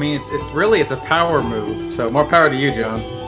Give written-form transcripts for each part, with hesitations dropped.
mean, it's a power move, so more power to you, John.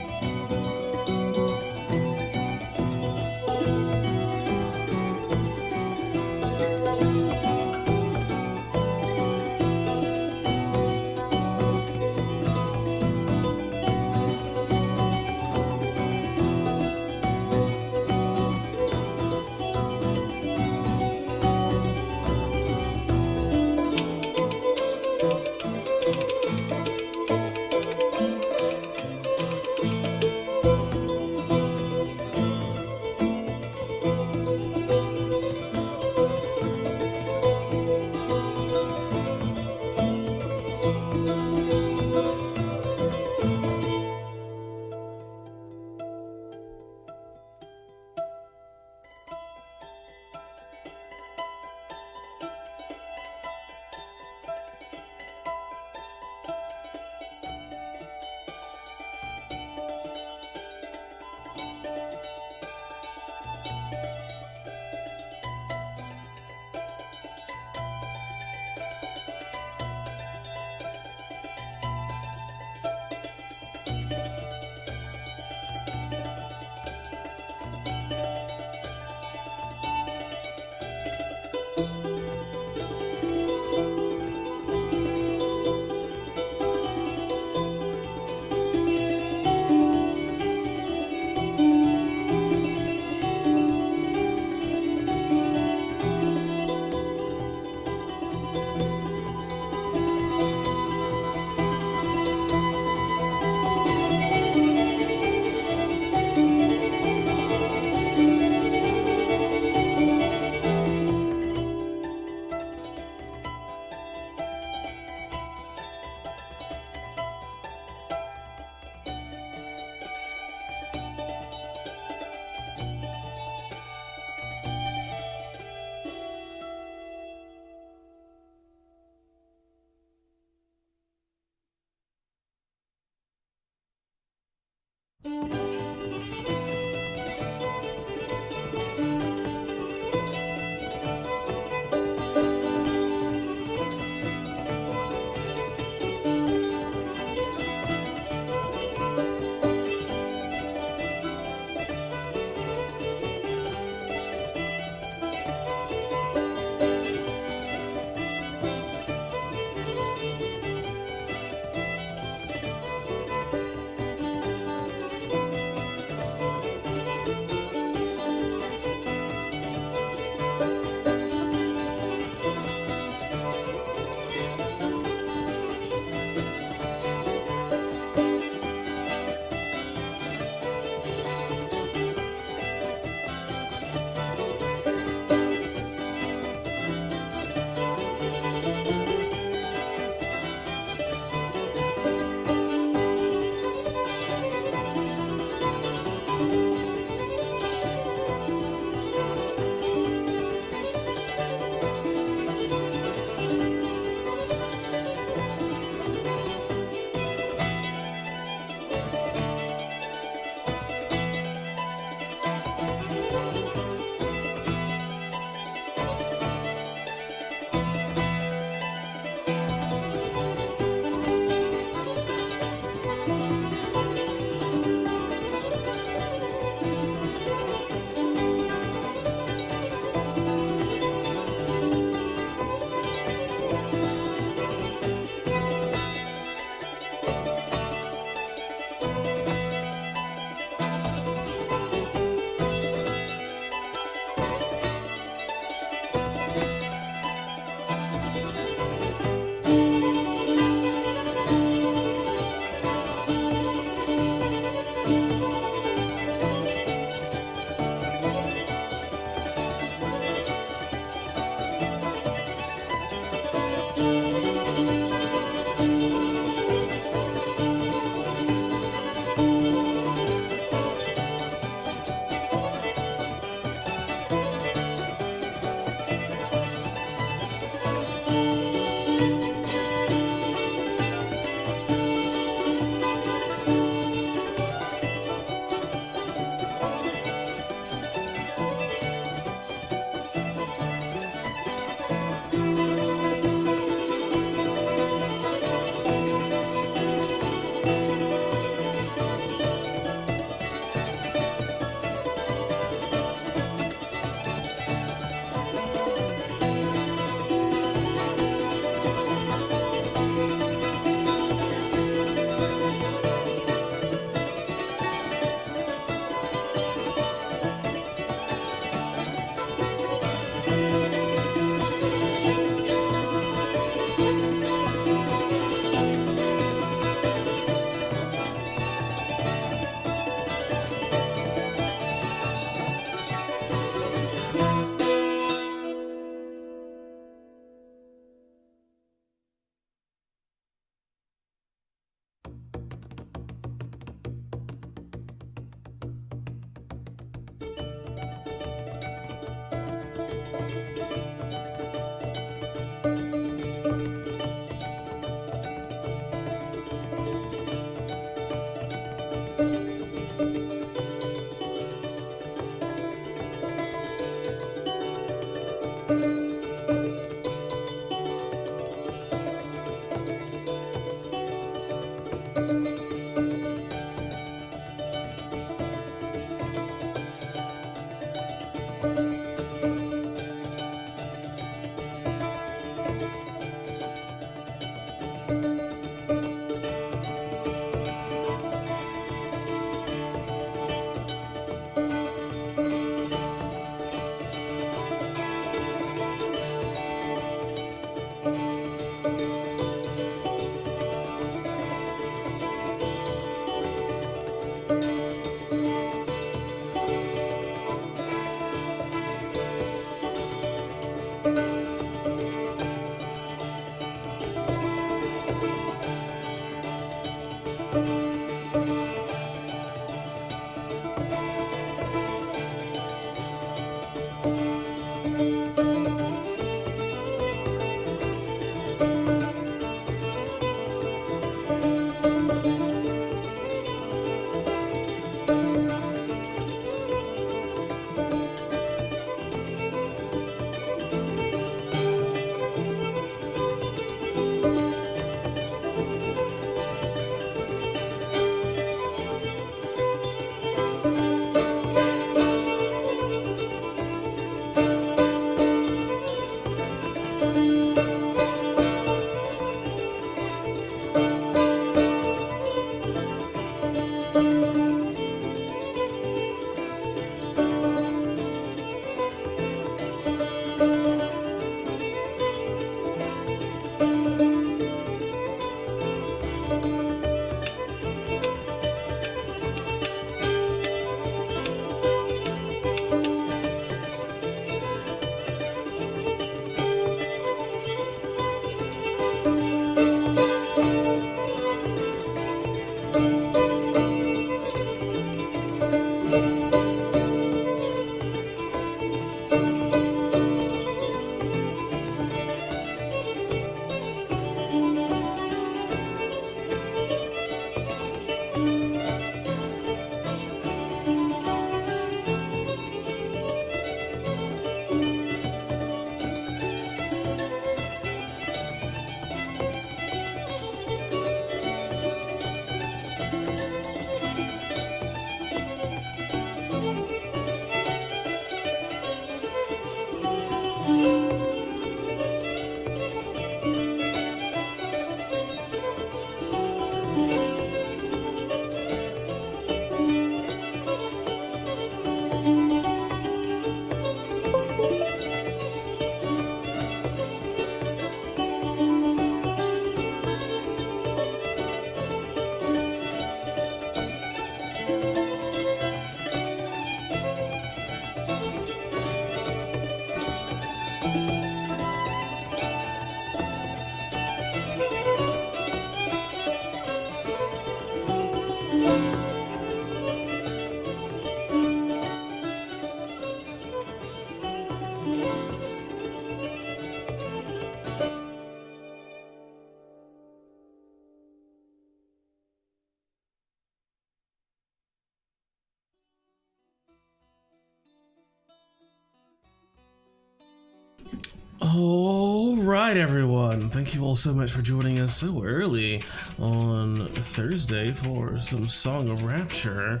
All right, everyone. Thank you all so much for joining us so early on Thursday for some Song of Rapture.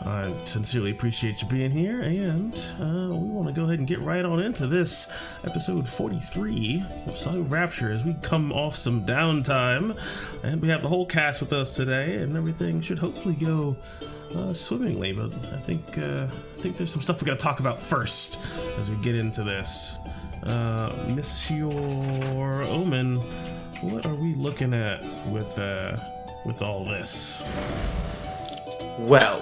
I sincerely appreciate you being here, and we want to go ahead and get right on into this episode 43 of Song of Rapture as we come off some downtime, and we have the whole cast with us today, and everything should hopefully go swimmingly. But I think there's some stuff we got to talk about first as we get into this. Monsieur Omen, what are we looking at with all this? Well,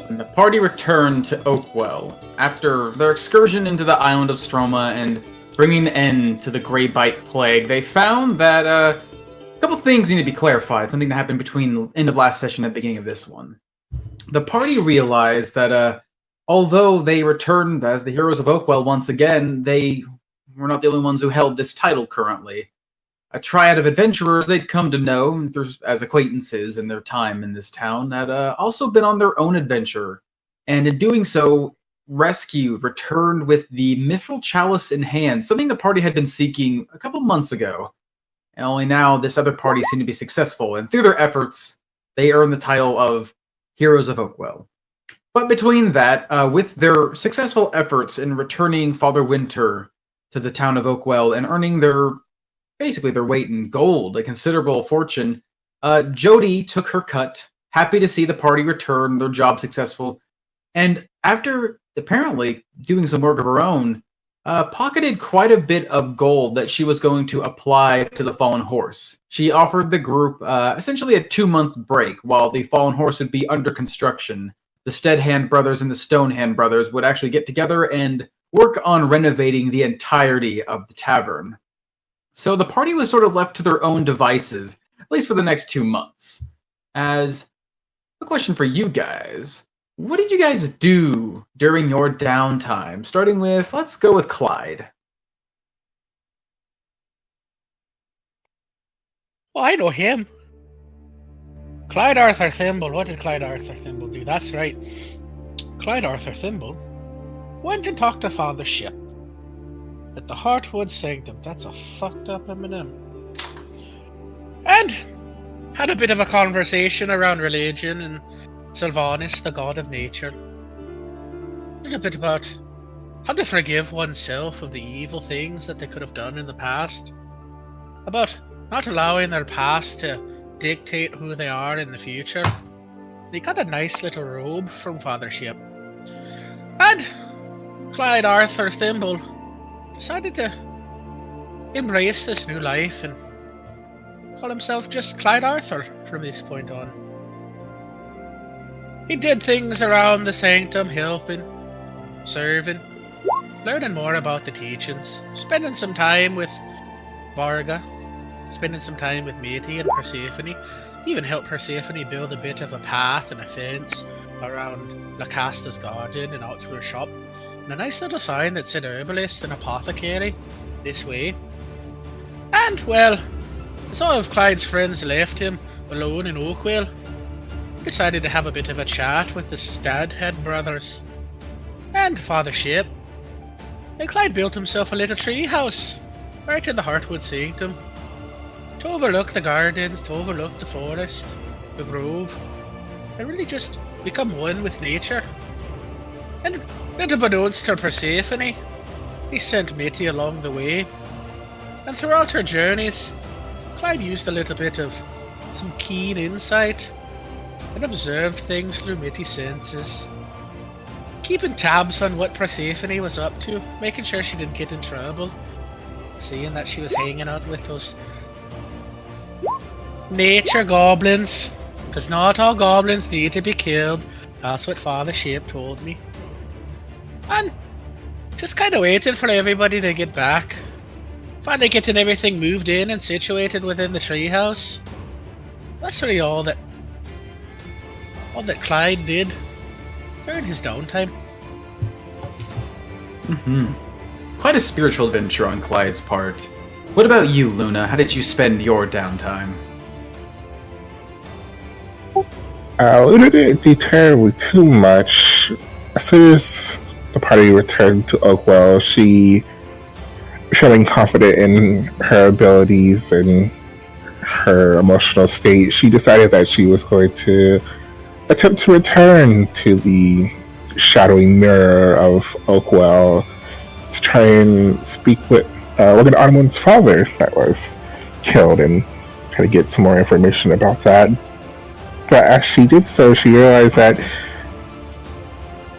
when the party returned to Oakwell after their excursion into the island of Stroma and bringing an end to the Grey Bite Plague, they found that a couple things need to be clarified. Something that happened between the end of last session and the beginning of this one. The party realized that although they returned as the heroes of Oakwell once again, they were not the only ones who held this title currently. A triad of adventurers they'd come to know as acquaintances in their time in this town had also been on their own adventure, and in doing so, returned with the Mithril Chalice in hand, something the party had been seeking a couple months ago. And only now this other party seemed to be successful, and through their efforts, they earned the title of Heroes of Oakwell. But between that, with their successful efforts in returning Father Winter to the town of Oakwell and earning their weight in gold, a considerable fortune, Jody took her cut, happy to see the party return, their job successful, and after apparently doing some work of her own, pocketed quite a bit of gold that she was going to apply to the Fallen Horse. She offered the group essentially a 2-month break while the Fallen Horse would be under construction. The Steadhand brothers and the Stonehand brothers would actually get together and work on renovating the entirety of the tavern. So the party was sort of left to their own devices, at least for the next 2 months. As a question for you guys, what did you guys do during your downtime? Starting with, let's go with Clyde. Well, I know him. Clyde Arthur Thimble. What did Clyde Arthur Thimble do? That's right. Clyde Arthur Thimble went and talked to Father Ship at the Heartwood Sanctum. That's a fucked up Eminem. And had a bit of a conversation around religion and Sylvanus, the god of nature. A little bit about how to forgive oneself of the evil things that they could have done in the past. About not allowing their past to dictate who they are in the future. They got a nice little robe from Father Ship. And Clyde Arthur Thimble decided to embrace this new life and call himself just Clyde Arthur from this point on. He did things around the sanctum, helping, serving, learning more about the teachings, spending some time with Varga, spending some time with Métis and Persephone. He even helped Persephone build a bit of a path and a fence around Lacasta's garden and out to her shop, and a nice little sign that said herbalist and apothecary this way. And, well, as all of Clyde's friends left him alone in Oakwell, he decided to have a bit of a chat with the Steadhand brothers and Father Ship. And Clyde built himself a little tree house right in the Heartwood Sanctum to overlook the gardens, to overlook the forest, the grove, and really just become one with nature. And little beknownst to Persephone, he sent Métis along the way, and throughout her journeys, Clyde used a little bit of some keen insight and observed things through Métis' senses, keeping tabs on what Persephone was up to, making sure she didn't get in trouble, seeing that she was hanging out with those nature goblins, because not all goblins need to be killed. That's what Father Ship told me. And just kind of waiting for everybody to get back. Finally getting everything moved in and situated within the treehouse. That's really all that Clyde did during his downtime. Quite a spiritual adventure on Clyde's part. What about you, Luna? How did you spend your downtime? Luna didn't do terribly too much. As soon as the party returned to Oakwell, she feeling confident in her abilities and her emotional state, she decided that she was going to attempt to return to the shadowy mirror of Oakwell to try and speak with Logan Ottoman's father that was killed and try to get some more information about that. But as she did so, she realized that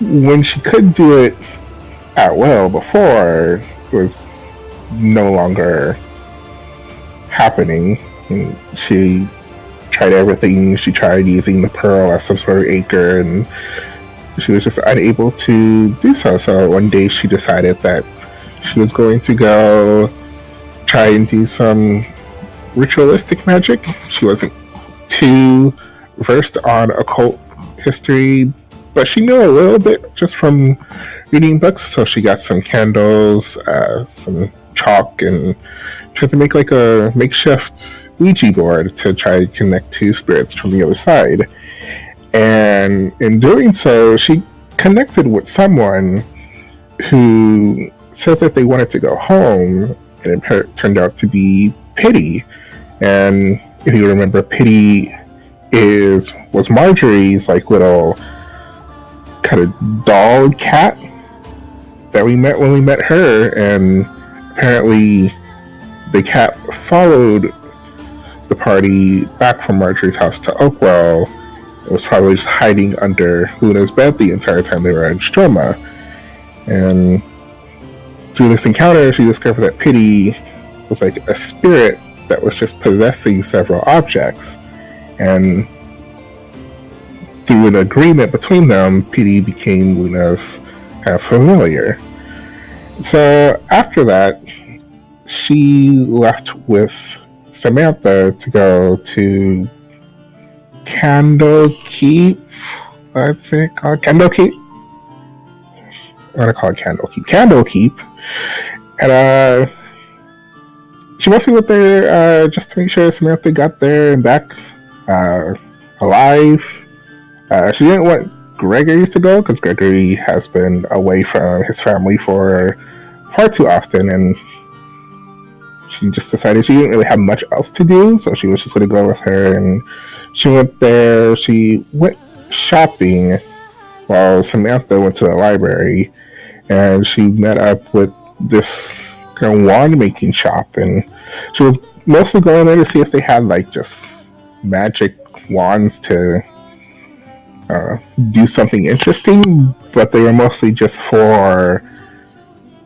when she could do it at will before, it was no longer happening. And she tried everything. She tried using the pearl as some sort of anchor, and she was just unable to do so. So one day she decided that she was going to go try and do some ritualistic magic. She wasn't too versed on occult history, but she knew a little bit just from reading books. So she got some candles, some chalk, and tried to make like a makeshift Ouija board to try to connect to spirits from the other side. And in doing so, she connected with someone who said that they wanted to go home, and it turned out to be Pity. And if you remember, Pity was Marjorie's like little kind of doll cat that we met when we met her, and apparently the cat followed the party back from Marjorie's house to Oakwell. It was probably just hiding under Luna's bed the entire time they were in Stroma. And through this encounter, she discovered that Pity was like a spirit that was just possessing several objects. And through an agreement between them, Pity became Luna's kind of familiar. So after that, she left with Samantha to go to Candlekeep. What's it called? Candlekeep? I'm gonna call it Candlekeep. Candlekeep. And she mostly went there just to make sure Samantha got there and back alive. She didn't want Gregory to go because Gregory has been away from his family for far too often, and she just decided she didn't really have much else to do, so she was just going to go with her. And she went there. She went shopping while Samantha went to the library, and she met up with this kind of wand making shop, and she was mostly going there to see if they had like just magic wands to do something interesting, but they were mostly just for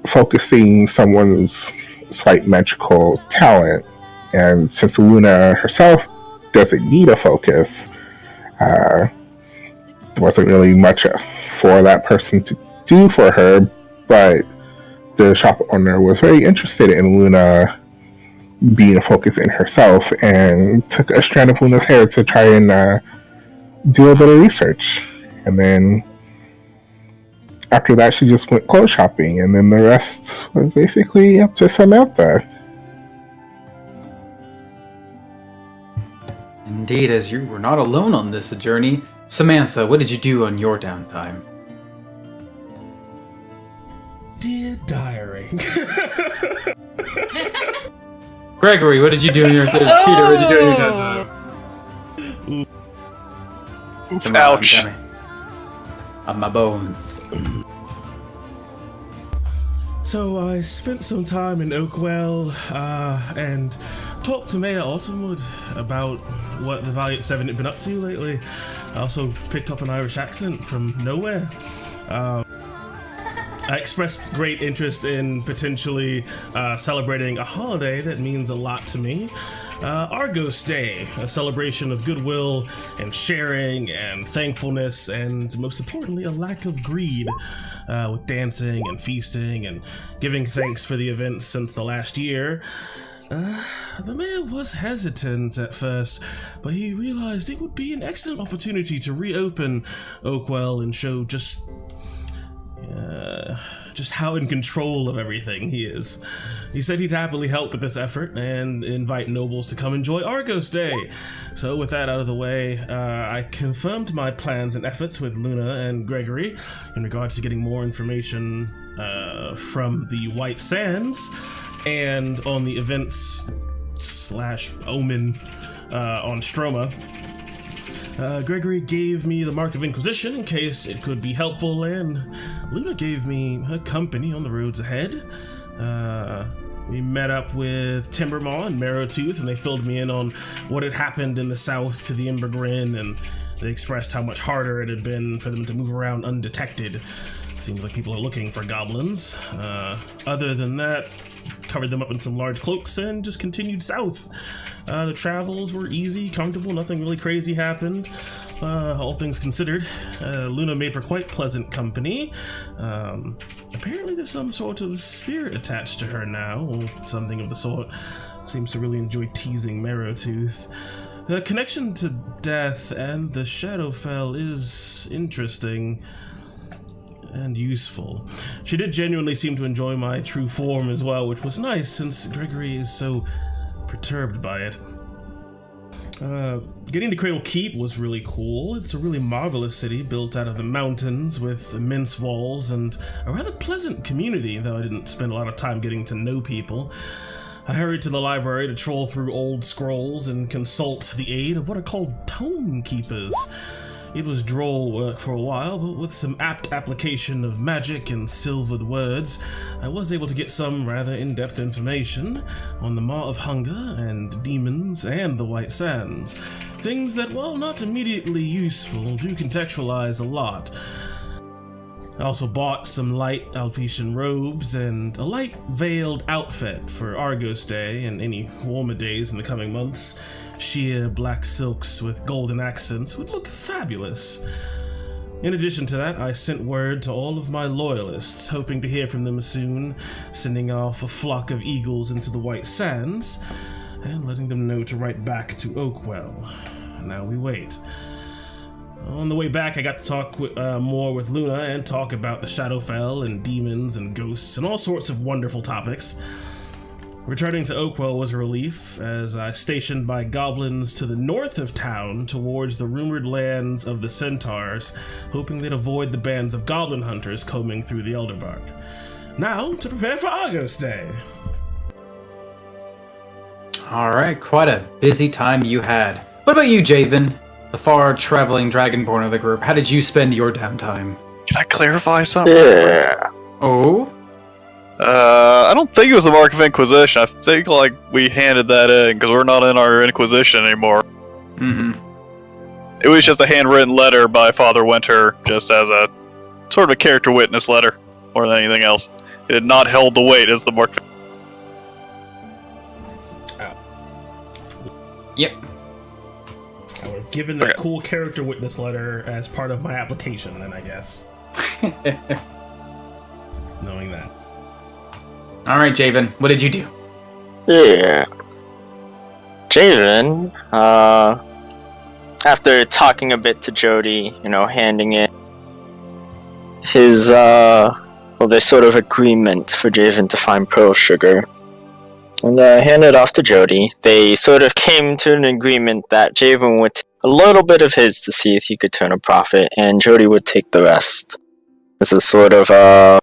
focusing someone's slight magical talent. And since Luna herself doesn't need a focus, there wasn't really much for that person to do for her, but the shop owner was very interested in Luna being a focus in herself and took a strand of Luna's hair to try and do a bit of research. And then after that, she just went clothes shopping, and then the rest was basically up to Samantha. Indeed, as you were not alone on this journey. Samantha, what did you do on your downtime? Dear diary. Gregory, what did you do in your Peter, what did you do in your downtime? Come on, Ouch. Johnny. On my bones. So I spent some time in Oakwell and talked to Mayor Autumnwood about what the Valiant Seven had been up to lately. I also picked up an Irish accent from nowhere. I expressed great interest in potentially celebrating a holiday that means a lot to me. Argos Day, a celebration of goodwill and sharing and thankfulness, and most importantly, a lack of greed, with dancing and feasting and giving thanks for the events since the last year. The mayor was hesitant at first, but he realized it would be an excellent opportunity to reopen Oakwell and show just how in control of everything he is. He said he'd happily help with this effort and invite nobles to come enjoy Argos Day. So with that out of the way, I confirmed my plans and efforts with Luna and Gregory in regards to getting more information from the White Sands, and on the events / omen on Stroma. Gregory gave me the Mark of Inquisition in case it could be helpful, and Luna gave me her company on the roads ahead. We met up with Timbermaw and Marrowtooth, and they filled me in on what had happened in the south to the Embergrin, and they expressed how much harder it had been for them to move around undetected. Seems like people are looking for goblins. Other than that, covered them up in some large cloaks and just continued south. The travels were easy, comfortable, nothing really crazy happened. All things considered, Luna made for quite pleasant company. Apparently there's some sort of spirit attached to her now, or something of the sort. Seems to really enjoy teasing Marrowtooth. The connection to death and the Shadowfell is interesting and useful. She did genuinely seem to enjoy my true form as well, which was nice since Gregory is so perturbed by it. Getting to Cradle Keep was really cool. It's a really marvelous city built out of the mountains with immense walls and a rather pleasant community, though I didn't spend a lot of time getting to know people. I hurried to the library to troll through old scrolls and consult the aid of what are called tome keepers. It was droll work for a while, but with some apt application of magic and silvered words, I was able to get some rather in-depth information on the Maw of Hunger and demons and the White Sands. Things that, while not immediately useful, do contextualize a lot. I also bought some light Alpecian robes and a light veiled outfit for Argos Day and any warmer days in the coming months. Sheer black silks with golden accents would look fabulous. In addition to that, I sent word to all of my loyalists, hoping to hear from them soon, sending off a flock of eagles into the White Sands, and letting them know to write back to Oakwell. Now we wait. On the way back, I got to talk more with Luna and talk about the Shadowfell and demons and ghosts and all sorts of wonderful topics. Returning to Oakwell was a relief, as I stationed my goblins to the north of town towards the rumored lands of the Centaurs, hoping they'd avoid the bands of goblin hunters combing through the Elderbark. Now, to prepare for Argos Day! Alright, quite a busy time you had. What about you, Javen? The far-traveling dragonborn of the group. How did you spend your downtime? Can I clarify something? Yeah. Oh? I don't think it was the Mark of Inquisition. I think, like, we handed that in, because we're not in our Inquisition anymore. Mm-hmm. It was just a handwritten letter by Father Winter, just as a sort of a character witness letter, more than anything else. It had not held the weight as the Mark of... Yep. I would have given that cool character witness letter as part of my application, then, I guess. Knowing that. Alright, Javen, what did you do? Yeah. Javen, after talking a bit to Jody, handing in his, there's sort of agreement for Javen to find Pearl Sugar. And hand it off to Jody. They sort of came to an agreement that Javen would take a little bit of his to see if he could turn a profit, and Jody would take the rest. This is sort of a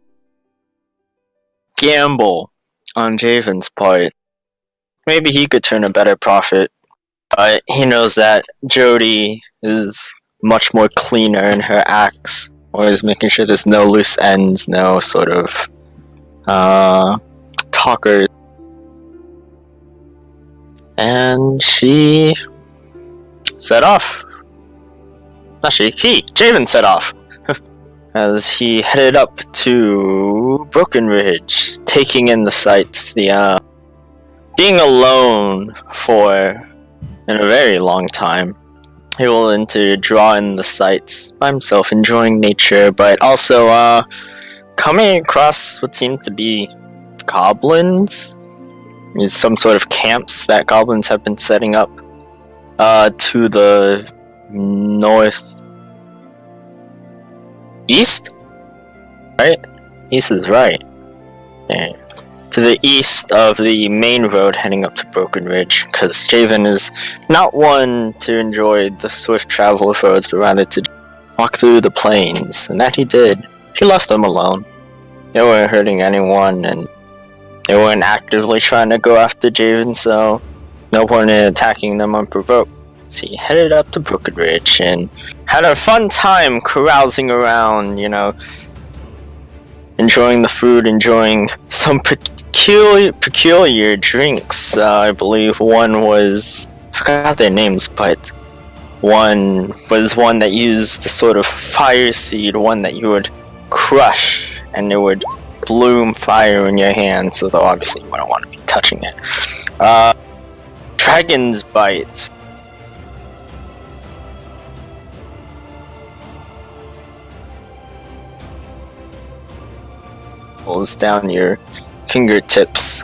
gamble on Javen's part. Maybe he could turn a better profit, but he knows that Jody is much more cleaner in her acts, always making sure there's no loose ends, no sort of talkers. And she set off. Javen set off. As he headed up to Broken Ridge, taking in the sights, being alone in a very long time. Able to draw in the sights by himself, enjoying nature, but also coming across what seemed to be goblins. Is some sort of camps that goblins have been setting up to the north east, right? East is right. Yeah. To the east of the main road heading up to Broken Ridge, because Javen is not one to enjoy the swift travel of roads, but rather to walk through the plains, and that he did. He left them alone. They weren't hurting anyone, and They weren't actively trying to go after Javen, so no point in attacking them unprovoked. So he headed up to Broken Ridge and had a fun time carousing around, you know, enjoying the food, enjoying some peculiar drinks. I believe one was, I forgot their names, but one was one that used the sort of fire seed, one that you would crush and it would bloom fire in your hand, so though obviously you wouldn't want to be touching it. Dragon's Bite. Pulls down your fingertips.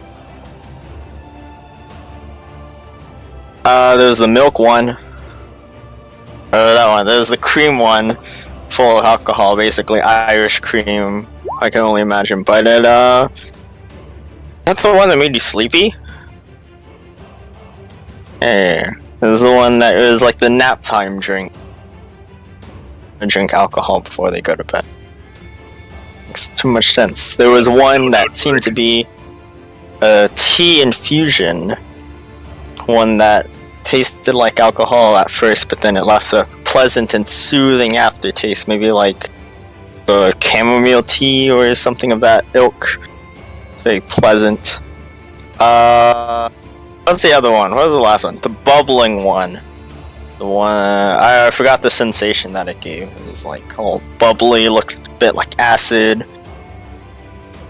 There's the milk one. That one. There's the cream one, full of alcohol, basically Irish cream. I can only imagine. But it, that's the one that made you sleepy? Hey, this is the one that is like the nap time drink. They drink alcohol before they go to bed. Makes too much sense. There was one that seemed to be a tea infusion. One that tasted like alcohol at first, but then it left a pleasant and soothing aftertaste, maybe like the chamomile tea or something of that ilk. Very pleasant. What's the other one? What was the last one? The bubbling one. The one I forgot the sensation that it gave. It was like all bubbly, looked a bit like acid.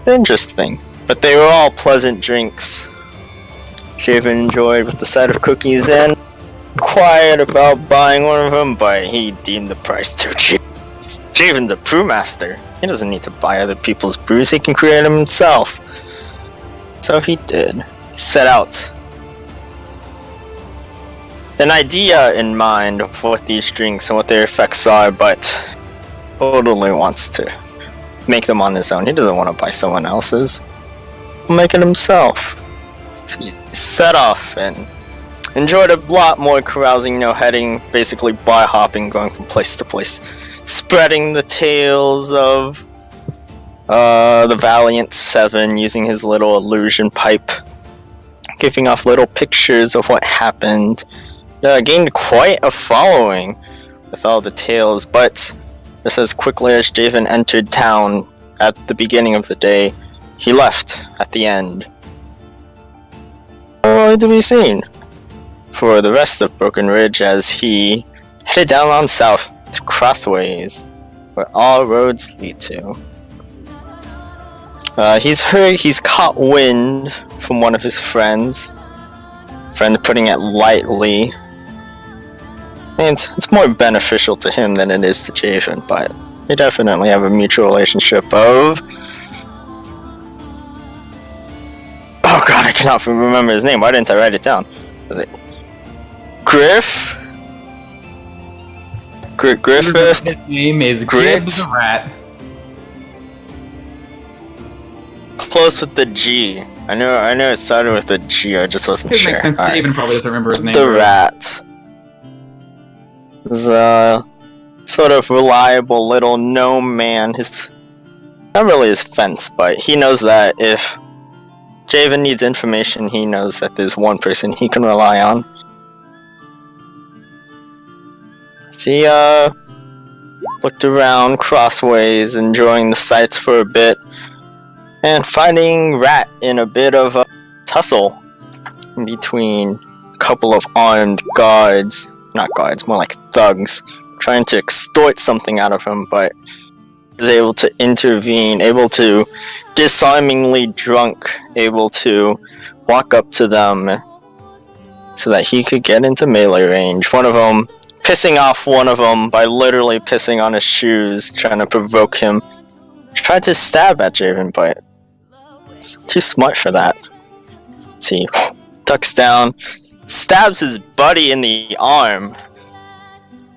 Interesting. But they were all pleasant drinks. Javen enjoyed with the side of cookies and quiet about buying one of them, but he deemed the price too cheap. Javen's a brewmaster. He doesn't need to buy other people's brews, he can create them himself. So he did. He set out an idea in mind of what these drinks and what their effects are, but totally wants to make them on his own. He doesn't want to buy someone else's. He'll make it himself. So he set off and enjoyed a lot more carousing, you know, heading, basically bar hopping, going from place to place, spreading the tales of the Valiant Seven, using his little illusion pipe, giving off little pictures of what happened. Gained quite a following with all the tales, but just as quickly as Javen entered town at the beginning of the day, he left at the end. Only to be seen for the rest of Broken Ridge as he headed down on south to Crossways, where all roads lead to. He's caught wind from one of his friends, putting it lightly. It's more beneficial to him than it is to Javen, but they definitely have a mutual relationship of... Oh god, I cannot remember his name. Why didn't I write it down? Was it Griff? Griffith? His name is Grit? Gibbs the Rat. Close with the G. I know it started with the G, I just wasn't It sure. makes sense. Right. Javen probably doesn't remember his name. The Rat is a sort of reliable little gnome man. His not really his fence, but he knows that if Javen needs information, he knows that there's one person he can rely on. So he looked around Crossways, enjoying the sights for a bit, and finding Rat in a bit of a tussle between a couple of armed guards. Not guards, more like thugs, trying to extort something out of him, but was able to intervene, able to disarmingly drunk, able to walk up to them so that he could get into melee range. One of them pissing off one of them by literally pissing on his shoes, trying to provoke him. Tried to stab at Javen, but it's too smart for that. See, ducks down, stabs his buddy in the arm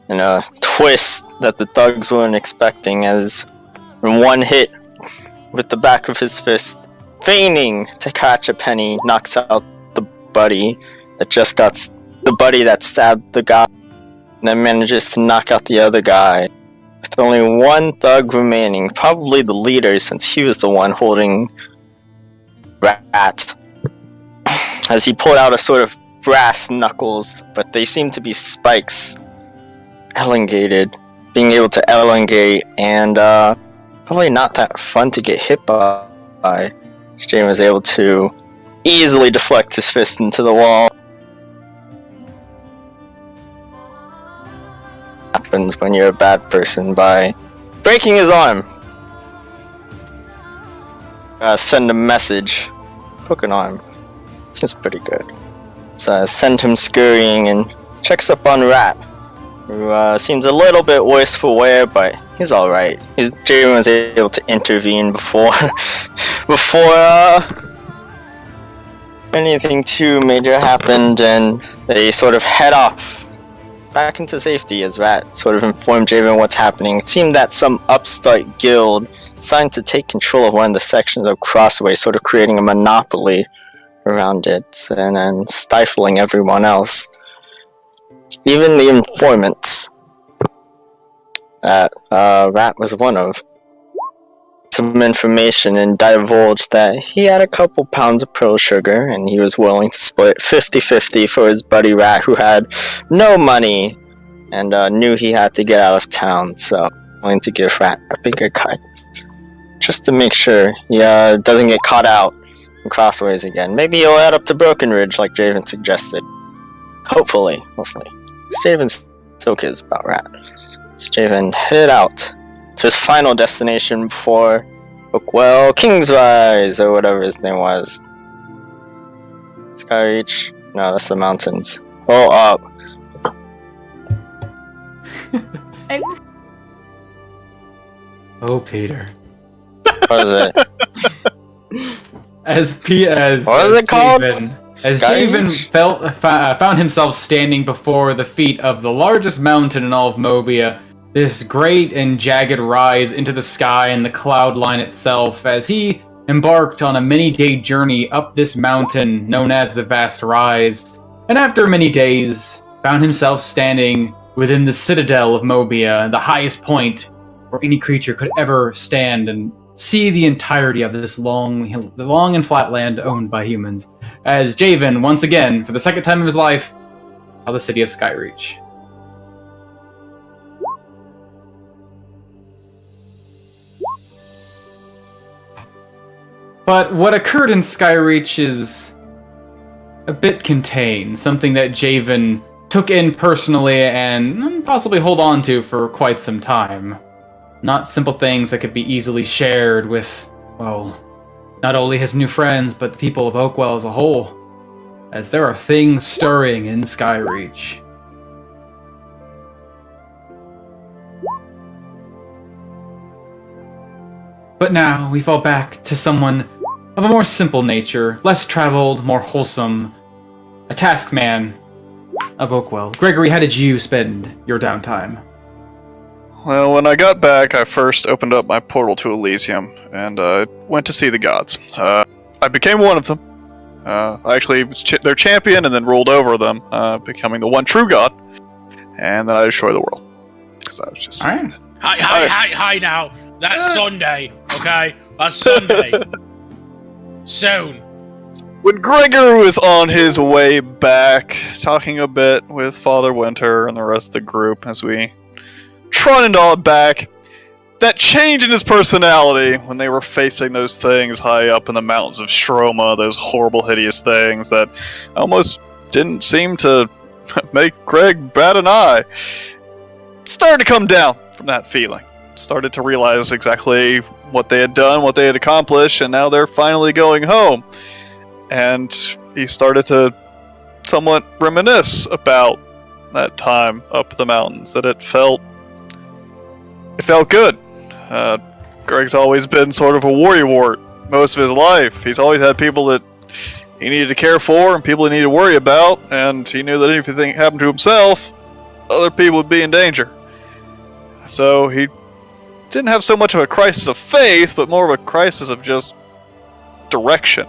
in a twist that the thugs weren't expecting, as in one hit with the back of his fist, feigning to catch a penny, knocks out the buddy that stabbed the guy, and then manages to knock out the other guy, with only one thug remaining, probably the leader, since he was the one holding Rat as he pulled out a sort of brass knuckles, but they seem to be spikes, elongated, being able to elongate, and probably not that fun to get hit by. Jaden was able to easily deflect his fist into the wall. Happens when you're a bad person by breaking his arm. Send a message. Poke an arm. Seems pretty good. So send him scurrying and checks up on Rat, who seems a little bit worse for wear, but he's alright. Jaden was able to intervene before anything too major happened, and they sort of head off back into safety as Rat sort of informed Javen what's happening. It seemed that some upstart guild decided to take control of one of the sections of Crossway, sort of creating a monopoly around it and then stifling everyone else. Even the informants that Rat was one of. Some information and divulged that he had a couple pounds of pearl sugar and he was willing to split 50-50 for his buddy Rat, who had no money and knew he had to get out of town, so willing to give Rat a bigger cut just to make sure he doesn't get caught out in Crossways again. Maybe he'll head up to Broken Ridge like Javen suggested. Hopefully. Javen still cares about Rat. So Javen headed out to his final destination before Oakwell Kingsrise, or whatever his name was. Skyreach? No, that's the mountains. Oh, up. Oh, Peter. What is it? What is it called? As Javen found himself standing before the feet of the largest mountain in all of Mobia, this great and jagged rise into the sky and the cloud line itself, as he embarked on a many-day journey up this mountain known as the Vast Rise, and after many days, found himself standing within the citadel of Mobia, the highest point where any creature could ever stand and see the entirety of this long and flat land owned by humans, as Javen, once again, for the second time of his life, saw the city of Skyreach. But what occurred in Skyreach is a bit contained, something that Javen took in personally and possibly hold on to for quite some time. Not simple things that could be easily shared with, well, not only his new friends, but the people of Oakwell as a whole, as there are things stirring in Skyreach. But now we fall back to someone of a more simple nature, less traveled, more wholesome, a task man of Oakwell. Gregory, how did you spend your downtime? Well, when I got back, I first opened up my portal to Elysium, and went to see the gods. I became one of them. I actually was their champion, and then ruled over them, becoming the one true god, and then I destroyed the world. Because I was just... Alright. Hi now. That's Sunday, okay? That's Sunday. Soon. When Gregor was on his way back, talking a bit with Father Winter and the rest of the group as we trotted on back, that change in his personality when they were facing those things high up in the mountains of Stroma, those horrible, hideous things that almost didn't seem to make Greg bat an eye, started to come down from that feeling. Started to realize exactly what they had done, what they had accomplished, and now they're finally going home. And he started to somewhat reminisce about that time up the mountains, that it felt good. Greg's always been sort of a worrywart most of his life. He's always had people that he needed to care for and people he needed to worry about, and he knew that if anything happened to himself, other people would be in danger. So he didn't have so much of a crisis of faith, but more of a crisis of just direction.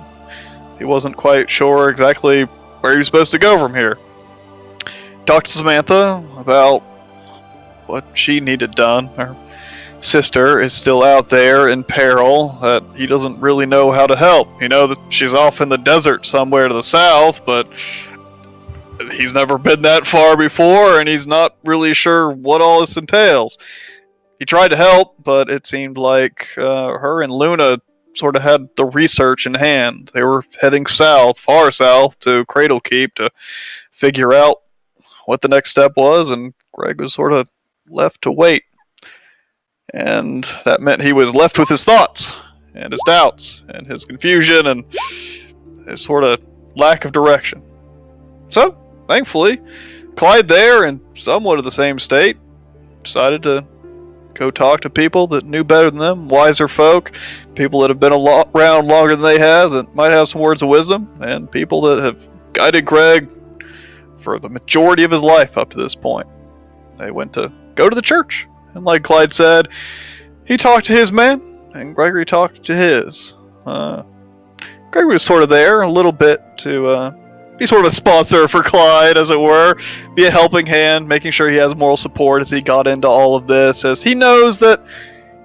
He wasn't quite sure exactly where he was supposed to go from here. Talked to Samantha about what she needed done, or sister is still out there in peril, that he doesn't really know how to help. You know that she's off in the desert somewhere to the south, but he's never been that far before, and he's not really sure what all this entails. He tried to help, but it seemed like her and Luna sort of had the research in hand. They were heading south, far south, to Cradle Keep to figure out what the next step was, and Greg was sort of left to wait. And that meant he was left with his thoughts, and his doubts, and his confusion, and his sort of lack of direction. So, thankfully, Clyde there, in somewhat of the same state, decided to go talk to people that knew better than them, wiser folk, people that have been around longer than they have, that might have some words of wisdom, and people that have guided Greg for the majority of his life up to this point. They went to go to the church, and like Clyde said, he talked to his man, and Gregory talked to his. Gregory was sort of there a little bit to be sort of a sponsor for Clyde, as it were, be a helping hand, making sure he has moral support as he got into all of this, as he knows that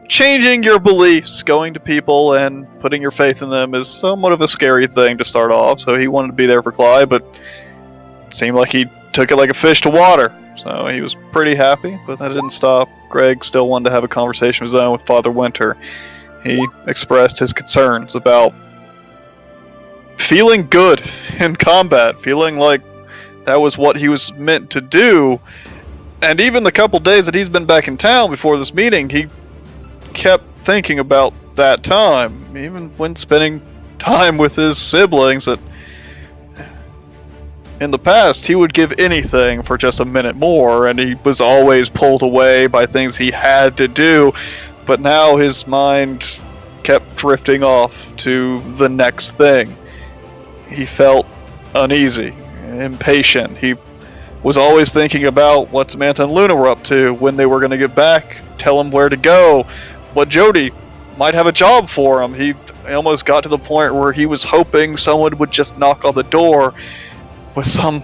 changing your beliefs, going to people and putting your faith in them is somewhat of a scary thing to start off, so he wanted to be there for Clyde, but it seemed like he took it like a fish to water, so he was pretty happy, but that didn't stop. Greg still wanted to have a conversation of his own with Father Winter. He expressed his concerns about feeling good in combat, feeling like that was what he was meant to do. And even the couple days that he's been back in town before this meeting, he kept thinking about that time, even when spending time with his siblings, that in the past he would give anything for just a minute more, and he was always pulled away by things he had to do, but now his mind kept drifting off to the next thing. He felt uneasy, impatient. He was always thinking about what Samantha and Luna were up to, when they were going to get back, tell him where to go, what Jody might have a job for him. He almost got to the point where he was hoping someone would just knock on the door with some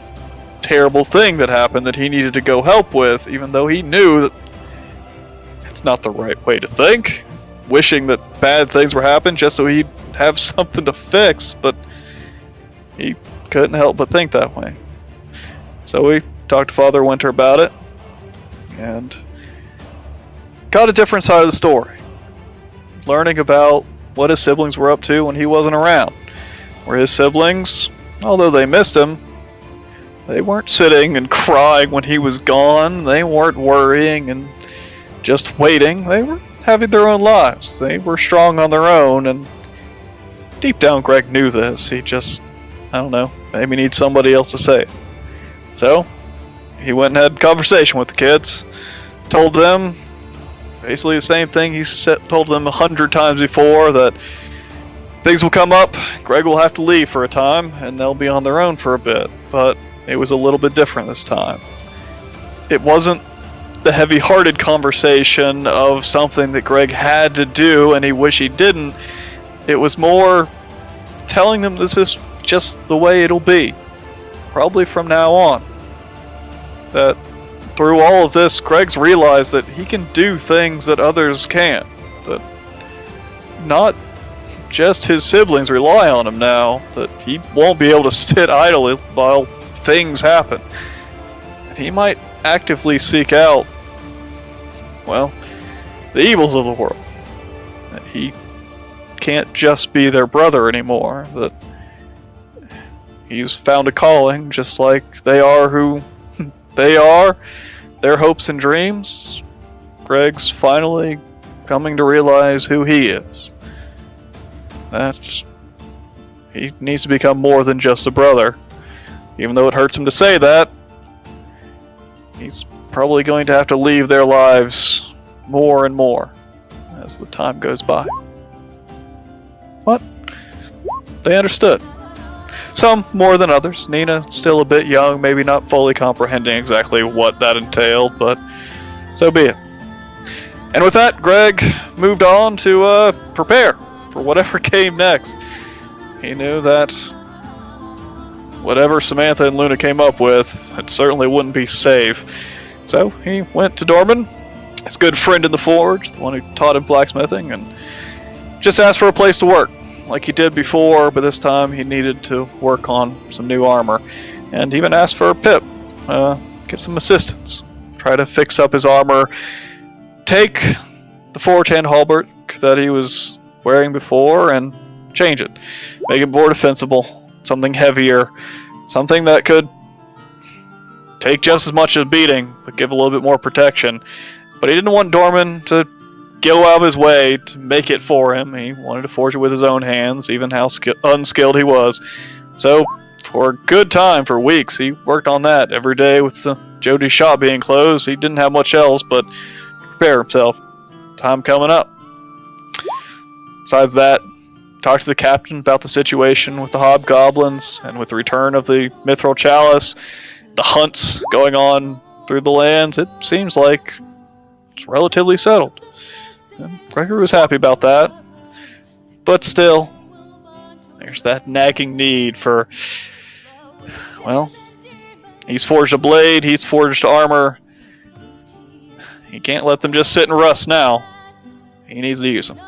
terrible thing that happened that he needed to go help with, even though he knew that it's not the right way to think. Wishing that bad things were happening just so he'd have something to fix, but he couldn't help but think that way. So we talked to Father Winter about it, and got a different side of the story. Learning about what his siblings were up to when he wasn't around. Where his siblings, although they missed him, they weren't sitting and crying when he was gone. They weren't worrying and just waiting. They were having their own lives. They were strong on their own, and deep down Greg knew this. He just, I don't know, maybe needs somebody else to say it. So, he went and had a conversation with the kids. Told them basically the same thing he told them 100 times before, that things will come up, Greg will have to leave for a time, and they'll be on their own for a bit. But it was a little bit different this time. It wasn't the heavy-hearted conversation of something that Greg had to do and he wished he didn't. It was more telling them this is just the way it'll be, probably from now on. That through all of this, Greg's realized that he can do things that others can't. That not just his siblings rely on him now, that he won't be able to sit idly while things happen. And he might actively seek out, well, the evils of the world. That he can't just be their brother anymore. That he's found a calling, just like they are who they are, their hopes and dreams. Greg's finally coming to realize who he is. That he needs to become more than just a brother. Even though it hurts him to say that, he's probably going to have to leave their lives more and more as the time goes by. But they understood. Some more than others. Nina, still a bit young, maybe not fully comprehending exactly what that entailed, but so be it. And with that, Greg moved on to prepare for whatever came next. He knew that whatever Samantha and Luna came up with, it certainly wouldn't be safe. So he went to Dorman, his good friend in the forge, the one who taught him blacksmithing, and just asked for a place to work, like he did before, but this time he needed to work on some new armor. And even asked for Pip, get some assistance, try to fix up his armor, take the forge-hand halberd that he was wearing before and change it, make it more defensible, something heavier, something that could take just as much of a beating, but give a little bit more protection. But he didn't want Dorman to go out of his way to make it for him. He wanted to forge it with his own hands, even how unskilled he was. So, for a good time, for weeks, he worked on that every day. With the Jody's shop being closed, he didn't have much else but prepare himself. Time coming up. Besides that, talked to the captain about the situation with the hobgoblins, and with the return of the Mithril Chalice, the hunts going on through the lands. It seems like it's relatively settled. And Gregory was happy about that. But still, there's that nagging need for, well, he's forged a blade, he's forged armor. He can't let them just sit and rust now. He needs to use them.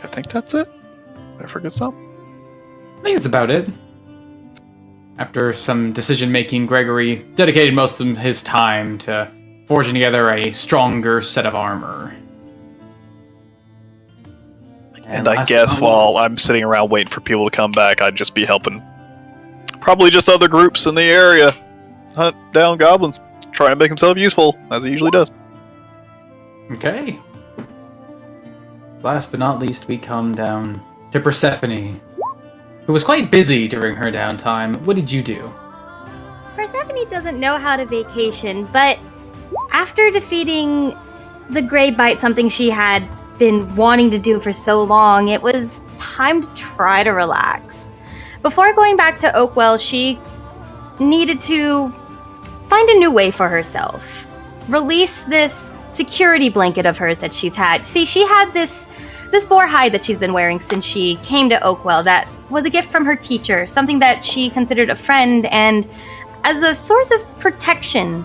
I think that's it. Did I forget something? I think that's about it. After some decision-making, Gregory dedicated most of his time to forging together a stronger set of armor. And I guess while I'm sitting around waiting for people to come back, I'd just be helping probably just other groups in the area hunt down goblins, trying to make himself useful, as he usually does. Okay. Last but not least, we come down to Persephone, who was quite busy during her downtime. What did you do? Persephone doesn't know how to vacation, but after defeating the Grey Bite, something she had been wanting to do for so long, it was time to try to relax. Before going back to Oakwell, she needed to find a new way for herself. Release this security blanket of hers that she's had. See, she had this boar hide that she's been wearing since she came to Oakwell that was a gift from her teacher, something that she considered a friend and as a source of protection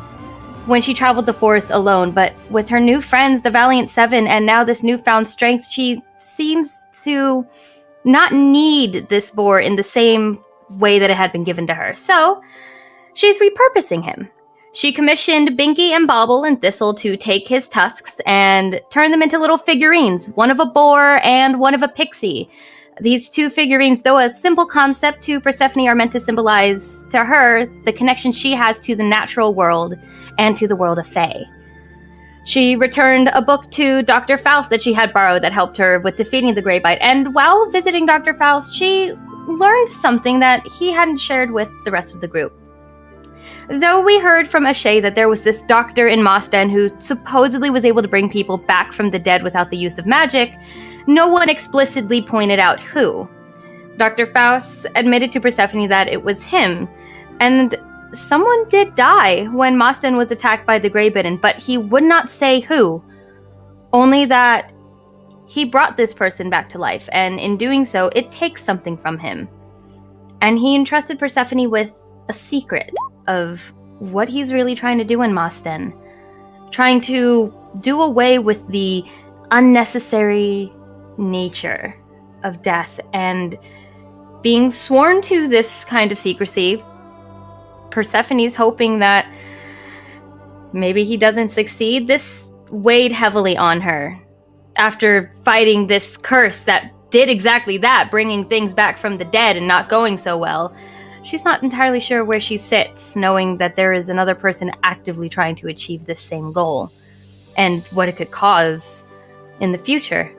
when she traveled the forest alone. But with her new friends, the Valiant Seven, and now this newfound strength, she seems to not need this boar in the same way that it had been given to her. So she's repurposing him. She commissioned Binky and Bobble and Thistle to take his tusks and turn them into little figurines, one of a boar and one of a pixie. These two figurines, though a simple concept to Persephone, are meant to symbolize to her the connection she has to the natural world and to the world of Fae. She returned a book to Dr. Faust that she had borrowed that helped her with defeating the Grey Bite, and while visiting Dr. Faust, she learned something that he hadn't shared with the rest of the group. Though we heard from Ashay that there was this doctor in Mosten who supposedly was able to bring people back from the dead without the use of magic, no one explicitly pointed out who. Dr. Faust admitted to Persephone that it was him, and someone did die when Mosten was attacked by the Greybitten, but he would not say who, only that he brought this person back to life, and in doing so, it takes something from him. And he entrusted Persephone with a secret of what he's really trying to do in Mosten. Trying to do away with the unnecessary nature of death, and being sworn to this kind of secrecy, Persephone's hoping that maybe he doesn't succeed. This weighed heavily on her. After fighting this curse that did exactly that, bringing things back from the dead and not going so well, she's not entirely sure where she sits, knowing that there is another person actively trying to achieve this same goal, and what it could cause in the future.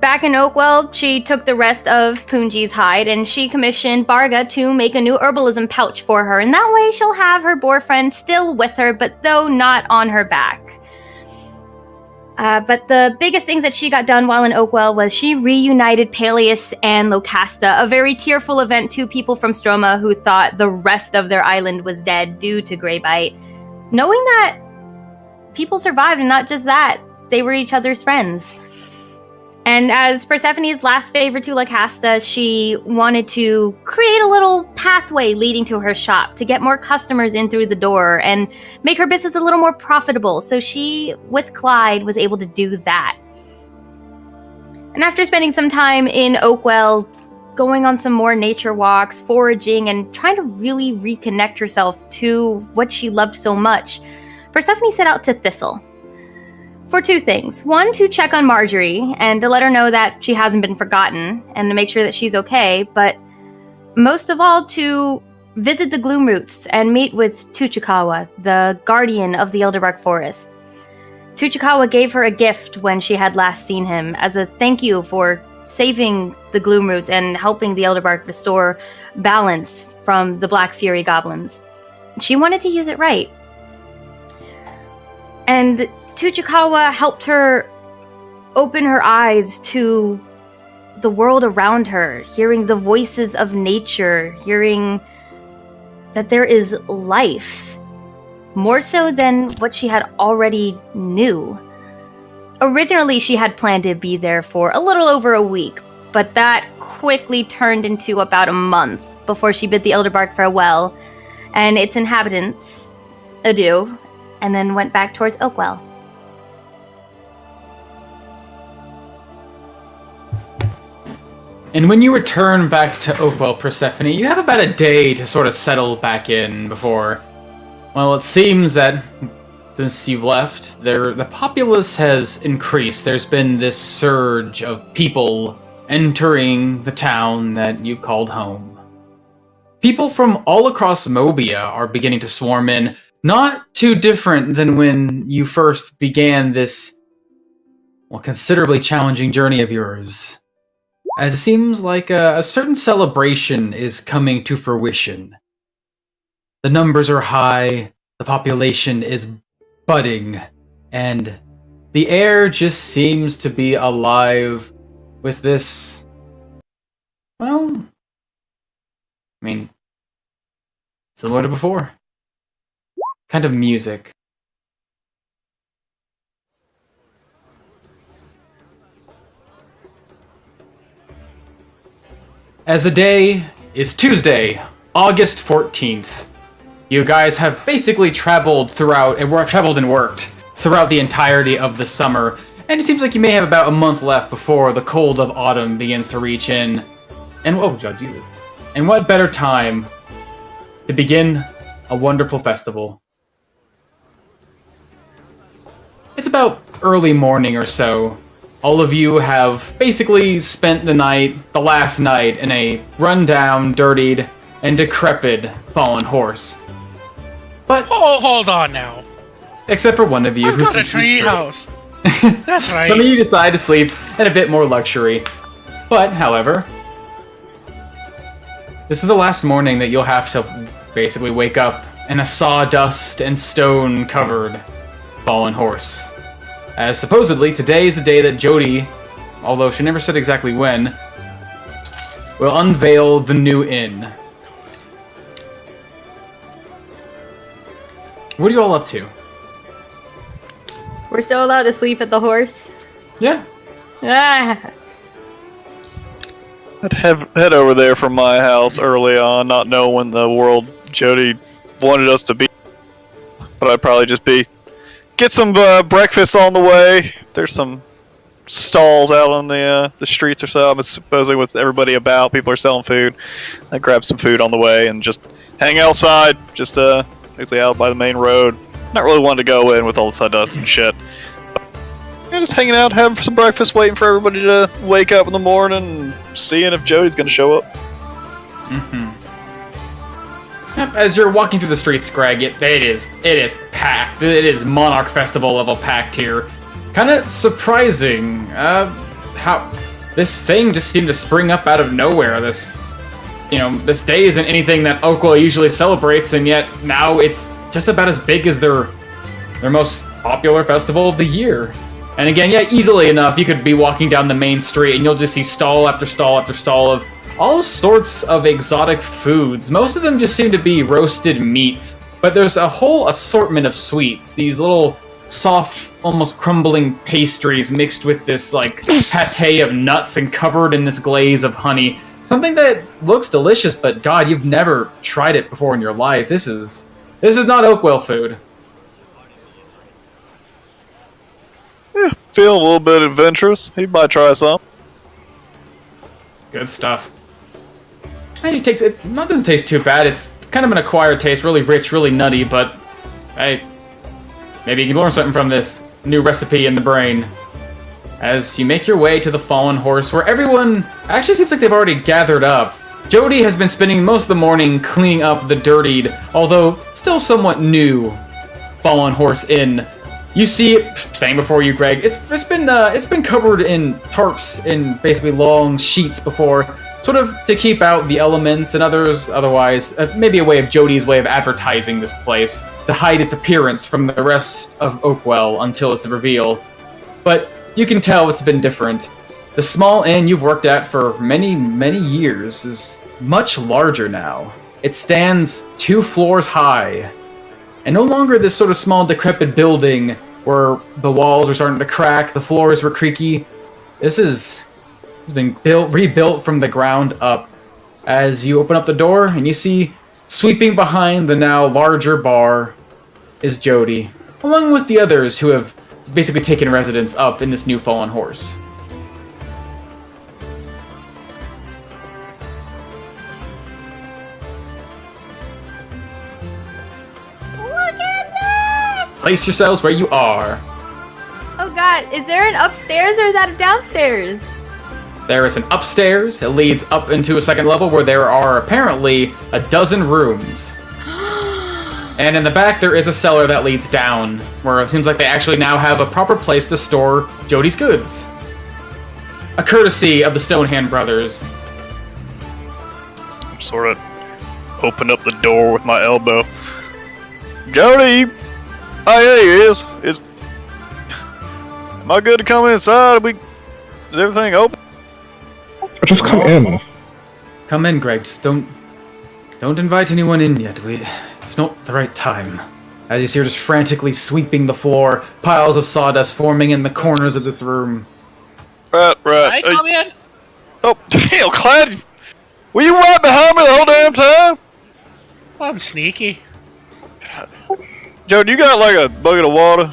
Back in Oakwell, she took the rest of Punji's hide, and she commissioned Barga to make a new herbalism pouch for her, and that way she'll have her boar friend still with her, but though not on her back. But the biggest things that she got done while in Oakwell was she reunited Peleus and Locasta, a very tearful event to people from Stroma who thought the rest of their island was dead due to Greybite. Knowing that people survived, and not just that, they were each other's friends. And as Persephone's last favor to Lacasta, she wanted to create a little pathway leading to her shop to get more customers in through the door and make her business a little more profitable. So she, with Clyde, was able to do that. And after spending some time in Oakwell, going on some more nature walks, foraging, and trying to really reconnect herself to what she loved so much, Persephone set out to Thistle. For two things. One, to check on Marjorie and to let her know that she hasn't been forgotten and to make sure that she's okay, but most of all to visit the Gloom Roots and meet with Tuchikawa, the guardian of the Elderbark Forest. Tuchikawa gave her a gift when she had last seen him as a thank you for saving the Gloom Roots and helping the Elderbark restore balance from the Black Fury goblins. She wanted to use it right. And Tuchikawa helped her open her eyes to the world around her, hearing the voices of nature, hearing that there is life, more so than what she had already knew. Originally, she had planned to be there for a little over a week, but that quickly turned into about a month before she bid the Elderbark farewell and its inhabitants adieu, and then went back towards Oakwell. And when you return back to Oakwell, Persephone, you have about a day to sort of settle back in before... Well, it seems that since you've left, the populace has increased. There's been this surge of people entering the town that you've called home. People from all across Mobia are beginning to swarm in, not too different than when you first began this, well, considerably challenging journey of yours. As it seems like a certain celebration is coming to fruition. The numbers are high, the population is budding, and the air just seems to be alive with this, well, I mean, similar to before. Kind of music. As the day is Tuesday, August 14th. You guys have basically traveled and worked throughout the entirety of the summer, and it seems like you may have about a month left before the cold of autumn begins to reach in. And oh god, Jesus. And what better time to begin a wonderful festival? It's about early morning or so. All of you have basically spent the last night, in a run-down, dirtied, and decrepit fallen horse. But hold on now. Except for one of you I've who's got a tree house. That's right. Some of you decide to sleep in a bit more luxury. But, however, this is the last morning that you'll have to basically wake up in a sawdust and stone-covered fallen horse. As supposedly, today is the day that Jody, although she never said exactly when, will unveil the new inn. What are you all up to? We're still allowed to sleep at the horse? Yeah. Ah. I'd head over there from my house early on, not knowing the world Jody wanted us to be. But I'd probably just get some breakfast on the way. There's some stalls out on the streets or so. I'm supposing with everybody about, people are selling food. I grab some food on the way and just hang outside, just basically out by the main road. Not really wanting to go in with all the sawdust and shit. Yeah, just hanging out, having some breakfast, waiting for everybody to wake up in the morning, and seeing if Jody's gonna show up. Mm-hmm. Yep, as you're walking through the streets, Greg, it is packed. It is Monarch Festival level packed here. Kind of surprising how this thing just seemed to spring up out of nowhere. This day isn't anything that Oakwell usually celebrates, and yet now it's just about as big as their most popular festival of the year. And again, yeah, easily enough, you could be walking down the main street and you'll just see stall after stall after stall of all sorts of exotic foods. Most of them just seem to be roasted meats, but there's a whole assortment of sweets. These little soft, almost crumbling pastries mixed with this like pate of nuts and covered in this glaze of honey. Something that looks delicious, but God, you've never tried it before in your life. This is not Oakwell food. Yeah, feeling a little bit adventurous. He might try some. Good stuff. And it takes it. Not doesn't taste too bad. It's kind of an acquired taste, really rich, really nutty. But hey, maybe you can learn something from this new recipe in the brain. As you make your way to the Fallen Horse, where everyone actually seems like they've already gathered up. Jody has been spending most of the morning cleaning up the dirtied, although still somewhat new, Fallen Horse Inn. You see it staying before you, Greg. It's been covered in tarps in basically long sheets before, sort of to keep out the elements and otherwise maybe a way of Jody's way of advertising this place to hide its appearance from the rest of Oakwell until it's revealed. But you can tell it's been different. The small inn you've worked at for many, many years is much larger now. It stands 2 floors high. And no longer this sort of small, decrepit building where the walls are starting to crack, the floors were creaky. It's been rebuilt from the ground up. As you open up the door and you see, sweeping behind the now larger bar, is Jody, along with the others who have basically taken residence up in this new Fallen Horse. Look at this! Place yourselves where you are. Oh god, is there an upstairs or is that a downstairs? There is an upstairs. It leads up into a second level where there are apparently a dozen rooms. And in the back there is a cellar that leads down, where it seems like they actually now have a proper place to store Jody's goods. A courtesy of the Stonehand brothers. Sort of open up the door with my elbow. Jody! Oh yeah, he is. Am I good to come inside? Is everything open? Just come in. Come in, Greg. Just don't invite anyone in yet. It's not the right time. As you see her just frantically sweeping the floor, piles of sawdust forming in the corners of this room. Right. I come in. Oh, hell, Clyde! Were you right behind me the whole damn time? Well, I'm sneaky. Jody, you got like a bucket of water?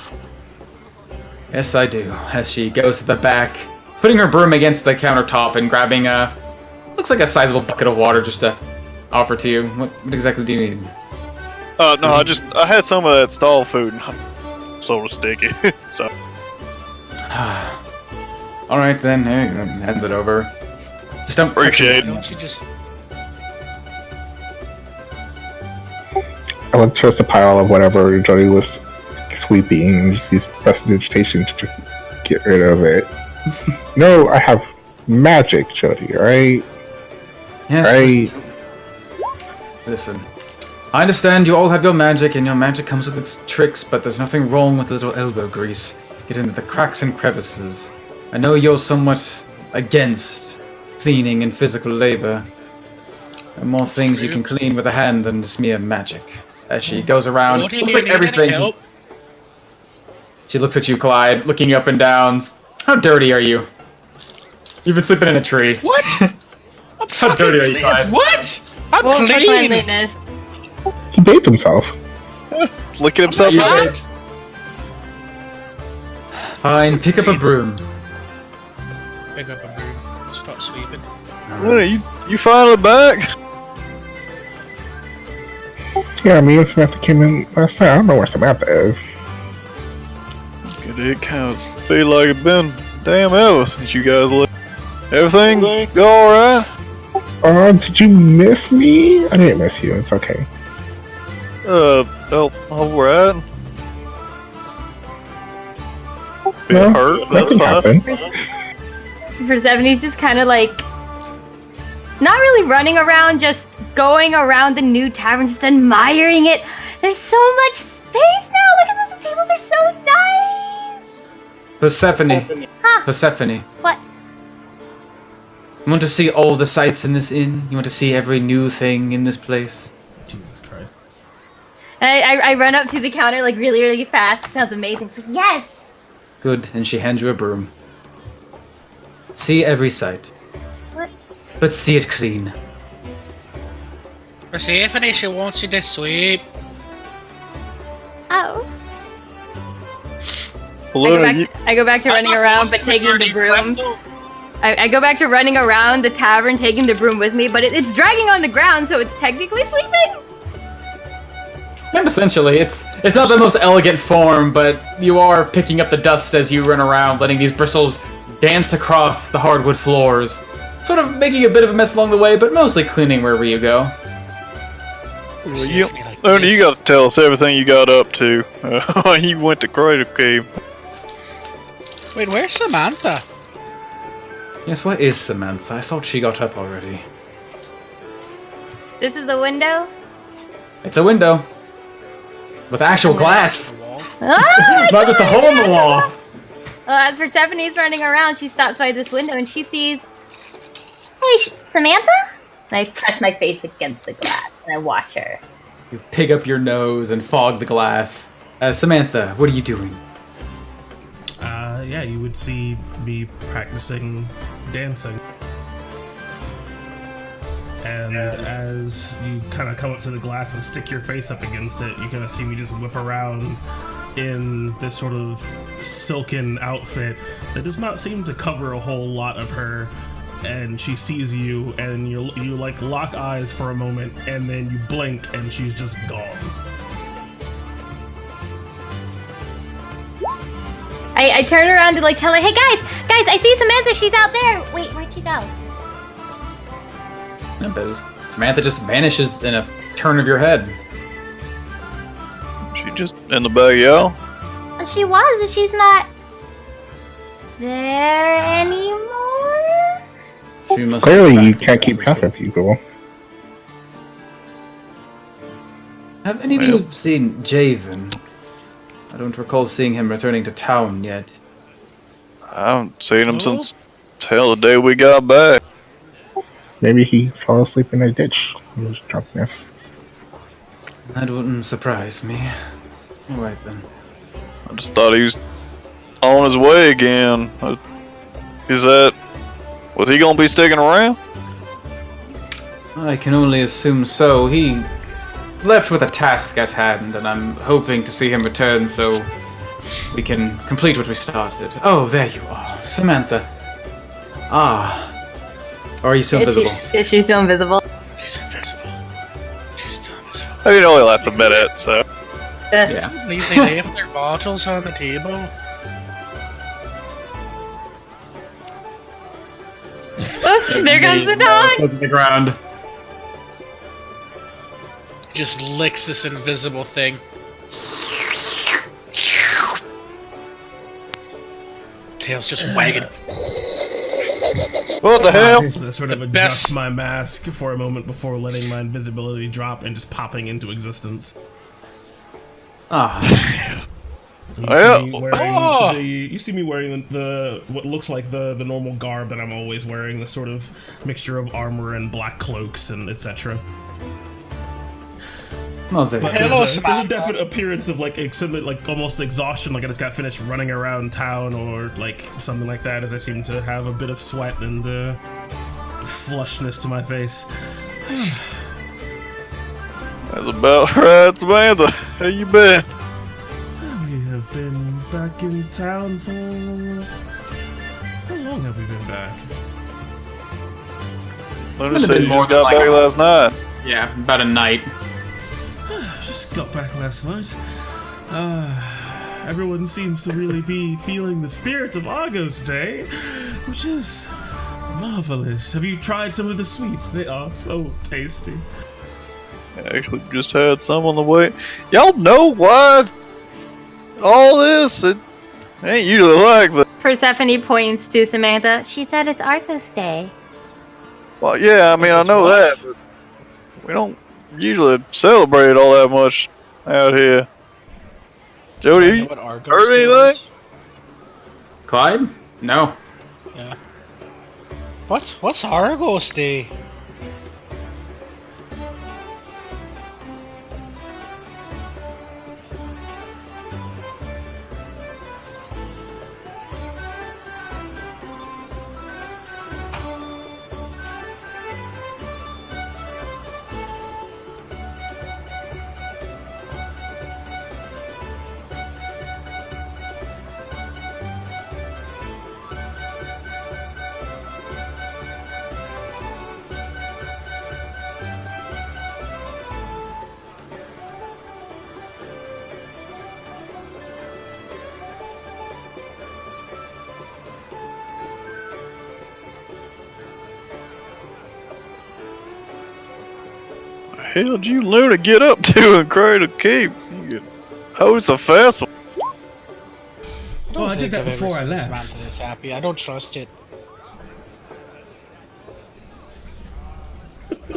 Yes, I do. As she goes to the back, putting her broom against the countertop and grabbing looks like a sizable bucket of water just to offer to you. What exactly do you need? No, I had some of that stall food and I'm sort of sticky, so. Alright then, here, hands it over. Just don't Appreciate it. Don't you just... I would trust a pile of whatever Jody was sweeping and just use prestidigitation to just get rid of it. No, I have magic, Jody, alright? Yes, listen. I understand you all have your magic, and your magic comes with its tricks, but there's nothing wrong with a little elbow grease. Get into the cracks and crevices. I know you're somewhat against cleaning and physical labor. There are more things you can clean with a hand than just mere magic. As she goes around, Jody, looks do you like need any everything. help? She looks at you, Clyde, looking up and down. How dirty are you? You've been sleeping in a tree. What? I'm How dirty are you, clean. Clyde? What? I'm Well, for clean. cleanliness. He bathed himself. Licking himself You out. did. Fine, pick up a broom. Pick up a broom. Stop sweeping. Hey, you finally back? Yeah, me and Samantha came in last night. I don't know where Samantha is. It kind of feel like it's been damn ever since you guys left. Everything go alright? Did you miss me? I didn't miss you. It's okay. Alright. No, Been hurt, that's nothing fine. happened. Persephone's just kind of like, not really running around, just going around the new tavern, just admiring it. There's so much space now. Look at those tables; are so nice. Persephone. Huh? Persephone. What? You want to see all the sights in this inn? You want to see every new thing in this place? Jesus Christ. I run up to the counter like really, really fast. Sounds amazing. It's like, yes! Good, and she hands you a broom. See every sight. What? But see it clean. Persephone, she wants you to sweep. Oh. Luna, I go back to running around, but taking the broom. I go back to running around the tavern, taking the broom with me, but it's dragging on the ground, so it's technically sweeping. And essentially, it's not the most elegant form, but you are picking up the dust as you run around, letting these bristles dance across the hardwood floors, sort of making a bit of a mess along the way, but mostly cleaning wherever you go. Luna, you got to tell us everything you got up to. You went to Cradle Cave. Wait, where's Samantha? Yes, what is Samantha? I thought she got up already. This is the window. It's a window. With actual glass. Ah, Not just a hole in the wall. Well, as Persephone's running around, she stops by this window and she sees... Hey, Samantha? And I press my face against the glass and I watch her. You pig up your nose and fog the glass. Samantha, what are you doing? Yeah, you would see me practicing dancing. And as you kind of come up to the glass and stick your face up against it, you kind of see me just whip around in this sort of silken outfit that does not seem to cover a whole lot of her. And she sees you, and you like lock eyes for a moment, and then you blink, and she's just gone. I turn around to like tell her, hey guys, I see Samantha, she's out there. Wait, where'd she go? Yeah, but Samantha just vanishes in a turn of your head. She just in the backyard. She was, and she's not there anymore. She must Clearly, be you back can't to keep track of people. Have any of you seen Javen? I don't recall seeing him returning to town yet. I haven't seen him since the day we got back. Maybe he fell asleep in a ditch. He was drunkenness. That wouldn't surprise me. Alright then. I just thought he was on his way again. Was he gonna be sticking around? I can only assume so. He left with a task at hand, and I'm hoping to see him return so we can complete what we started. Oh, there you are. Samantha. Ah. Or are you still invisible? Is she still invisible? She's invisible. She's still invisible. I mean, it only lasts a minute, so. Yeah. Leave they left their bottles on the table. There goes the dog! Goes to the ground. Just licks this invisible thing. Tail's just wagging. What the hell? I sort of The adjust best. my mask for a moment before letting my invisibility drop and just popping into existence. Ah. You see me wearing the what looks like the normal garb that I'm always wearing, the sort of mixture of armor and black cloaks and etc. Oh, there. But Hello, there's a Samantha. definite appearance of like almost exhaustion, like I just got finished running around town or like something like that, as I seem to have a bit of sweat and flushness to my face. That's about right, Samantha. How you been? We have been back in town for... How long have we been back? Luna Could've said been you more just than got like back a- last night. Yeah, about a night. Just got back last night. Everyone seems to really be feeling the spirit of Argos Day, which is marvelous. Have you tried some of the sweets? They are so tasty. I actually just had some on the way. Y'all know why all this? It ain't usually like that. Persephone points to Samantha. She said it's Arcos Day. Well, yeah, I mean, I know that, but we don't usually celebrate all that much out here. Jody, You know you what Argos heard Day anything? is? Clyde? No. Yeah. What's Argos Day? hell did you Luna get up to in Cradle Keep? You host a festival. Well, I did that I've ever before I seen left. Samantha this happy. I don't trust it.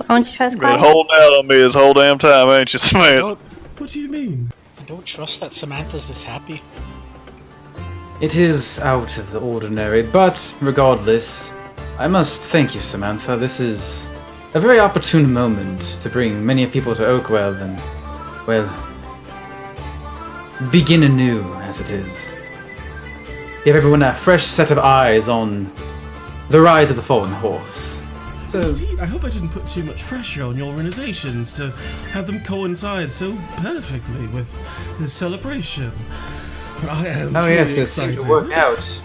Don't you trust Been Clyde? holding out on me this whole damn time, ain't you, Samantha? What do you mean? I don't trust that Samantha's this happy. It is out of the ordinary, but regardless, I must thank you, Samantha. This is a very opportune moment to bring many people to Oakwell and, well, begin anew, as it is. Give everyone a fresh set of eyes on the rise of the fallen horse. Indeed, I hope I didn't put too much pressure on your renovations to have them coincide so perfectly with this celebration. But I am Oh truly yes, it seemed excited. to work out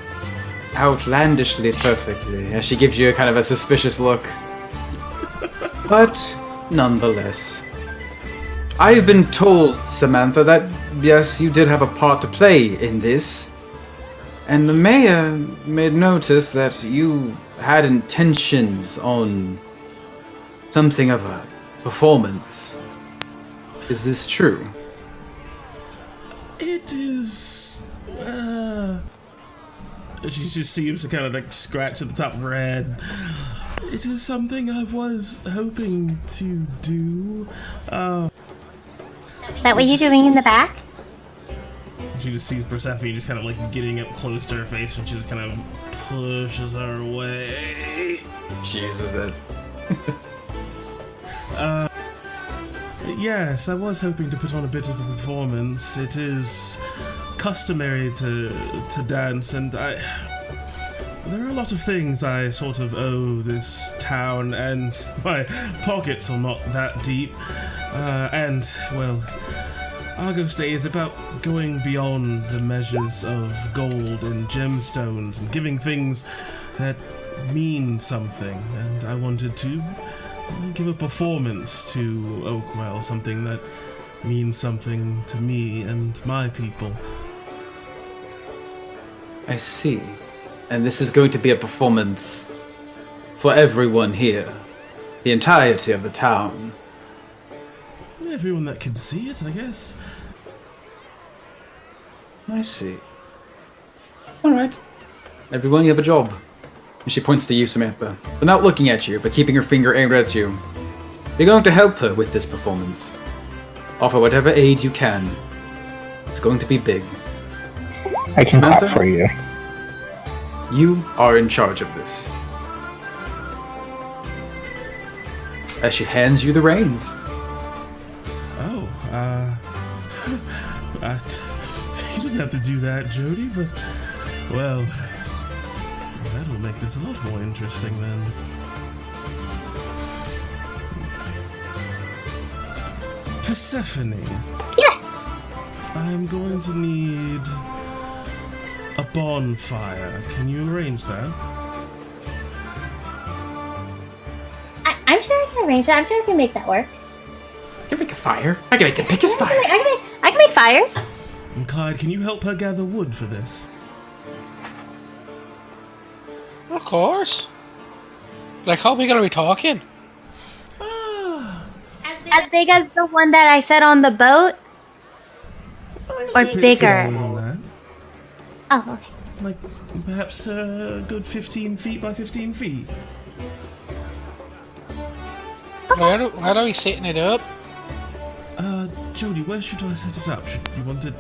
outlandishly perfectly, as she gives you a kind of a suspicious look. But, nonetheless, I've been told, Samantha, that yes, you did have a part to play in this, and the mayor made notice that you had intentions on something of a performance. Is this true? It is. She just seems to kind of like scratch at the top of her head. It is something I was hoping to do. Is that what you're doing in the back? She just sees Persephone just kind of like getting up close to her face, and she just kind of pushes her away. Jesus. Yes, I was hoping to put on a bit of a performance. It is customary to dance, and there are a lot of things I sort of owe this town, and my pockets are not that deep. And, well, Argos Day is about going beyond the measures of gold and gemstones and giving things that mean something, and I wanted to give a performance to Oakwell, something that means something to me and my people. I see. And this is going to be a performance for everyone here. The entirety of the town. Everyone that can see it, I guess. I see. Alright. Everyone, you have a job. And she points to you, Samantha. But not looking at you, but keeping her finger aimed at you. You're going to help her with this performance. Offer whatever aid you can. It's going to be big. I can clap Samantha? for you. You are in charge of this. As she hands you the reins. Oh, you didn't have to do that, Jody, but, well, that'll make this a lot more interesting then. Persephone. Yeah. I'm going to need a bonfire. Can you arrange that? I'm sure I can arrange that. I'm sure I can make that work. I can make a fire. I can make the biggest fire. I can make fires. And Clyde, can you help her gather wood for this? Of course. Like, how big are we talking? As big as the one that I set on the boat? Or bigger? Smaller than that. Oh, okay. Like, perhaps a good 15 feet by 15 feet. Where are we setting it up? Jody, where should I set it up? Should you want it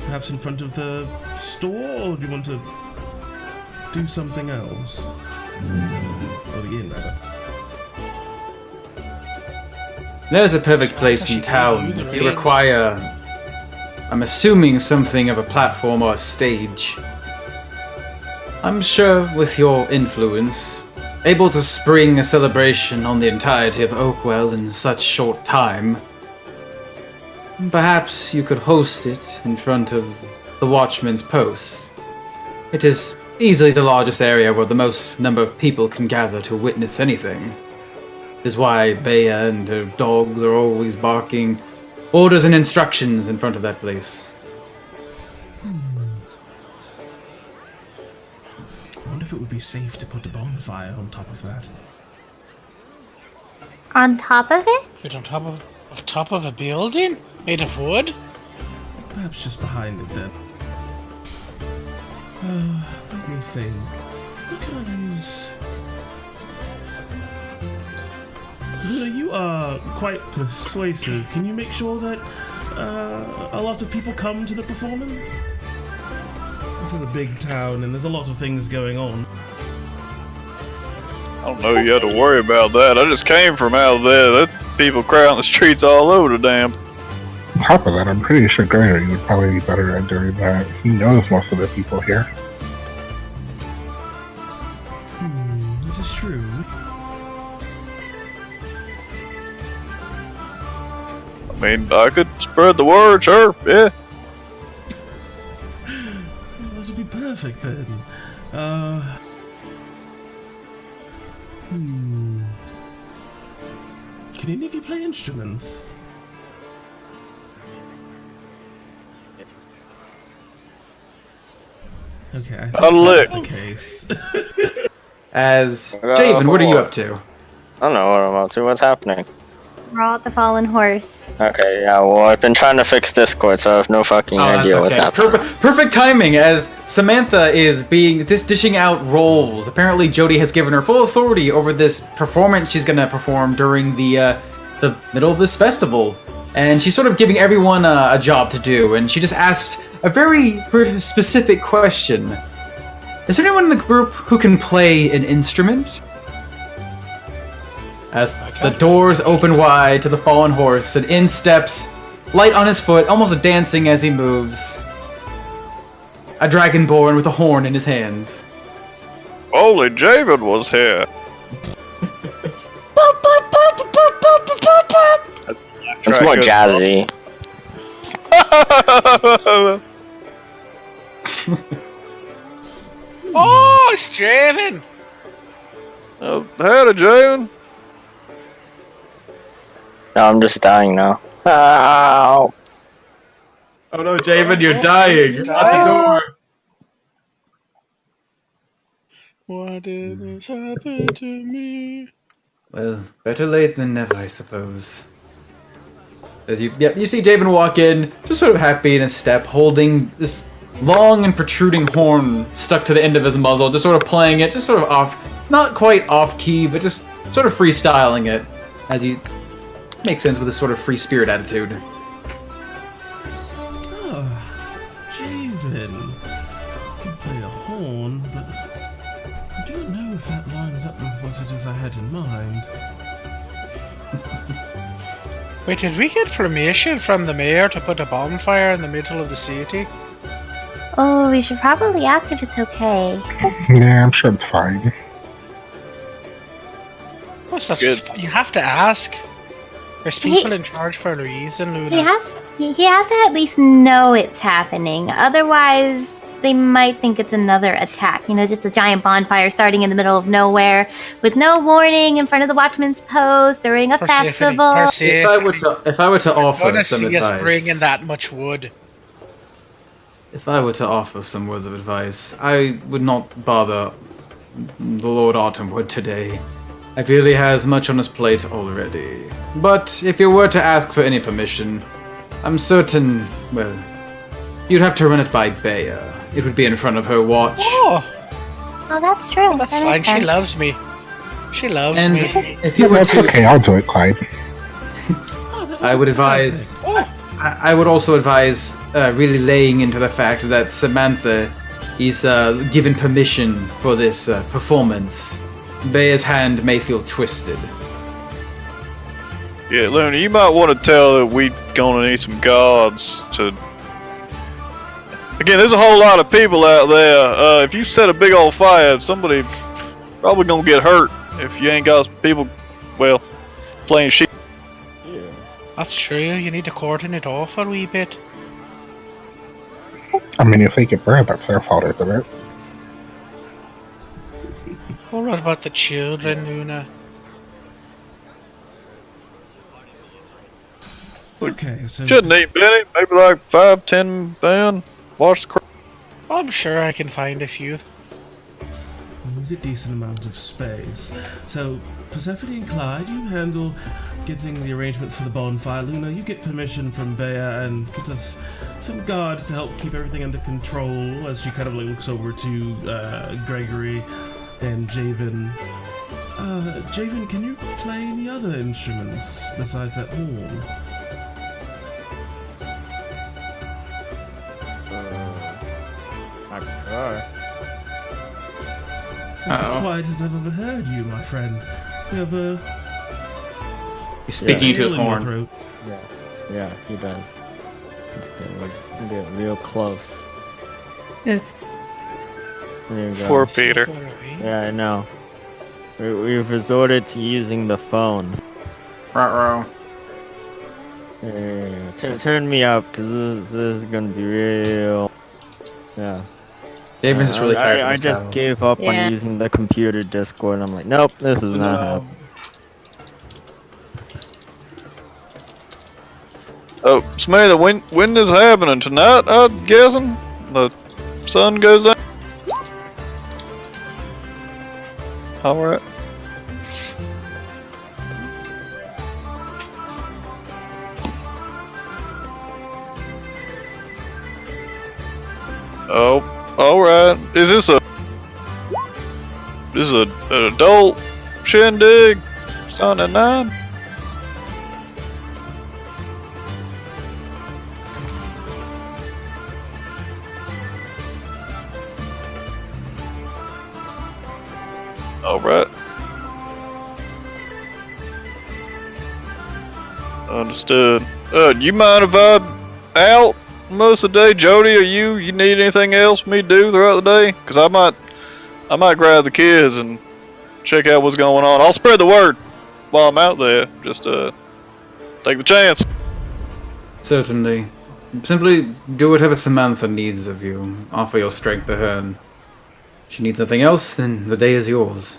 perhaps in front of the store, or do you want to do something else? Or the inn, rather. There's a perfect place in town if you require, I'm assuming, something of a platform or a stage. I'm sure with your influence, able to spring a celebration on the entirety of Oakwell in such short time, perhaps you could host it in front of the Watchman's Post. It is easily the largest area where the most number of people can gather to witness anything. Is why Bea and her dogs are always barking orders and instructions in front of that place. I wonder if it would be safe to put a bonfire on top of that. On top of it? Wait, on top of a building? Made of wood? Perhaps just behind it then. Let me think. What can I use? Luna, you are quite persuasive. Can you make sure that a lot of people come to the performance? This is a big town and there's a lot of things going on. I don't know you had to worry about that. I just came from out there. That people crowding the streets all over the damn. On top of that, I'm pretty sure Gregory would probably be better at doing that. He knows most of the people here. This is true. I mean, I could spread the word, sure, yeah. This would be perfect then. Can any of you play instruments? Okay, I think A lick. that's the case. As Javen, what are you up to? I don't know what I'm up to. What's happening? We're all at the fallen horse. Okay, yeah, well, I've been trying to fix Discord, so I have no fucking idea what's happening. Perfect timing, as Samantha is dishing out roles. Apparently, Jody has given her full authority over this performance she's gonna perform during the middle of this festival, and she's sort of giving everyone a job to do. And she just asked a very specific question: is there anyone in the group who can play an instrument? As the doors open wide to the fallen horse, and in steps, light on his foot, almost dancing as he moves, a dragonborn with a horn in his hands. Holy Javen was here. It's more jazzy. Oh, it's Draven! Howdy, Javen. No, I'm just dying now. Ow! Oh no, Javen, you're dying! At the door! Why did this happen to me? Well, better late than never, I suppose. As you see Javen walk in, just sort of happy in his step, holding this long and protruding horn stuck to the end of his muzzle, just sort of playing it, just sort of off, not quite off key, but just sort of freestyling it, as he makes sense with his sort of free spirit attitude. Javen. You can play a horn, but I don't know if that lines up with what it is I had in mind. Wait, did we get permission from the mayor to put a bonfire in the middle of the city? Oh, we should probably ask if it's okay. Yeah, I'm sure it's fine. What's that? You have to ask. There's people in charge for a reason, Luna. He has to at least know it's happening. Otherwise, they might think it's another attack. You know, just a giant bonfire starting in the middle of nowhere with no warning in front of the Watchman's Post during a festival. If I were to offer some see advice, us bring in that much wood. if I were to offer some words of advice, I would not bother the Lord Autumnwood today. I feel he has much on his plate already. But if you were to ask for any permission, I'm certain, well, you'd have to run it by Bea. It would be in front of her watch. Oh, That's true. that's That fine. makes She sense. loves me. She loves And me. if you Yeah, were that's to, okay, I'll do it, Clyde. I would advise. Oh, I would also advise really laying into the fact that Samantha is given permission for this performance. Bea's hand may feel twisted. Yeah, Luna, you might want to tell that we gonna need some guards to... Again, there's a whole lot of people out there. If you set a big old fire, somebody probably gonna get hurt if you ain't got people, well, playing sheep. that's true. You need to cordon it off a wee bit. I mean, if they get burned, that's their fault, isn't it? Well, what about the children, Luna? Okay, so Shouldn't need many, maybe like 5-10 men. Watch the crowd. I'm sure I can find a few. with a decent amount of space. So, Persephone and Clyde, you handle getting the arrangements for the bonfire. Luna, you get permission from Bea and get us some guards to help keep everything under control as she kind of like looks over to Gregory and Javen. Javen, can you play any other instruments besides that horn? I prefer. That's as quiet as I've ever heard you, my friend. You have a... He's speaking to his feeling in your horn. throat. Yeah, he does. We get real close. Oof. There you go. Poor Peter. Yeah, I know. We've resorted to using the phone. Ruh-roh. Turn me up, because this is gonna be real. Yeah. David's just really tired. I just gave up Yeah. on using the computer Discord. I'm like, nope, this is not happening. Oh, Samantha, when this happening? Tonight, I'm guessing? The sun goes down? Alright. Oh, alright. Is this an adult shindig? Starting at 9? Alright. Understood. You mind if I'm out most of the day? Jody, are you need anything else for me to do throughout the day? Cause I might grab the kids and check out what's going on. I'll spread the word while I'm out there. Just take the chance. Certainly. Simply do whatever Samantha needs of you. Offer your strength to her. And if she needs nothing else, then the day is yours.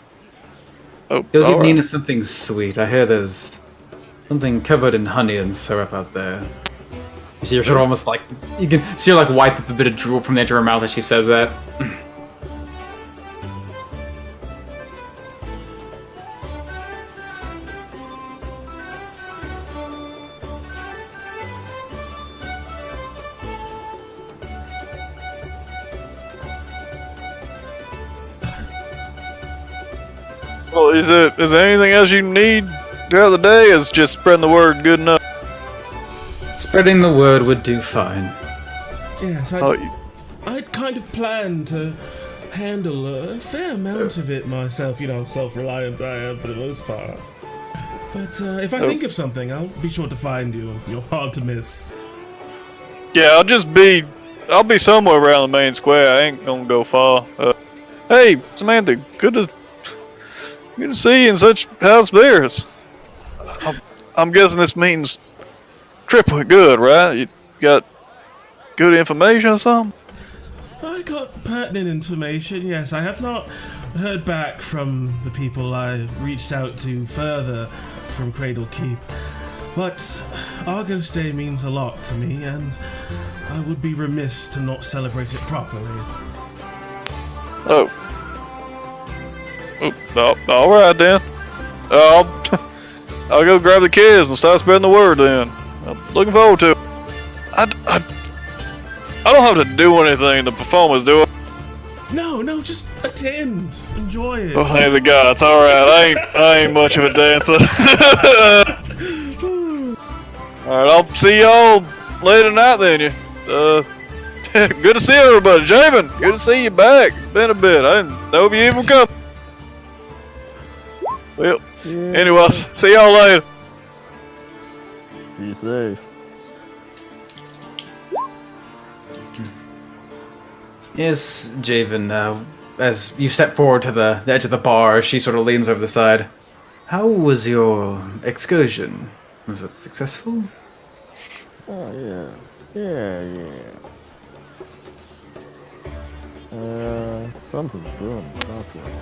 Oh, You'll give alright. Nina something sweet. I hear there's something covered in honey and syrup out there. You see her sort of almost like, you can see her like wipe up a bit of drool from the edge of her mouth as she says that. Well, is there anything else you need throughout the day? Is just spreading the word good enough? Spreading the word would do fine. Yes, I'd kind of planned to handle a fair amount of it myself. You know, self-reliant I am for the most part. But if I think of something, I'll be sure to find you. You're hard to miss. Yeah, I'll be somewhere around the main square. I ain't gonna go far. Hey, Samantha, good to see you in such high spirits. I'm guessing this means trip went good, right? You got good information or something? I got pertinent information, yes. I have not heard back from the people I reached out to further from Cradle Keep. But Argos Day means a lot to me, and I would be remiss to not celebrate it properly. Oh, alright then. I'll go grab the kids and start spreading the word then. I'm looking forward to it. I don't have to do anything the performers do. No, just attend. Enjoy it. Oh, hey, the gods. Alright, I ain't much of a dancer. Alright, I'll see y'all later tonight then. Good to see everybody. Javen, good to see you back. It's been a bit. I didn't know if you even come. Well, anyway, I'll see y'all later. Be safe. Yes, Javen, as you step forward to the edge of the bar, she sort of leans over the side. How was your excursion? Was it successful? Oh, yeah. Something's brewing. That's what.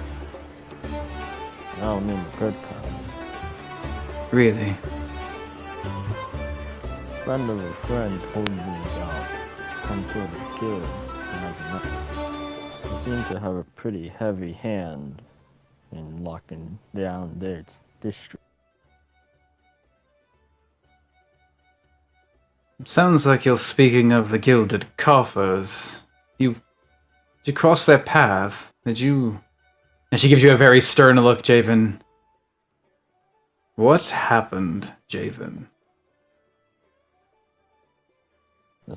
I don't mean the good kind. Really? Friend of a friend told me about some sort of kid. He seem to have a pretty heavy hand in locking down their district. Sounds like you're speaking of the Gilded Coffers. Did you cross their path? Did you... And she gives you a very stern look, Javen. What happened, Javen? I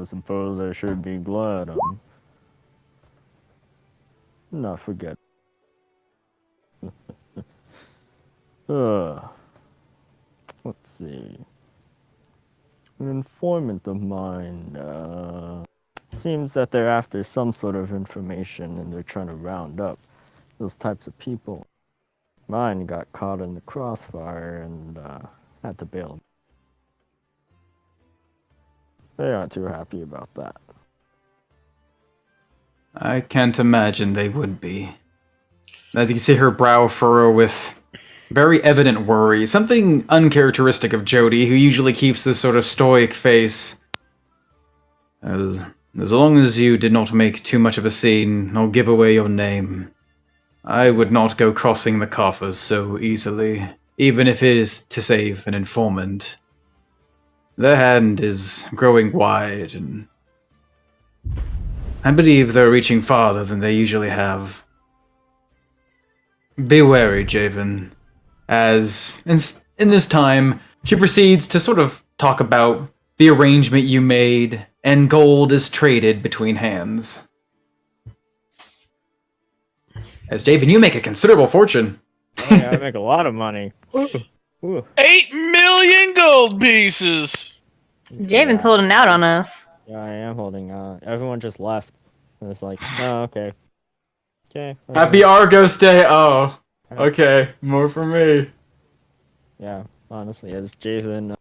suppose I should be glad I'm not forget. Let's see. An informant of mine, seems that they're after some sort of information and they're trying to round up those types of people. Mine got caught in the crossfire and had to bail. They aren't too happy about that. I can't imagine they would be. As you can see her brow furrow with very evident worry, something uncharacteristic of Jody, who usually keeps this sort of stoic face. As long as you did not make too much of a scene or give away your name, I would not go crossing the coffers so easily, even if it is to save an informant. Their hand is growing wide, and I believe they're reaching farther than they usually have. Be wary, Javen, as in this time, she proceeds to sort of talk about the arrangement you made, and gold is traded between hands. As Javen, you make a considerable fortune. Oh, yeah, I make a lot of money. Ooh. 8 million gold pieces! Javen's holding out on us. Yeah, I am holding out. Everyone just left. And it's like, oh, okay. Okay. Happy Argos Day! Oh, okay. More for me. Yeah, honestly, as Javen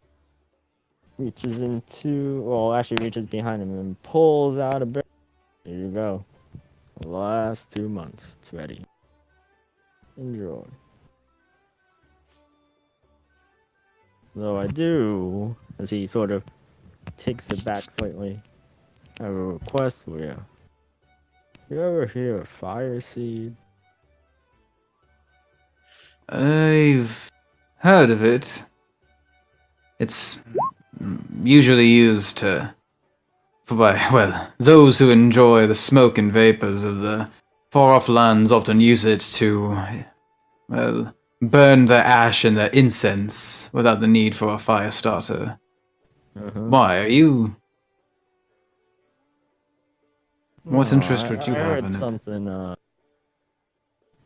reaches reaches behind him and pulls out a barrel. Here you go. The last 2 months. It's ready. Enjoy. Though I do, as he sort of takes it back slightly, I have a request for you. You ever hear of fire seed? I've heard of it. It's usually used by those who enjoy the smoke and vapors of the far-off lands often use it to, burn their ash and their incense without the need for a fire starter. Why, are you... What interest would you I have heard in it? something,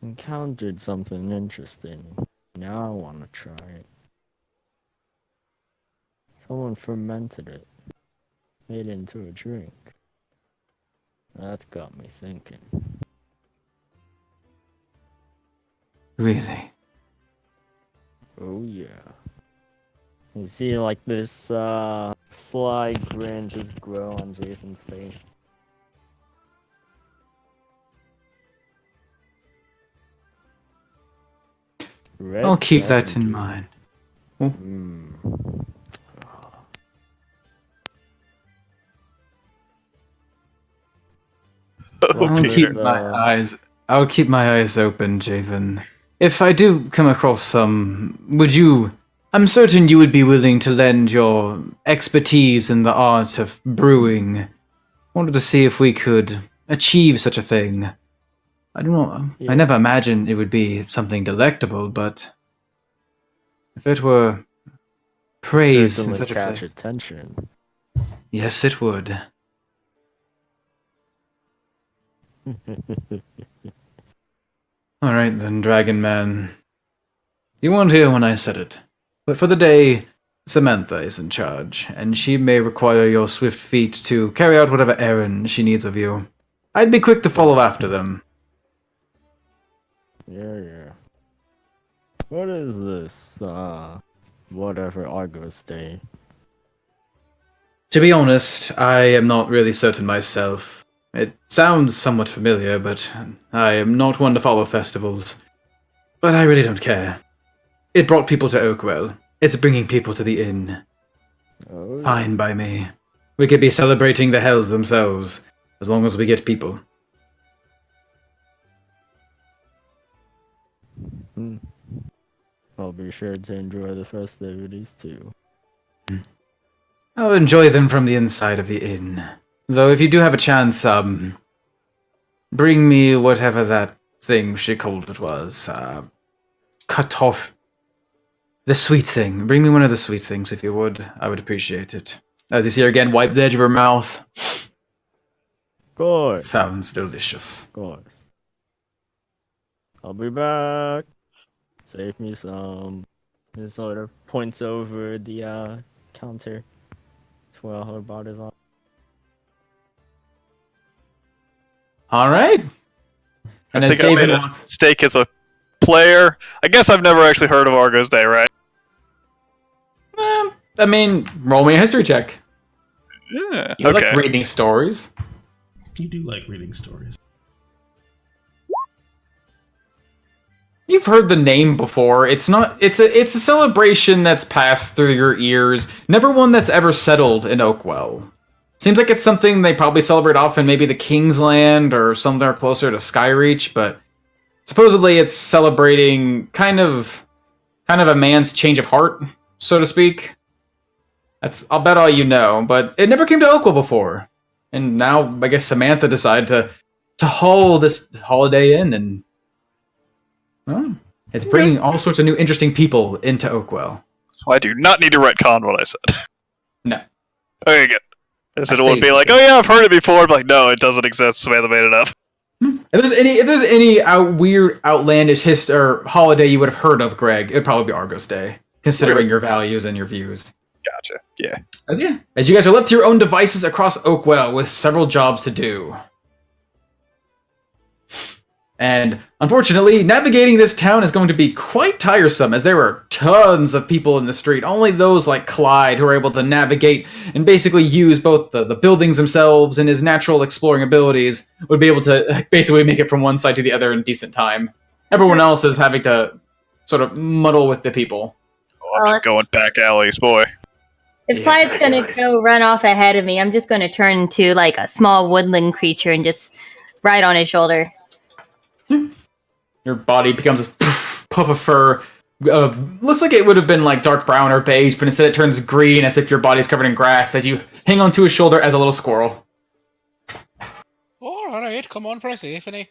encountered something interesting. Now I want to try it. Someone fermented it. Made it into a drink. That's got me thinking. Really? Oh yeah. You see like this sly grin just grow on Jason's face. I'll keep that in mind. I'll keep my eyes open, Javen. If I do come across some, I'm certain you would be willing to lend your expertise in the art of brewing. Wanted to see if we could achieve such a thing. I don't know. Yeah. I never imagined it would be something delectable, but if it were praised in such a catch place, attention. yes, it would. All right then, Dragon Man. You weren't here when I said it, but for the day, Samantha is in charge, and she may require your swift feet to carry out whatever errand she needs of you. I'd be quick to follow after them. Yeah. What is this, whatever Argos Day? To be honest, I am not really certain myself. It sounds somewhat familiar, but I am not one to follow festivals. But I really don't care. It brought people to Oakwell. It's bringing people to the inn. Oh, yeah. Fine by me. We could be celebrating the hells themselves, as long as we get people. I'll be sure to enjoy the festivities too. I'll enjoy them from the inside of the inn. Though if you do have a chance, bring me whatever that thing she called it was. Cut off the sweet thing. Bring me one of the sweet things if you would. I would appreciate it. As you see her again, wipe the edge of her mouth. Of course. Sounds delicious. Of course. I'll be back. Save me some. He sort of points over the counter while her body's on. Alright. And I as think I made David a walks... mistake as a player. I guess I've never actually heard of Argo's Day, right? I mean, roll me a history check. Yeah. You Okay. like reading stories. You do like reading stories. You've heard the name before. It's a celebration that's passed through your ears. Never one that's ever settled in Oakwell. Seems like it's something they probably celebrate often, maybe the King's Land or somewhere closer to Skyreach, but supposedly it's celebrating kind of a man's change of heart, so to speak. I'll bet all you know, but it never came to Oakwell before. And now I guess Samantha decided to haul this holiday in, and well, it's bringing all sorts of new interesting people into Oakwell. So I do not need to retcon what I said. No. Okay, good. I said it I won't see. be like, oh yeah, I've heard it before. I'm like, no, it doesn't exist. Samantha made it up. If there's any weird, outlandish or holiday you would have heard of, Greg, it'd probably be Argos Day, considering your values and your views. Gotcha. Yeah. As you guys are left to your own devices across Oakwell with several jobs to do. And unfortunately, navigating this town is going to be quite tiresome, as there were tons of people in the street. Only those like Clyde who are able to navigate and basically use both the buildings themselves and his natural exploring abilities would be able to basically make it from one side to the other in decent time. Everyone else is having to sort of muddle with the people. Oh, I'm just going back alleys, boy. If Yeah, Clyde's gonna nice. go run off ahead of me, I'm just gonna turn into like a small woodland creature and just ride on his shoulder. Your body becomes this puff of fur. Looks like it would have been like dark brown or beige, but instead it turns green as if your body's covered in grass as you hang onto his shoulder as a little squirrel. Alright, come on for a symphony.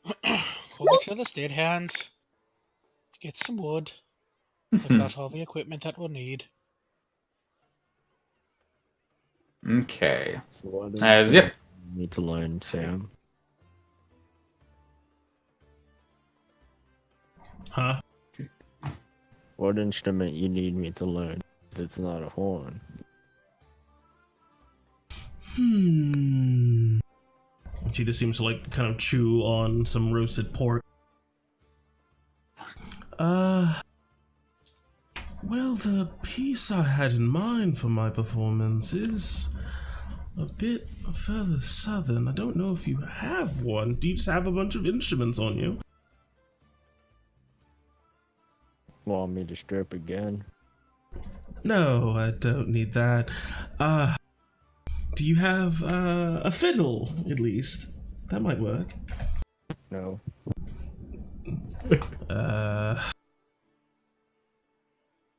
We'll get the stead hands. Get some wood. I've got all the equipment that we'll need. Okay. So what As yep. you need to learn, Sam? Huh? What instrument you need me to learn? It's not a horn. She just seems to like kind of chew on some roasted pork. Well, the piece I had in mind for my performance is a bit further southern. I don't know if you have one. Do you just have a bunch of instruments on you? Want me to strip again? No, I don't need that. Do you have a fiddle, at least? That might work. No.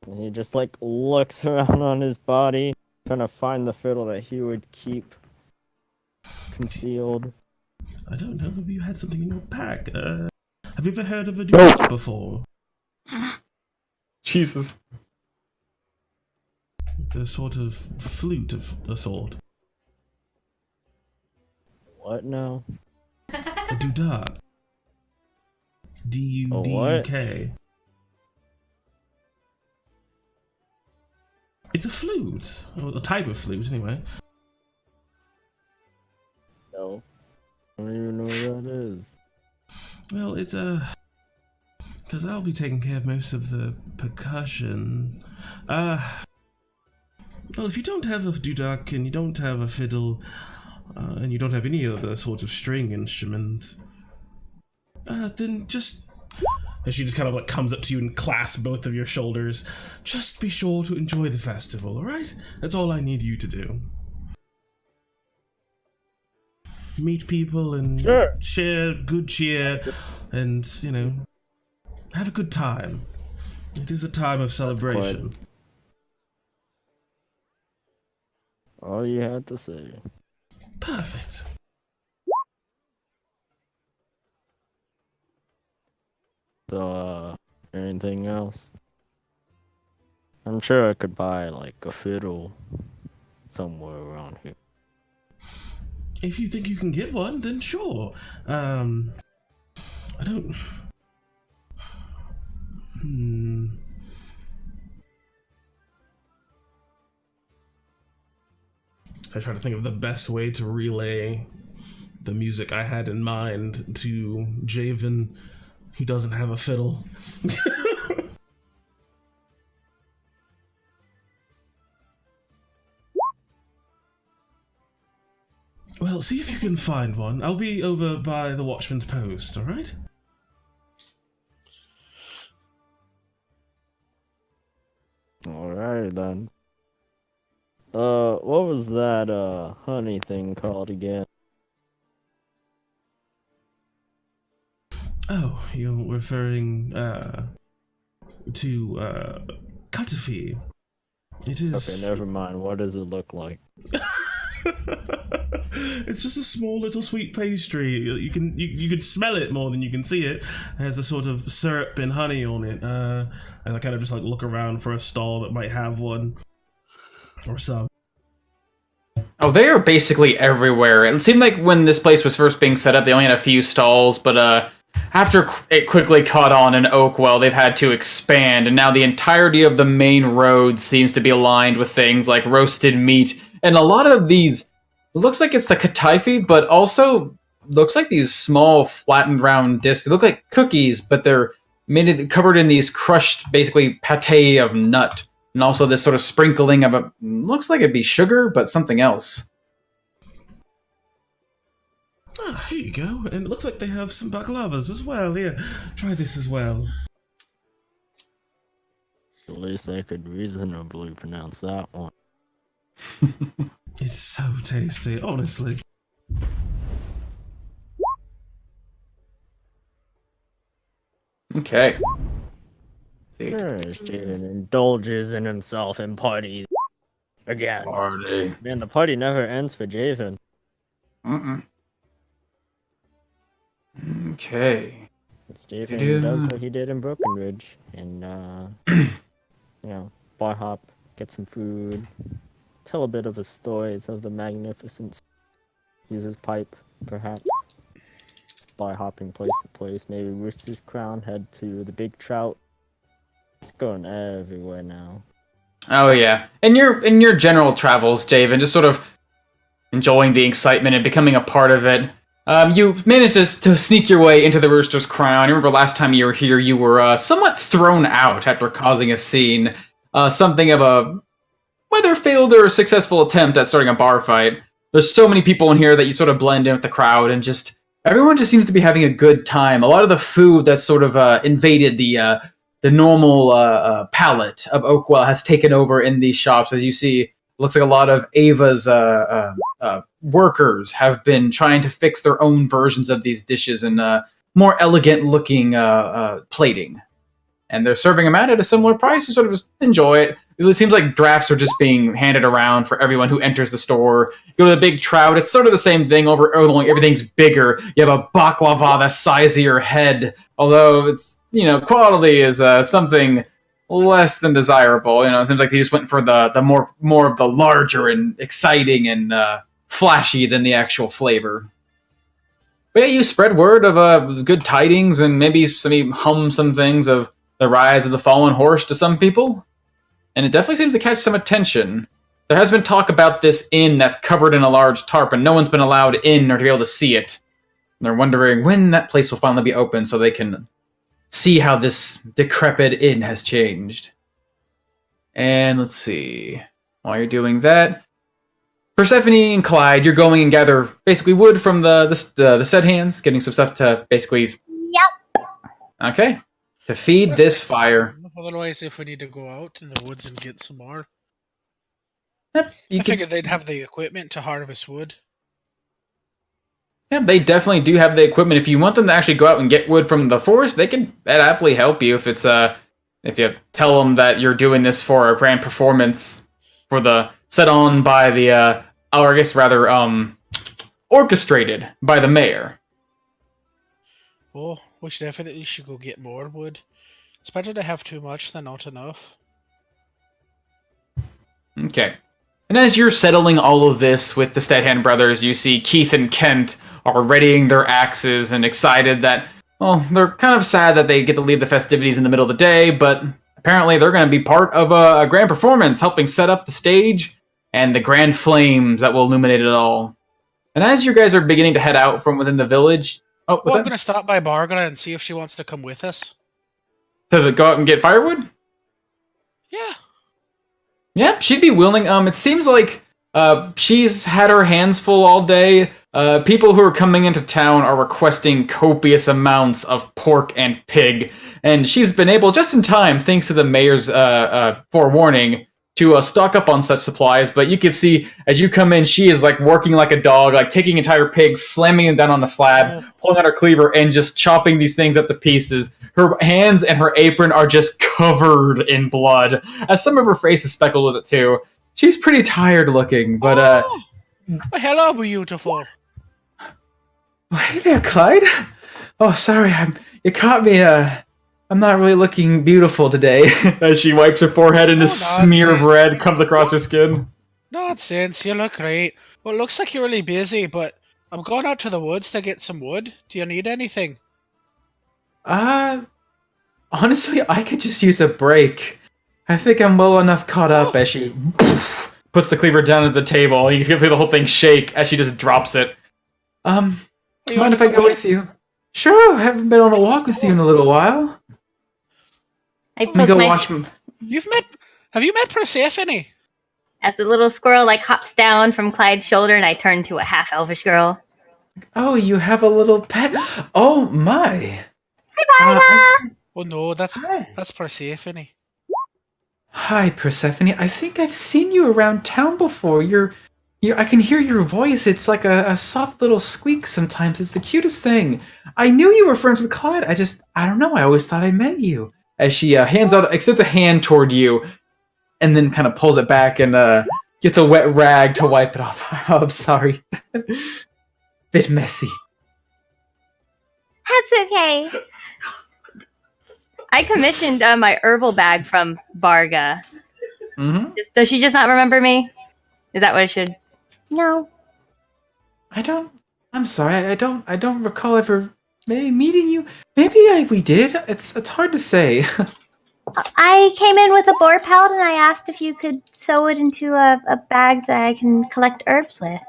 And he just like looks around on his body, trying to find the fiddle that he would keep concealed. I don't know if you had something in your pack. Have you ever heard of a duet before? Jesus. The sort of flute of a sort. What now? A duduk. D-U-D-U-K. It's a flute. Or a type of flute, anyway. No. I don't even know what that is. Well, it's a... Because I'll be taking care of most of the percussion. Well, if you don't have a duduk and you don't have a fiddle, and you don't have any other sort of string instrument, then just... And she just kind of like comes up to you and clasps both of your shoulders. Just be sure to enjoy the festival, alright? That's all I need you to do. Meet people and Sure. share good cheer and, you know, have a good time. It is a time of celebration. All you had to say. Perfect. So, anything else? I'm sure I could buy like a fiddle somewhere around here. If you think you can get one, then sure. I don't. I try to think of the best way to relay the music I had in mind to Javen, who doesn't have a fiddle. Well, see if you can find one. I'll be over by the Watchman's Post, alright? Alright then. What was that honey thing called again? Oh, you're referring to Cuttafee. It is. Okay, never mind. What does it look like? It's just a small little sweet pastry. You can smell it more than you can see it. It has a sort of syrup and honey on it. And I kind of just like look around for a stall that might have one or some. Oh, they are basically everywhere. It seemed like when this place was first being set up, they only had a few stalls, but after it quickly caught on in Oakwell, they've had to expand, and now the entirety of the main road seems to be aligned with things like roasted meat, and a lot of these, looks like it's the kataifi, but also looks like these small flattened round discs. They look like cookies, but they're covered in these crushed, basically pate of nut, and also this sort of sprinkling of a, looks like it'd be sugar, but something else. Ah, here you go. And it looks like they have some baklavas as well. Here, try this as well. At least I could reasonably pronounce that one. It's so tasty, honestly. Okay. Sure, Steven indulges in himself and parties again. Party. Man, the party never ends for Javen. Okay. Javen does what he did in Broken Ridge, and you know, bar hop, get some food, tell a bit of his stories of the magnificence. Use his pipe, perhaps. Bar hopping place to place, maybe Rooster's Crown, head to the Big Trout. It's going everywhere now. Oh yeah. In your general travels, Javen, just sort of enjoying the excitement and becoming a part of it. You managed to sneak your way into the Rooster's Crown. I remember last time you were here, you were somewhat thrown out after causing a scene. Something of a, whether failed or successful attempt at starting a bar fight. There's so many people in here that you sort of blend in with the crowd, and just everyone just seems to be having a good time. A lot of the food that's sort of invaded the normal palate of Oakwell has taken over in these shops. As you see, it looks like a lot of Ava's workers have been trying to fix their own versions of these dishes in more elegant looking plating. And they're serving them out at a similar price. You sort of just enjoy it. It seems like drafts are just being handed around for everyone who enters the store. You go to the Big Trout, it's sort of the same thing, only everything's bigger. You have a baklava the size of your head, although it's, quality is something less than desirable. It seems like they just went for the more of the larger and exciting and flashy than the actual flavor. But yeah, you spread word of good tidings, and maybe hum some things of the rise of the fallen horse to some people. And it definitely seems to catch some attention. There has been talk about this inn that's covered in a large tarp, and no one's been allowed in or to be able to see it. And they're wondering when that place will finally be open so they can see how this decrepit inn has changed. And let's see. While you're doing that, Persephone and Clyde, you're going and gather basically wood from the said hands, getting some stuff to basically... Yep. Okay. To feed this fire. Otherwise, if we need to go out in the woods and get some more. Yep, I figured they'd have the equipment to harvest wood. Yeah, they definitely do have the equipment. If you want them to actually go out and get wood from the forest, they can happily help you. If you tell them that you're doing this for a grand performance for the set on by the, or I guess rather, orchestrated by the mayor. Oh, we definitely should go get more wood. It's better to have too much than not enough. Okay. And as you're settling all of this with the Steadhand brothers, you see Keith and Kent are readying their axes and excited that, well, they're kind of sad that they get to leave the festivities in the middle of the day, but apparently they're going to be part of a grand performance, helping set up the stage and the grand flames that will illuminate it all. And as you guys are beginning to head out from within the village... Oh, what's Well, I'm that? going to stop by Bargara and see if she wants to come with us. Does it go out and get firewood? Yeah. Yeah, she'd be willing. It seems like she's had her hands full all day. People who are coming into town are requesting copious amounts of pork and pig, and she's been able, just in time, thanks to the mayor's forewarning, to stock up on such supplies. But you can see, as you come in, she is like working like a dog, like taking entire pigs, slamming them down on the slab, pulling out her cleaver, and just chopping these things up to pieces. Her hands and her apron are just covered in blood, as some of her face is speckled with it too. She's pretty tired looking, but Well, hello, beautiful. hey there, Clyde. Oh, sorry, you caught me. I'm not really looking beautiful today. As she wipes her forehead and this smear of red comes across her skin. Nonsense, you look great. Well, it looks like you're really busy, but I'm going out to the woods to get some wood. Do you need anything? Honestly, I could just use a break. I think I'm well enough caught up as she puts the cleaver down at the table. You can feel the whole thing shake as she just drops it. Mind if I go with you? Sure, I haven't been on a walk with you in a little while. I Let me poke go my watch them. Have you met Persephone? as the little squirrel like hops down from Clyde's shoulder, and I turn to a half elvish girl. Oh, you have a little pet. Oh my. Hi, Barga. Oh no, that's Hi. Persephone. Hi, Persephone. I think I've seen you around town before. I can hear your voice. It's like a soft little squeak sometimes. It's the cutest thing. I knew you were friends with Clyde. I don't know. I always thought I met you. As she extends a hand toward you, and then kind of pulls it back and gets a wet rag to wipe it off. Oh, I'm sorry. Bit messy. That's okay. I commissioned my herbal bag from Barga. Mm-hmm. Does she just not remember me? Is that what I should? No. I'm sorry. I don't recall ever maybe meeting you. Maybe we did. It's hard to say. I came in with a boar pelt and I asked if you could sew it into a bag that I can collect herbs with.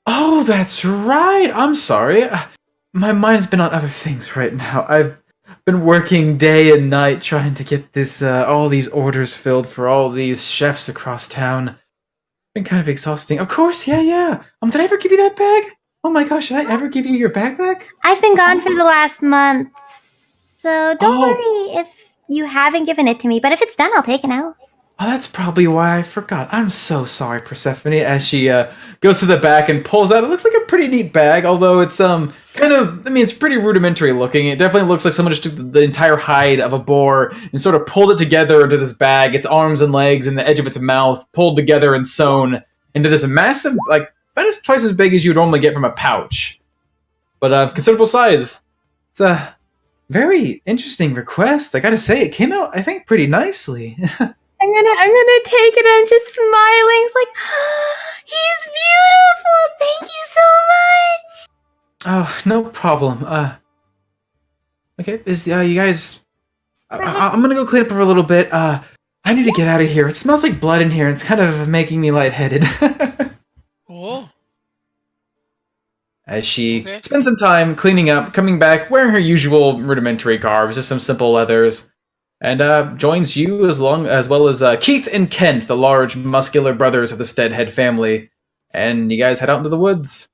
Oh, that's right. I'm sorry. My mind's been on other things right now. I've been working day and night trying to get this all these orders filled for all these chefs across town. Been kind of exhausting. Of course, yeah. Did I ever give you that bag? Oh my gosh, did I ever give you your bag back? I've been gone for the last month, so don't Oh. worry if you haven't given it to me. But if it's done, I'll take it out. Oh, that's probably why I forgot. I'm so sorry, Persephone, as she goes to the back and pulls out. It looks like a pretty neat bag, although it's it's pretty rudimentary looking. It definitely looks like someone just took the entire hide of a boar and sort of pulled it together into this bag, its arms and legs and the edge of its mouth pulled together and sewn into this massive, like, that is twice as big as you would normally get from a pouch. But considerable size. It's a very interesting request. I gotta say, it came out, I think, pretty nicely. I'm gonna take it. I'm just smiling. It's like, he's beautiful. Thank you so much. Oh, no problem. Okay, you guys... I'm gonna go clean up for a little bit. I need to get out of here. It smells like blood in here. It's kind of making me lightheaded. Oh, As she Okay. spends some time cleaning up, coming back, wearing her usual rudimentary garbs, just some simple leathers, and joins you as well as Keith and Kent, the large, muscular brothers of the Steadhead family, and you guys head out into the woods.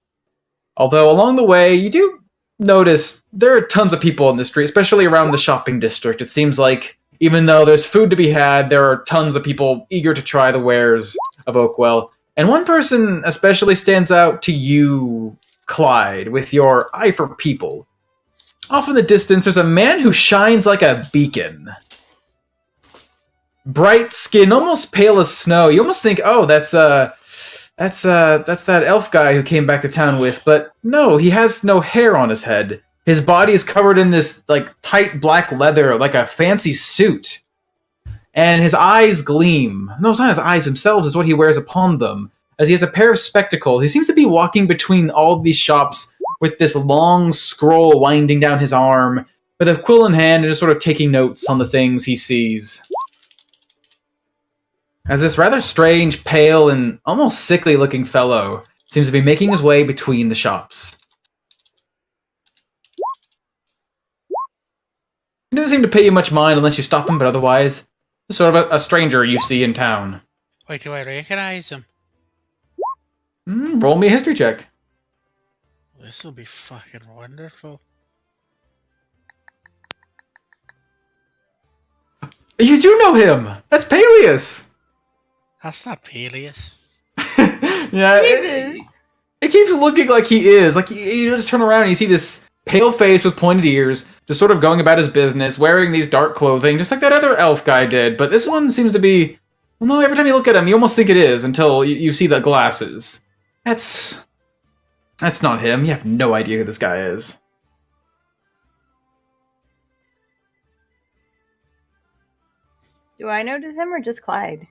Although along the way, you do notice there are tons of people in the street, especially around the shopping district. It seems like even though there's food to be had, there are tons of people eager to try the wares of Oakwell. And one person especially stands out to you, Clyde, with your eye for people. Off in the distance, there's a man who shines like a beacon. Bright skin, almost pale as snow. You almost think, oh, that's that elf guy who came back to town with, but no, he has no hair on his head. His body is covered in this like tight black leather, like a fancy suit. And his eyes gleam. No, it's not his eyes themselves, it's what he wears upon them. As he has a pair of spectacles, he seems to be walking between all of these shops with this long scroll winding down his arm, with a quill in hand and just sort of taking notes on the things he sees. As this rather strange, pale, and almost sickly-looking fellow seems to be making his way between the shops. He doesn't seem to pay you much mind unless you stop him, but otherwise, he's sort of a stranger you see in town. Wait, do I recognize him? Roll me a history check. This will be fucking wonderful. You do know him! That's Peleus! That's not Peleus. Yeah, it keeps looking like he is. Like, you just turn around and you see this pale face with pointed ears, just sort of going about his business, wearing these dark clothing, just like that other elf guy did. But this one seems to be... Well, no, every time you look at him, you almost think it is, until you see the glasses. That's not him. You have no idea who this guy is. Do I notice him or just Clyde?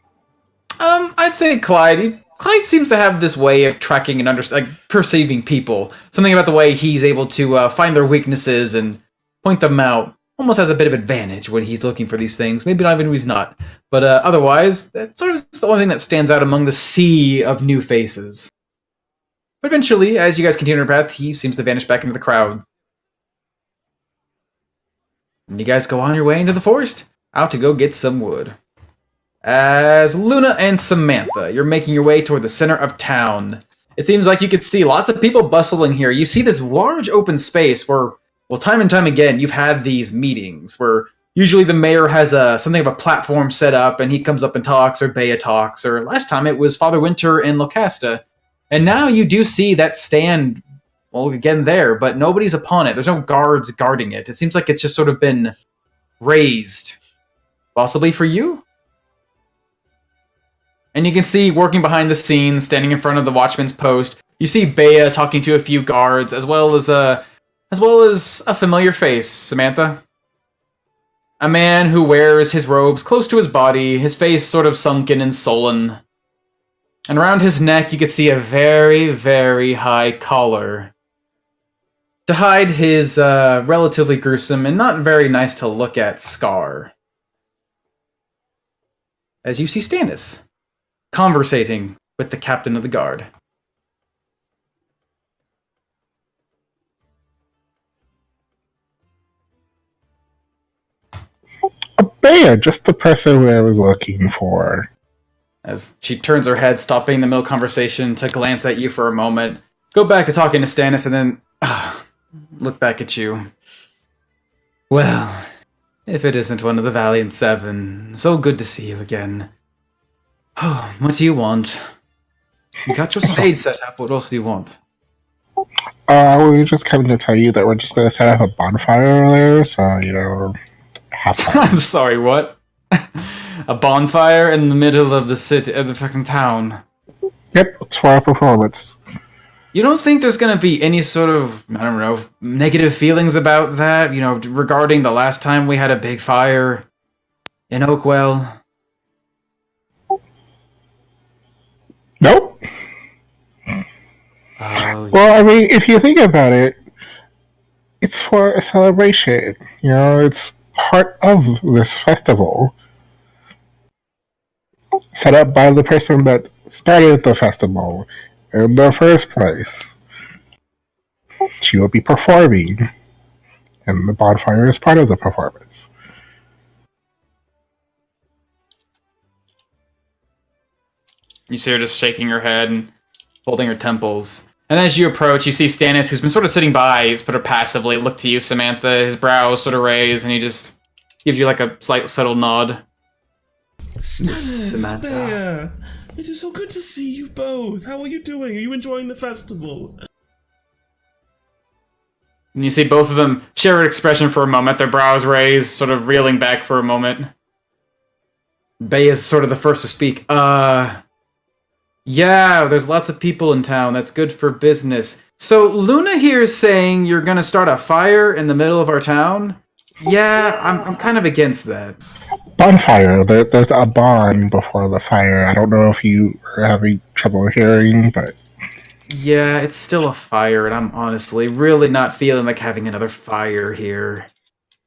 I'd say Clyde. Clyde seems to have this way of tracking and perceiving people. Something about the way he's able to find their weaknesses and point them out. Almost has a bit of advantage when he's looking for these things. Maybe not even when he's not. But otherwise, that's sort of the only thing that stands out among the sea of new faces. But eventually, as you guys continue your path, he seems to vanish back into the crowd. And you guys go on your way into the forest, out to go get some wood. As Luna and Samantha, you're making your way toward the center of town. It seems like you could see lots of people bustling here. You see this large open space where, well, time and time again, you've had these meetings where usually the mayor has something of a platform set up and he comes up and talks, or Bea talks, or last time it was Father Winter and Locasta. And now you do see that stand, well, again there, but nobody's upon it. There's no guards guarding it. It seems like it's just sort of been raised. Possibly for you? And you can see, working behind the scenes, standing in front of the watchman's post, you see Bea talking to a few guards, as well as a familiar face, Samantha. A man who wears his robes close to his body, his face sort of sunken and sullen. And around his neck, you can see a very, very high collar to hide his relatively gruesome and not very nice to look at scar. As you see Stannis conversating with the captain of the guard. Bea, just the person who I was looking for. As she turns her head, stopping the middle conversation to glance at you for a moment, go back to talking to Stannis, and then look back at you. Well, if it isn't one of the Valiant Seven, so good to see you again. Oh, what do you want? You got your stage set up, what else do you want? We were just coming to tell you that we're just going to set up a bonfire there, so, have fun. I'm sorry, what? A bonfire in the middle of the city, of the fucking town. Yep, it's for our performance. You don't think there's gonna be any sort of, I don't know, negative feelings about that? Regarding the last time we had a big fire in Oakwell? Nope. Well, I mean, if you think about it, it's for a celebration. It's part of this festival. Set up by the person that started the festival in the first place. She will be performing, and the bonfire is part of the performance. You see her just shaking her head and holding her temples. And as you approach, you see Stannis, who's been sort of sitting by, sort of passively, look to you, Samantha, his brows sort of raised, and he just gives you like a slight subtle nod. Samantha. Bea, it is so good to see you both. How are you doing? Are you enjoying the festival? And you see both of them share an expression for a moment, their brows raised, sort of reeling back for a moment. Bay is sort of the first to speak. Yeah, there's lots of people in town. That's good for business. So Luna here is saying you're gonna start a fire in the middle of our town? Yeah, I'm kind of against that. Bonfire. There's a barn before the fire. I don't know if you are having trouble hearing, but Yeah, it's still a fire, and I'm honestly really not feeling like having another fire here.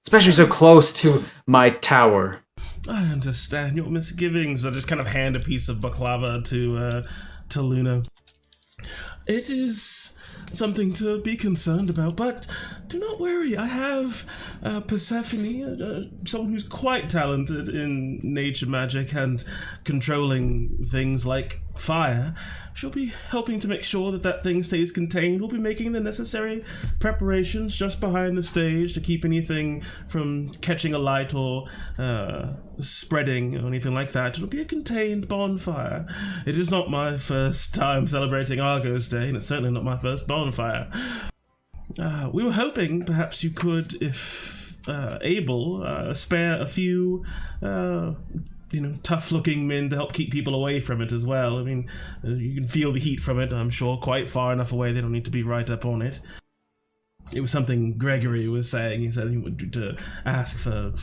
Especially so close to my tower. I understand your misgivings. I just kind of hand a piece of baklava to Luna. It is something to be concerned about, but do not worry. I have Persephone, someone who's quite talented in nature magic and controlling things like fire. She'll be helping to make sure that that thing stays contained. We'll be making the necessary preparations just behind the stage to keep anything from catching alight or spreading or anything like that. It'll be a contained bonfire. It is not my first time celebrating Argo's Day, and it's certainly not my first bonfire. We were hoping perhaps you could, if able, spare a few tough-looking men to help keep people away from it as well. I mean, you can feel the heat from it, I'm sure, quite far enough away. They don't need to be right up on it. It was something Gregory was saying. He said he would to ask for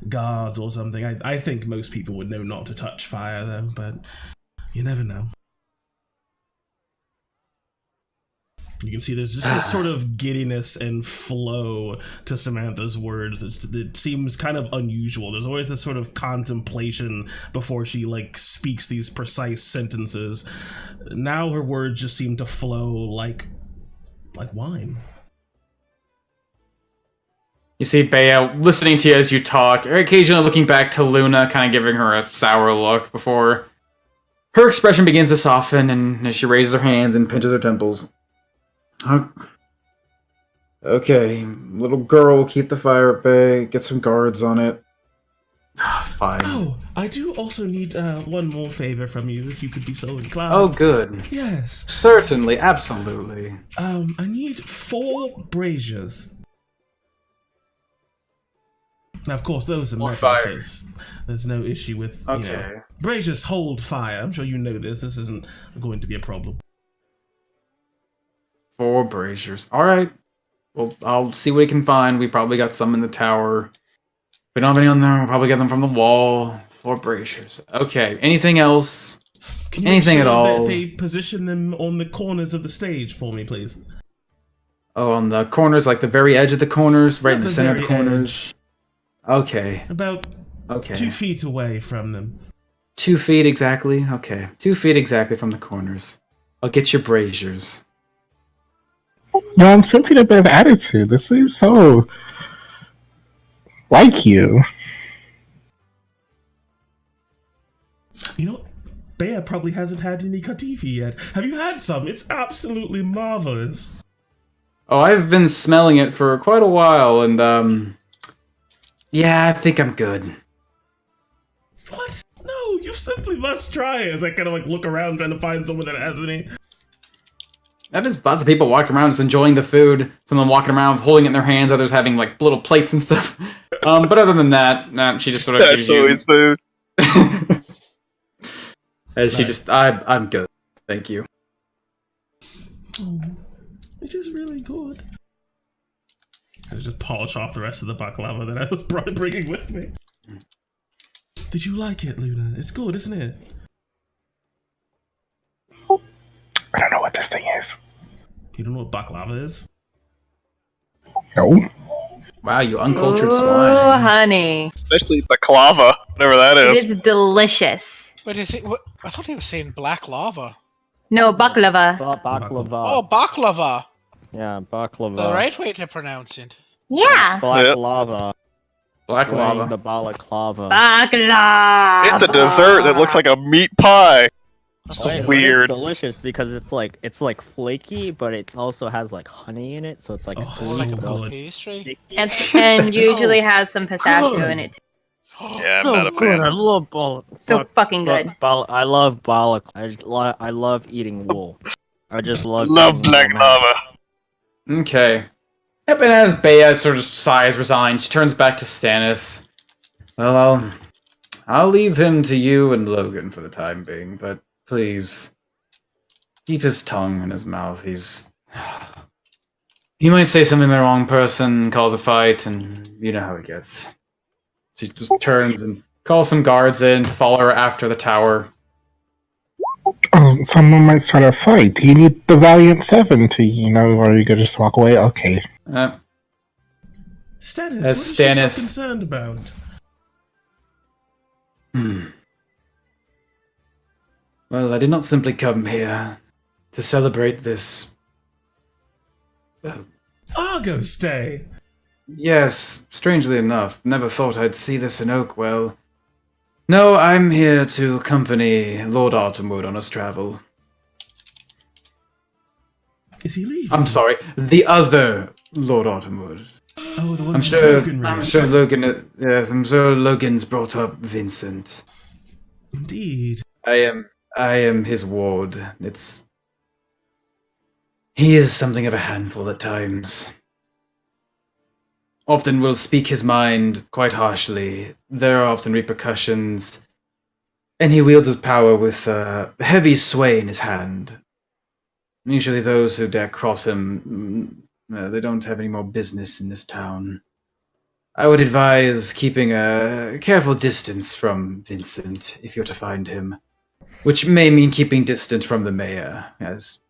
guards or something. I think most people would know not to touch fire, though, but you never know. You can see there's just this sort of giddiness and flow to Samantha's words. It seems kind of unusual. There's always this sort of contemplation before she, speaks these precise sentences. Now her words just seem to flow like wine. You see Bea listening to you as you talk, or occasionally looking back to Luna, kind of giving her a sour look before her expression begins to soften, and as she raises her hands and pinches her temples. Okay, little girl will keep the fire at bay, get some guards on it. Fine. Oh, I do also need one more favor from you, if you could be so inclined. Oh, good. Yes. Certainly, absolutely. I need 4 braziers. Now, of course, those are metal, so there's no issue with, braziers hold fire. I'm sure you know this. This isn't going to be a problem. 4 braziers. Alright. Well, I'll see what we can find. We probably got some in the tower. If we don't have any on there, we'll probably get them from the wall. 4 braziers. Okay. Anything else? Can you Anything make at sure all? that they position them on the corners of the stage for me, please? Oh, on the corners, like the very edge of the corners? Right in the center of the very corners? Okay. About 2 feet away from them. 2 feet exactly? Okay. 2 feet exactly from the corners. I'll get your braziers. no, I'm sensing a bit of attitude. This seems so like you. You know, Bea probably hasn't had any katifi yet. Have you had some? It's absolutely marvelous. Oh, I've been smelling it for quite a while, and, yeah, I think I'm good. What? No, you simply must try it. As I kind of look around trying to find someone that has any. There's lots of people walking around just enjoying the food. Some of them walking around holding it in their hands, others having little plates and stuff. But other than that, she just sort of That's always food. As she just, I'm good. Thank you. Oh, it is really good. I just polish off the rest of the baklava that I was bringing with me. Did you like it, Luna? It's good, isn't it? I don't know what this thing is. You don't know what baklava is? No. Wow, you uncultured Oh, swine. honey. Especially baklava, whatever that It is. is delicious. But is it? What, I thought he was saying black lava. No, baklava. Baklava. Oh, baklava. Yeah, baklava. The right way to pronounce it. Yeah. Black Yep. lava. Black Playing lava. the balaclava. Baklava. It's a dessert that looks like a meat pie. So Wait, but weird. It's delicious because it's flaky, but it also has honey in it, so it's Oh, sweet. Like a so but good. pastry. And usually has some pistachio in it. Too. Yeah, I'm so not a good. fan. I love balak. So fucking good. I love balak. I love eating wool. I just love. Love eating black wool lava. Okay. Yep, and as Bea sort of sighs, resigns, she turns back to Stannis. Well, I'll leave him to you and Logan for the time being, but please keep his tongue in his mouth. He might say something to the wrong person, cause a fight, and you know how it gets. She just turns and calls some guards in to follow her after the tower. Oh, someone might start a fight. Do you need the Valiant Seven to, or are you gonna just walk away? Okay. Stannis, As what is she Stannis- so concerned about? Well, I did not simply come here to celebrate this. Argos Day! Yes, strangely enough, never thought I'd see this in Oakwell. No, I'm here to accompany Lord Autumnwood on his travel. Is he leaving? I'm sorry, the other Lord Autumnwood. Oh, the one I'm from sure. Broken I'm Ridge. sure Logan. Yes, I'm sure Logan's brought up Vincent. Indeed. I am his ward. He is something of a handful at times. Often will speak his mind quite harshly. There are often repercussions, and he wields his power with heavy sway in his hand. Usually those who dare cross him, they don't have any more business in this town. I would advise keeping a careful distance from Vincent if you're to find him, which may mean keeping distant from the mayor, as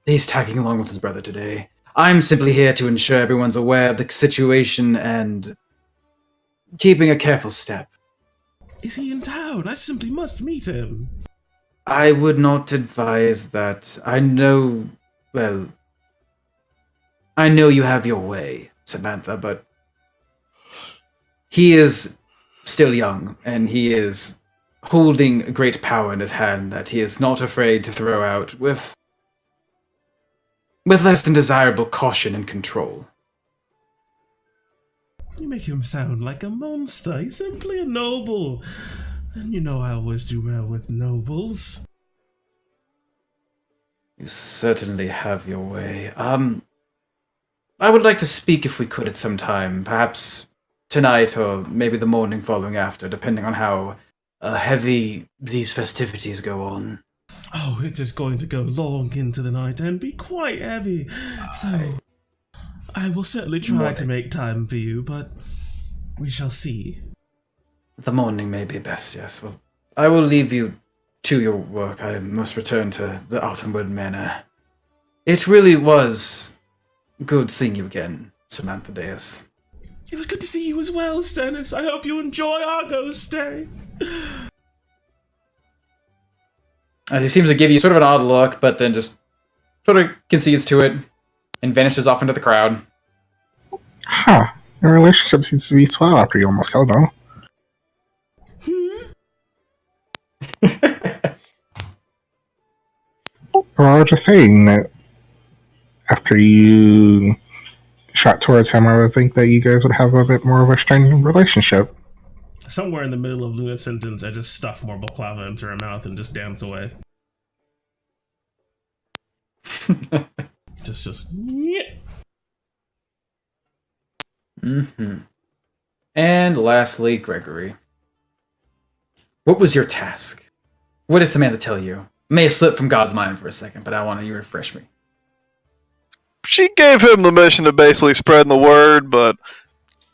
he's tagging along with his brother today. I'm simply here to ensure everyone's aware of the situation and keeping a careful step. Is he in town? I simply must meet him. I would not advise that. I know you have your way, Samantha, but he is still young, and he is holding great power in his hand that he is not afraid to throw out with less than desirable caution and control. You make him sound like a monster. He's simply a noble. And you know I always do well with nobles. You certainly have your way. I would like to speak if we could at some time, perhaps tonight or maybe the morning following after, depending on how heavy these festivities go on. Oh, it is going to go long into the night and be quite heavy. So, I will certainly try to make time for you, but we shall see. The morning may be best, yes. Well, I will leave you to your work. I must return to the Autumnwood Manor. It really was good seeing you again, Samantha Deus. It was good to see you as well, Stannis. I hope you enjoy Argos Day. He seems to give you sort of an odd look, but then just sort of concedes to it and vanishes off into the crowd. Huh. Your relationship seems to be swell after you almost killed him. Well, I was just saying that after you shot towards him, I would think that you guys would have a bit more of a strained relationship. Somewhere in the middle of Luna's sentence, I just stuff more baklava into her mouth and just dance away. just. Yeah. Mm-hmm. And lastly, Gregory. What was your task? What did Samantha tell you? May have slipped from God's mind for a second, but I want you to refresh me. She gave him the mission of basically spreading the word, but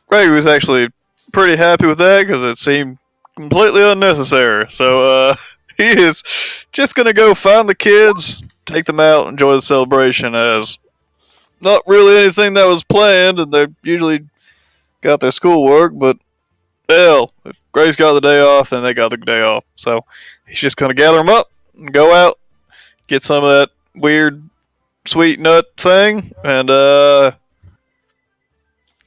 Greg was actually pretty happy with that because it seemed completely unnecessary. So he is just gonna go find the kids, take them out, enjoy the celebration as not really anything that was planned, and they usually got their schoolwork, but hell, if Greg's got the day off, then they got the day off. So he's just gonna gather them up and go out, get some of that weird sweet nut thing, and have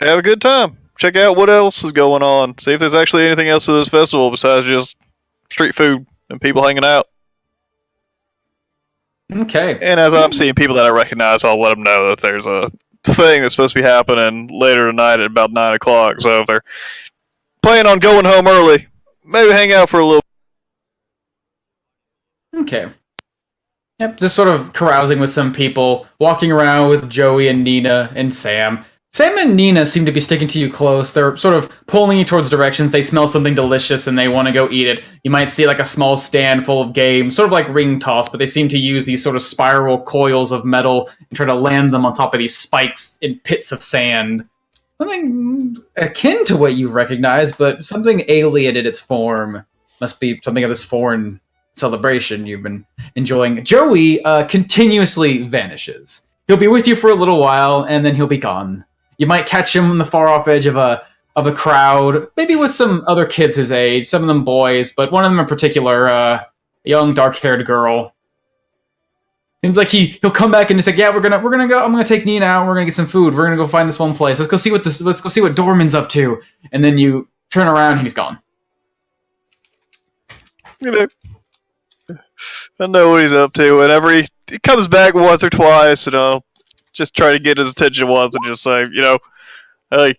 a good time. Check out what else is going on. See if there's actually anything else to this festival besides just street food and people hanging out. Okay. And as I'm seeing people that I recognize, I'll let them know that there's a thing that's supposed to be happening later tonight at about 9 o'clock. So if they're planning on going home early, maybe hang out for a little. Okay. Yep, just sort of carousing with some people, walking around with Joey and Nina and Sam. Sam and Nina seem to be sticking to you close. They're sort of pulling you towards directions. They smell something delicious and they want to go eat it. You might see like a small stand full of games, sort of like ring toss, but they seem to use these sort of spiral coils of metal and try to land them on top of these spikes in pits of sand. Something akin to what you've recognized, but something alien in its form. Must be something of this foreign celebration you've been enjoying. Joey continuously vanishes. He'll be with you for a little while, and then he'll be gone. You might catch him on the far off edge of a crowd, maybe with some other kids his age, some of them boys, but one of them in particular, a young dark-haired girl. Seems like he'll come back and just like, yeah, we're gonna go. I'm gonna take Nina out. We're gonna get some food. We're gonna go find this one place. Let's go see what Dorman's up to. And then you turn around and he's gone. I know what he's up to. Whenever he comes back once or twice, and I'll just try to get his attention once and just say, hey,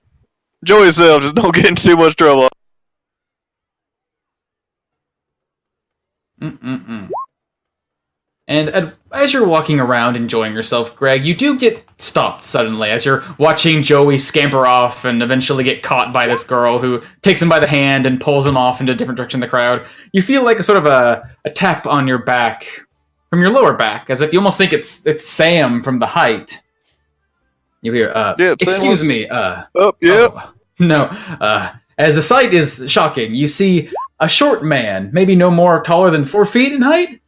enjoy yourself. Just don't get into too much trouble. And as you're walking around enjoying yourself, Greg, you do get stopped suddenly as you're watching Joey scamper off and eventually get caught by this girl who takes him by the hand and pulls him off into a different direction in the crowd. You feel like a sort of a tap on your back, from your lower back, as if you almost think it's Sam from the height. You hear, excuse me, yeah. Oh, no, as the sight is shocking, you see a short man, maybe no more taller than 4 feet in height,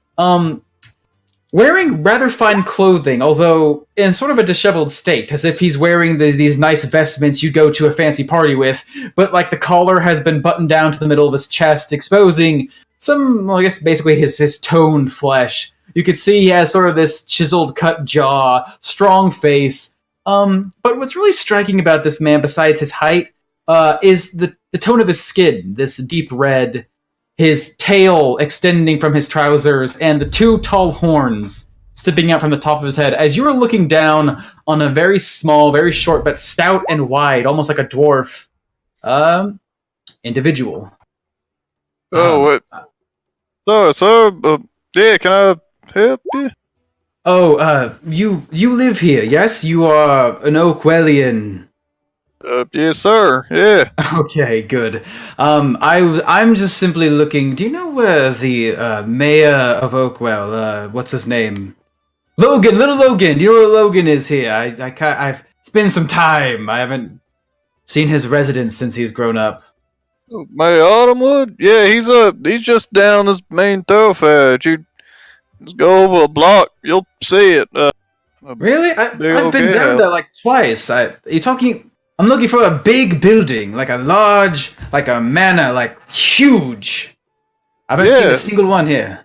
wearing rather fine clothing, although in sort of a disheveled state, as if he's wearing these nice vestments you'd go to a fancy party with, but like the collar has been buttoned down to the middle of his chest, exposing some, well, I guess basically his toned flesh. You could see he has sort of this chiseled cut jaw, strong face. But what's really striking about this man, besides his height, is the tone of his skin, this deep red, his tail extending from his trousers, and the 2 tall horns sticking out from the top of his head. As you are looking down on a very small, very short, but stout and wide, almost like a dwarf, individual. What? Yeah, can I help you? You live here, yes? You are an Oakwellian. Yes, sir. Yeah. Okay, good. I'm just simply looking. Do you know where the mayor of Oakwell? What's his name? Logan, little Logan. Do you know where Logan is here? I've it's been some time. I haven't seen his residence since he's grown up. Mayor Autumnwood? Yeah, he's just down this main thoroughfare. You just go over a block, you'll see it. Really? I've been down there like twice. I'm looking for a big building, like a large, like a manor, like huge. I haven't seen a single one here.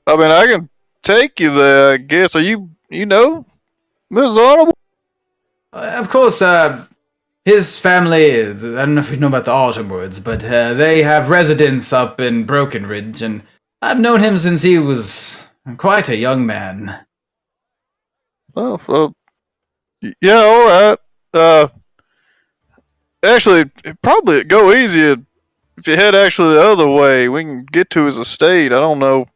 I mean, I can take you there, I guess. Are you know Mrs. Autumnwood? Of course, his family, I don't know if you know about the Autumnwoods, but they have residence up in Brokenridge, and I've known him since he was quite a young man. Oh, yeah, alright. Actually, it'd probably go easier if you head actually the other way. We can get to his estate. I don't know.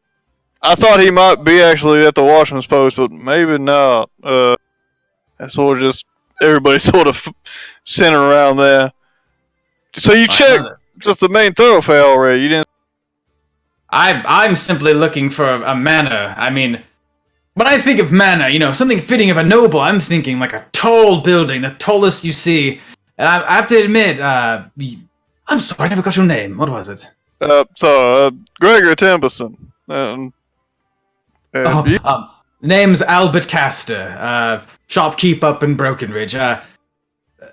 I thought he might be actually at the Watchman's Post, but maybe not. That's sort of just everybody sort of centered around there. So you checked just the main thoroughfare already. You didn't. I'm simply looking for a manor. I mean, when I think of manor, something fitting of a noble, I'm thinking like a tall building, the tallest you see. And I have to admit, I'm sorry, I never got your name. What was it? Gregor Templeson. Name's Albert Castor, shopkeep up in Brokenridge.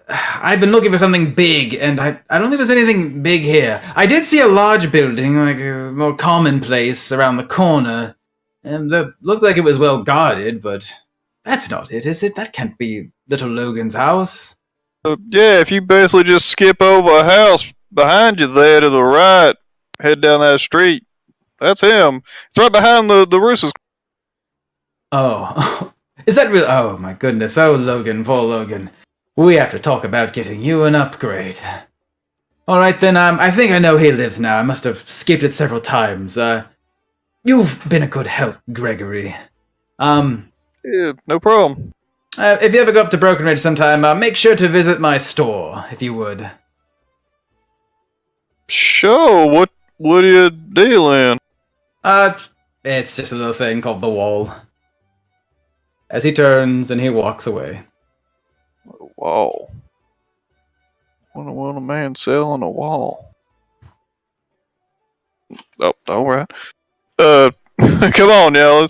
I've been looking for something big, and I don't think there's anything big here. I did see a large building, like a more commonplace, around the corner, and it looked like it was well guarded, but that's not it, is it? That can't be little Logan's house. Yeah, if you basically just skip over a house behind you there to the right, head down that street, that's him. It's right behind the Roosters. Oh, is that real? Oh my goodness, oh Logan, poor Logan. We have to talk about getting you an upgrade. Alright then, I think I know he lives now. I must have skipped it several times. You've been a good help, Gregory. Yeah, no problem. If you ever go up to Broken Ridge sometime, make sure to visit my store, if you would. Sure, what are you dealing? It's just a little thing called the wall. As he turns and he walks away. Wall. What a man selling a wall? Oh, alright. Come on now,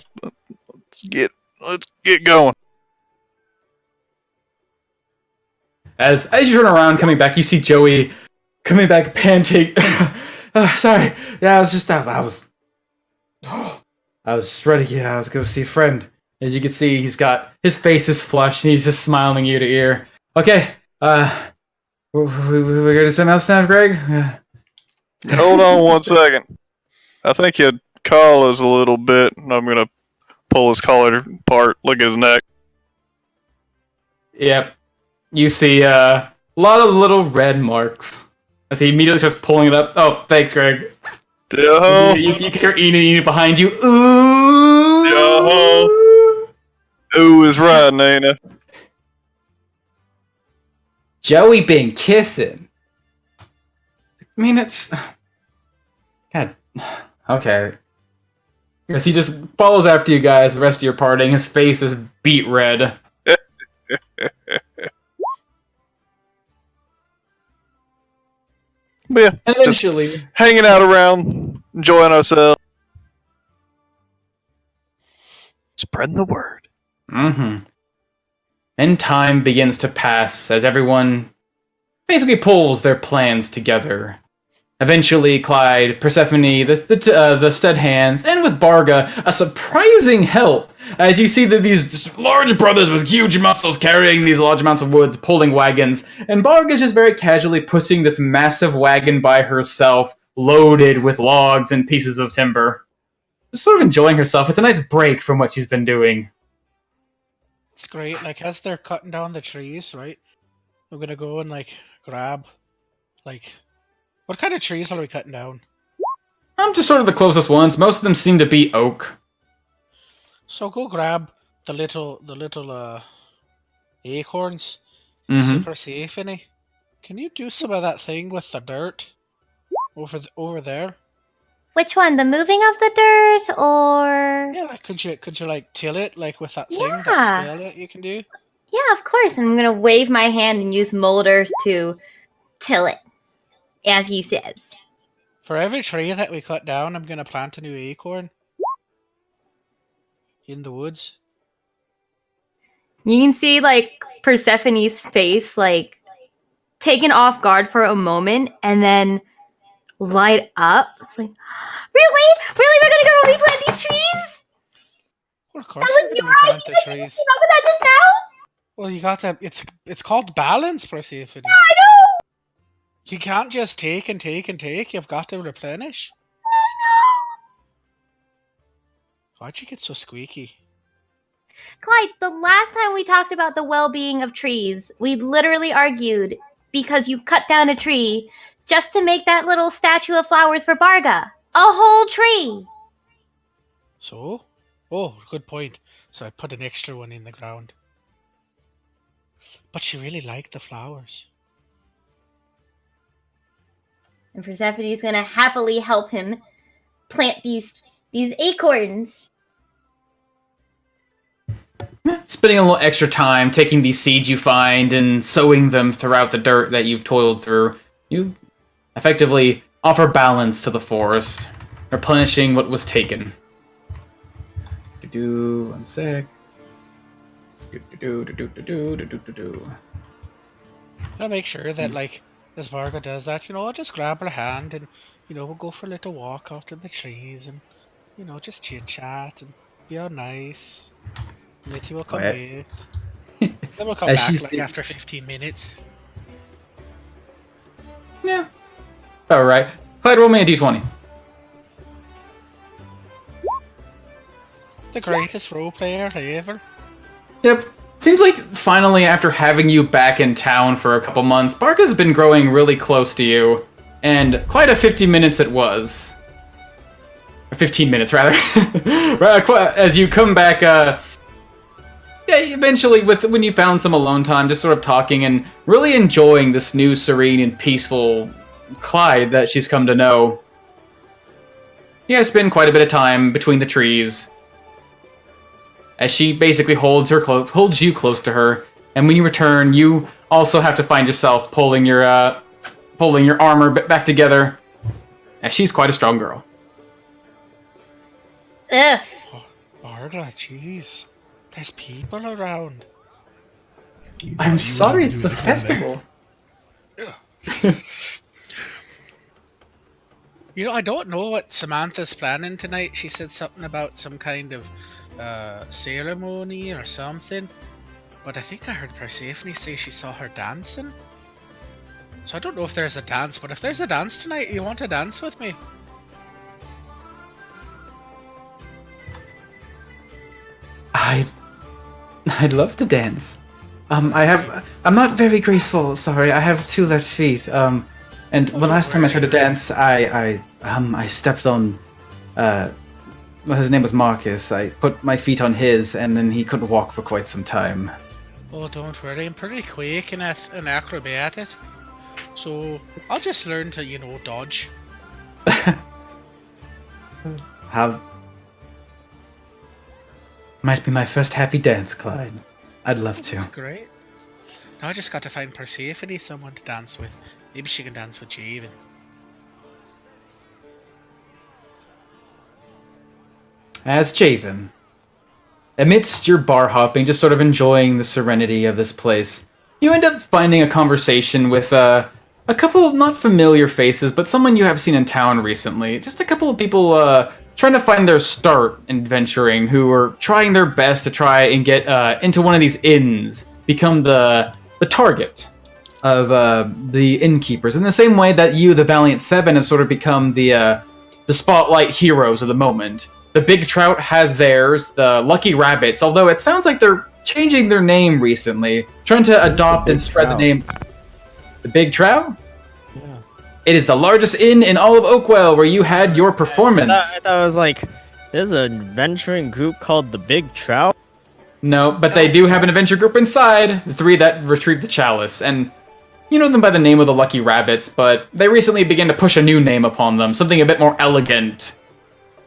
let's get going. As you turn around, coming back, you see Joey coming back, panting. Sorry. Yeah, I was just ready. Yeah, I was going to see a friend. As you can see, his face is flushed, and he's just smiling ear to ear. Okay, we're going to do something else now, Greg? Hold on 1 second. I think you'd call us a little bit, and I'm gonna pull his collar apart, look at his neck. Yep. You see a lot of little red marks. As he immediately starts pulling it up. Oh, thanks, Greg. Yo. You can hear Enid behind you. Ooh. Yo. Ooh is riding, ain't it? Joey been kissing. I mean, it's... God. Okay. As he just follows after you guys, the rest of your partying, his face is beet red. But yeah, And just eventually... hanging out around, enjoying ourselves. Spreading the word. Mm-hmm. And time begins to pass as everyone basically pulls their plans together. Eventually, Clyde, Persephone, the stud hands, and with Barga, a surprising help, as you see that these large brothers with huge muscles carrying these large amounts of wood, pulling wagons, and Barga's just very casually pushing this massive wagon by herself, loaded with logs and pieces of timber. Just sort of enjoying herself. It's a nice break from what she's been doing. It's great. Like, as they're cutting down the trees, right? I'm gonna go and, like, grab, like... What kind of trees are we cutting down? I'm just sort of the closest ones. Most of them seem to be oak. So go grab the little acorns. Mm-hmm. Super safe, innit? Can you do some of that thing with the dirt over there? Which one? The moving of the dirt, or? Yeah, like could you like till it like with that thing, Yeah. that spell that you can do? Yeah, of course. And I'm gonna wave my hand and use Molder to till it, as he says. For every tree that we cut down, I'm gonna plant a new acorn in the woods. You can see like Persephone's face like taken off guard for a moment and then light up. It's like, really? Really? We're gonna go replant these trees? Well, of course, That we're was gonna your replant the idea? trees. You remember that just now? Well, you got to. It's called balance, Persephone. I know. You can't just take and take and take. You've got to replenish. Why'd you get so squeaky? Clyde, the last time we talked about the well-being of trees, we literally argued because you cut down a tree just to make that little statue of flowers for Barga. A whole tree. So? Oh, good point. So I put an extra one in the ground. But she really liked the flowers. And Persephone's gonna happily help him plant these acorns. Spending a little extra time taking these seeds you find and sowing them throughout the dirt that you've toiled through, you effectively offer balance to the forest, replenishing what was taken. One sec. I'll make sure that, like, as Varga does that, I'll just grab her hand and, we'll go for a little walk out in the trees and, just chit-chat and be all nice. Mitty will come with. Then we'll come As back, she's- like, after 15 minutes. Yeah. Alright. Clyde, roll me a d20. The greatest role player ever. Yep. Seems like finally, after having you back in town for a couple months, Barca's been growing really close to you. And quite a 50 minutes it was. Or 15 minutes, rather. As you come back, yeah, eventually, when you found some alone time, just sort of talking and really enjoying this new serene and peaceful Clyde that she's come to know. You guys spend quite a bit of time between the trees, as she basically holds you close to her. And when you return, you also have to find yourself pulling your armor back together, as she's quite a strong girl. Ugh. Barga, jeez. There's people around. I'm sorry, it's the festival. You know, I don't know what Samantha's planning tonight. She said something about some kind of ceremony or something. But I think I heard Persephone say she saw her dancing. So I don't know if there's a dance, but if there's a dance tonight, you want to dance with me? I'd love to dance. I'm not very graceful, sorry. I have 2 left feet. And the last time I tried to dance, I stepped on, well, his name was Marcus. I put my feet on his, and then he couldn't walk for quite some time. Oh, don't worry. I'm pretty quick and an acrobat. So I'll just learn to, dodge. Might be my first happy dance, Clyde. I'd love to. That's great. Now I just got to find Persephone someone to dance with. Maybe she can dance with Javen. As Javen, amidst your bar hopping, just sort of enjoying the serenity of this place, you end up finding a conversation with a couple of not familiar faces, but someone you have seen in town recently. Just a couple of people trying to find their start in venturing, who are trying their best to try and get into one of these inns, become the target of the innkeepers, in the same way that you, the Valiant Seven, have sort of become the spotlight heroes of the moment. The Big Trout has theirs, the Lucky Rabbits, although it sounds like they're changing their name recently, trying to adopt and spread the name. The Big Trout? Yeah. It is the largest inn in all of Oakwell, where you had your performance. I thought it was like, there's a venturing group called the Big Trout. No, but they do have an adventure group inside, the 3 that retrieved the chalice, and you know them by the name of the Lucky Rabbits, but they recently began to push a new name upon them, something a bit more elegant.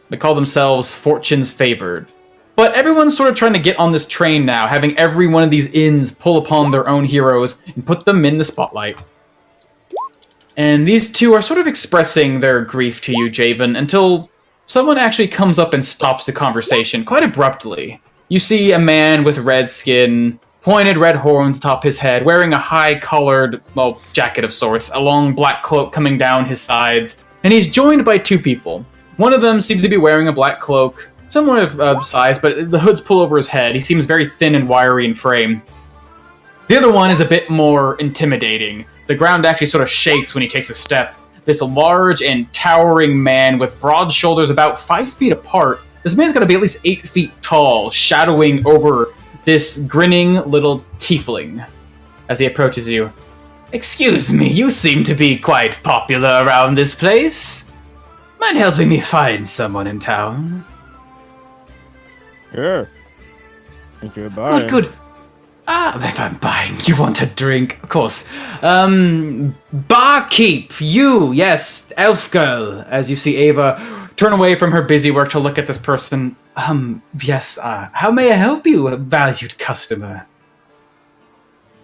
They call themselves Fortune's Favored. But everyone's sort of trying to get on this train now, having every one of these inns pull upon their own heroes and put them in the spotlight. And these 2 are sort of expressing their grief to you, Javen, until someone actually comes up and stops the conversation quite abruptly. You see a man with red skin, pointed red horns atop his head, wearing a high-collared, well, jacket of sorts, a long black cloak coming down his sides, and he's joined by 2 people. One of them seems to be wearing a black cloak, somewhat of size, but the hood's pulled over his head. He seems very thin and wiry in frame. The other one is a bit more intimidating. The ground actually sort of shakes when he takes a step. This large and towering man with broad shoulders about 5 feet apart. This man's got to be at least 8 feet tall, shadowing over this grinning little tiefling as he approaches you. Excuse me, you seem to be quite popular around this place. Mind helping me find someone in town? Sure. If you're buying. What good? If I'm buying, you want a drink, of course. Barkeep, you, yes, elf girl. As you see Ava turn away from her busy work to look at this person. Yes, how may I help you, valued customer?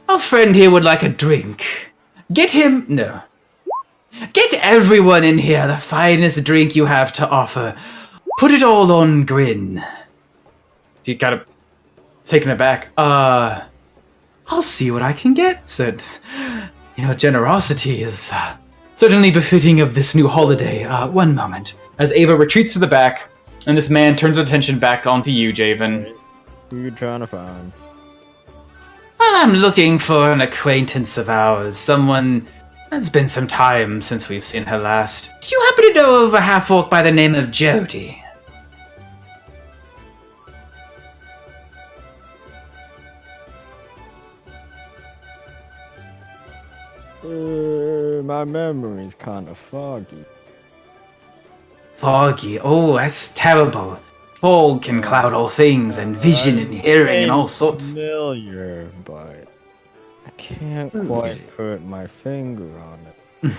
Our friend here would like a drink. Get him, no. Get everyone in here the finest drink you have to offer. Put it all on Grin. She kind of taken aback. I'll see what I can get, said. Your generosity is certainly befitting of this new holiday. One moment. As Ava retreats to the back, and this man turns his attention back onto you, Javen. Who you trying to find? I'm looking for an acquaintance of ours, someone. It's been some time since we've seen her last. Do you happen to know of a half-orc by the name of Jody? My memory's kind of foggy. Foggy. Oh, that's terrible. fog can cloud all things, and vision and hearing and all Name's sorts. familiar, but I can't quite put my finger on it.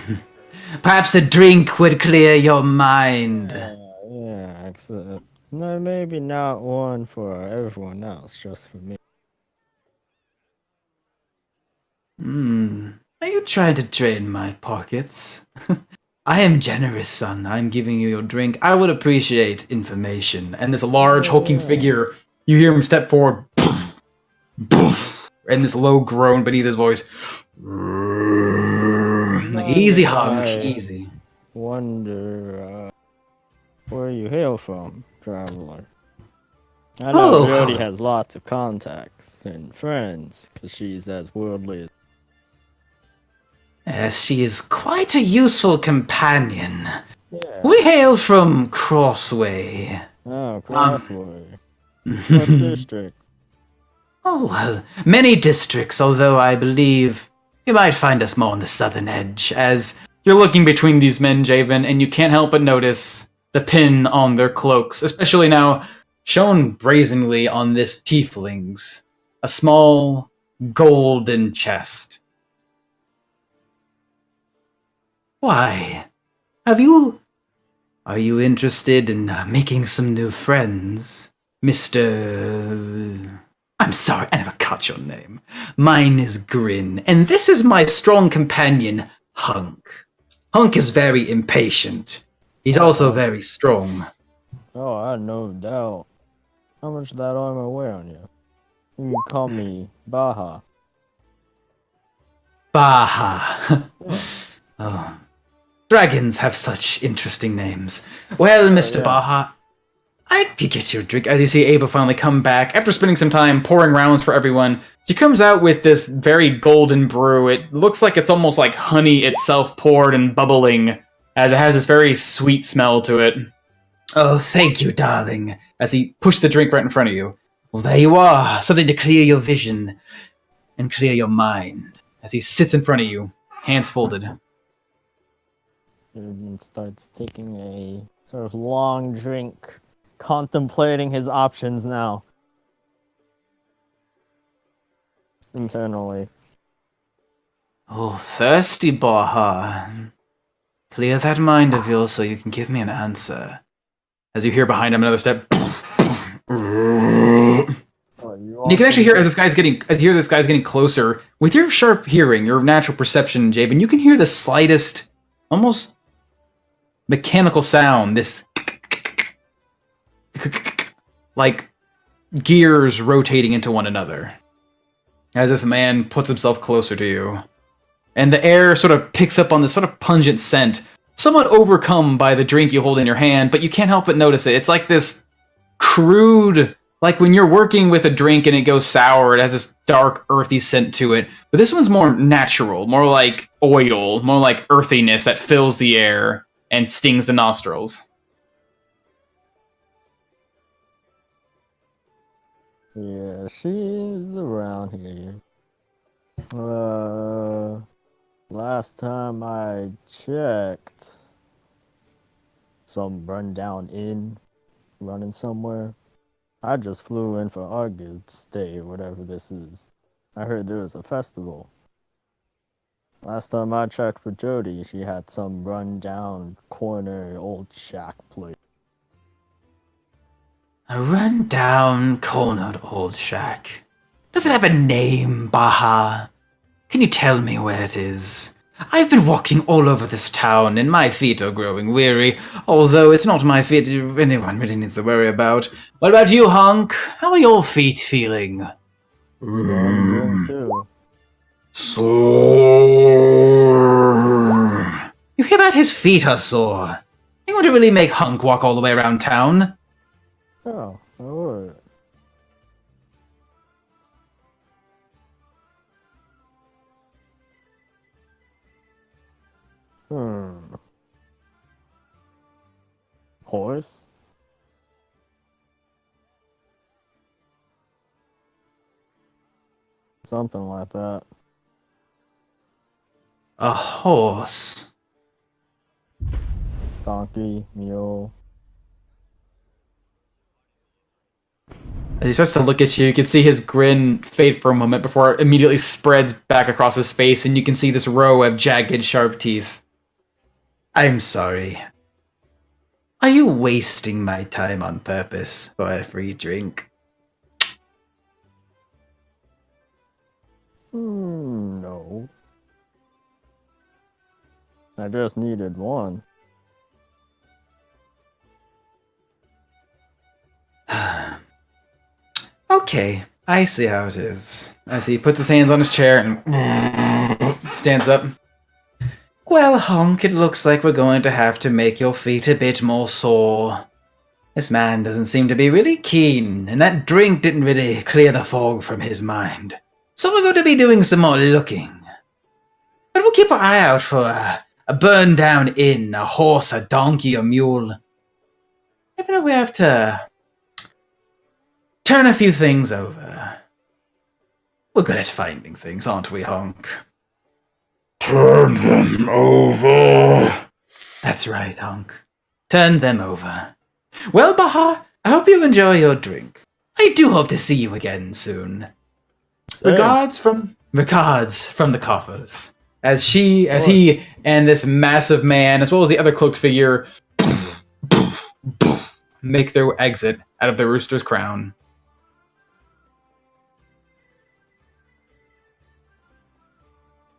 Perhaps a drink would clear your mind. Yeah, except no, maybe not one for everyone else, just for me. Are you trying to drain my pockets? I am generous, son. I'm giving you your drink. I would appreciate information. And this large, hulking figure, you hear him step forward, and this low groan beneath his voice. Easy, Hunk, easy. Wonder where you hail from, traveler. I know Jody has lots of contacts and friends, because she's as worldly as... She is quite a useful companion. Yeah. We hail from Crossway. Oh, Crossway. What district? Oh, well, many districts, although I believe you might find us more on the southern edge, as you're looking between these men, Javen, and you can't help but notice the pin on their cloaks, especially now shown brazenly on this tiefling's, a small golden chest. Why? Are you interested in making some new friends, Mr... I'm sorry, I never caught your name. Mine is Grin, and this is my strong companion, Hunk. Hunk is very impatient. He's also very strong. Oh, I no doubt. How much of that armor weigh on you? You can call me Baha. Baha. Oh. Dragons have such interesting names. Well, Mr. Baha, I could get you a drink. As you see Ava finally come back, after spending some time pouring rounds for everyone, she comes out with this very golden brew. It looks like it's almost like honey itself poured and bubbling, as it has this very sweet smell to it. Oh, thank you, darling, as he pushed the drink right in front of you. Well, there you are, something to clear your vision and clear your mind, as he sits in front of you, hands folded. And starts taking a sort of long drink, contemplating his options now. Internally. Oh, thirsty, Baha. Clear that mind of yours so you can give me an answer. As you hear behind him another step. And you can actually hear this guy's getting closer. With your sharp hearing, your natural perception, Javen, you can hear the slightest, almost mechanical sound. This like gears rotating into one another. As this man puts himself closer to you. And the air sort of picks up on this sort of pungent scent, somewhat overcome by the drink you hold in your hand, but you can't help but notice it. It's like this crude, like when you're working with a drink and it goes sour, it has this dark, earthy scent to it. But this one's more natural, more like oil, more like earthiness that fills the air and stings the nostrils. Yeah, she is around here. Last time I checked, some rundown inn running somewhere. I just flew in for August Day or whatever this is. I heard there was a festival. Last time I checked for Jody, she had some rundown corner old shack place. A run-down, cornered old shack. Does it have a name, Baha? Can you tell me where it is? I've been walking all over this town, and my feet are growing weary, although it's not my feet anyone really needs to worry about. What about you, Hunk? How are your feet feeling? Too. Sore. You hear that? His feet are sore. You want to really make Hunk walk all the way around town? Oh, I would. Horse? Something like that. A horse. Donkey, mule. As he starts to look at you, you can see his grin fade for a moment before it immediately spreads back across his face, and you can see this row of jagged, sharp teeth. I'm sorry. Are you wasting my time on purpose for a free drink? No. I just needed one. Okay, I see how it is. As he puts his hands on his chair and stands up. Well, Honk, it looks like we're going to have to make your feet a bit more sore. This man doesn't seem to be really keen, and that drink didn't really clear the fog from his mind. So we're going to be doing some more looking. But we'll keep our eye out for a burned-down inn, a horse, a donkey, a mule. Maybe we have to turn a few things over. We're good at finding things, aren't we, Honk? Turn them over. That's right, Honk. Turn them over. Well, Baha, I hope you enjoy your drink. I do hope to see you again soon. Same. Regards from the coffers. As he and this massive man, as well as the other cloaked figure, make their exit out of the rooster's crown.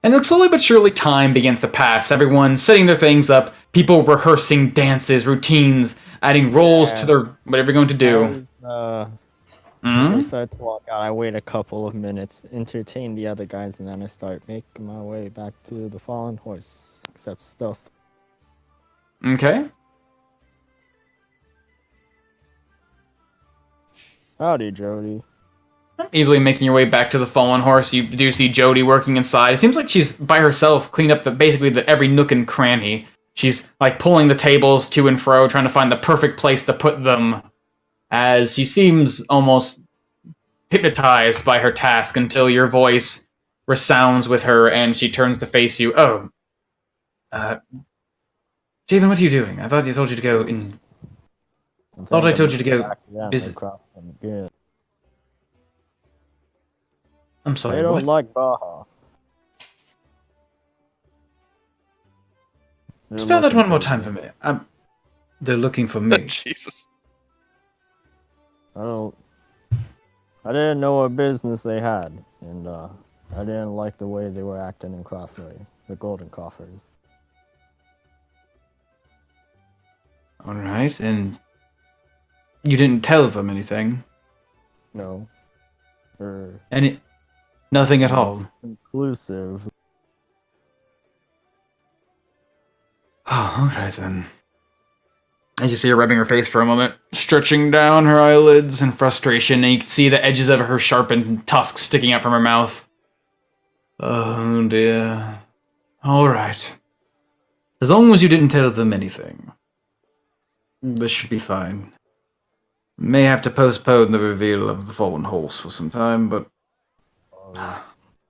And slowly but surely time begins to pass. Everyone setting their things up, people rehearsing dances, routines, adding roles to their whatever you're going to do. As I start to walk out, I wait a couple of minutes, entertain the other guys, and then I start making my way back to the fallen horse, except stealth. Okay. Howdy, Jody. Easily making your way back to the fallen horse, you do see Jody working inside. It seems like she's by herself, cleaning up every nook and cranny. She's like pulling the tables to and fro, trying to find the perfect place to put them, as she seems almost hypnotized by her task until your voice resounds with her and she turns to face you. Oh, Javen, what are you doing? I thought I told you to go in. Thought I told you to go visit. Across them again. I'm sorry, They don't what? like Baja. They're Spell that looking one more for time for me. They're looking for me. Jesus. I didn't know what business they had, and I didn't like the way they were acting in Crossway, the Golden Coffers. Alright, and you didn't tell them anything? No. Or Nothing at all? inclusive. Oh, alright then. As you see her rubbing her face for a moment, stretching down her eyelids in frustration, and you can see the edges of her sharpened tusks sticking out from her mouth. Oh dear. Alright. As long as you didn't tell them anything, this should be fine. May have to postpone the reveal of the fallen horse for some time, but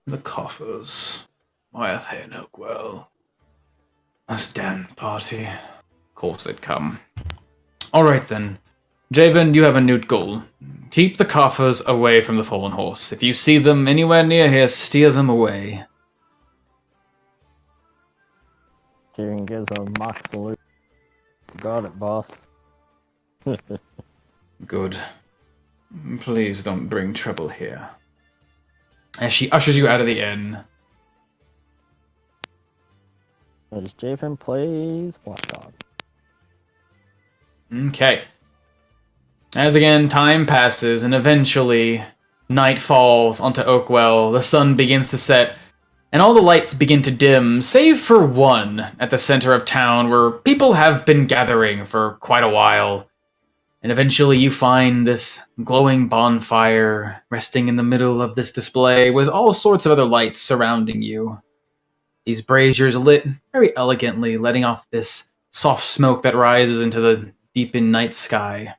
the coffers. Why are they in Oakwell? This damned party. Of course they'd come. Alright then. Javen, you have a new goal. Keep the coffers away from the fallen horse. If you see them anywhere near here, steer them away. Kieran gives a mock salute. Got it, boss. Good. Please don't bring trouble here. As she ushers you out of the inn. As Javen plays Watchdog. Okay. As again, time passes, and eventually, night falls onto Oakwell, the sun begins to set, and all the lights begin to dim, save for one at the center of town, where people have been gathering for quite a while. And eventually you find this glowing bonfire resting in the middle of this display, with all sorts of other lights surrounding you. These braziers lit very elegantly, letting off this soft smoke that rises into the deepened night sky.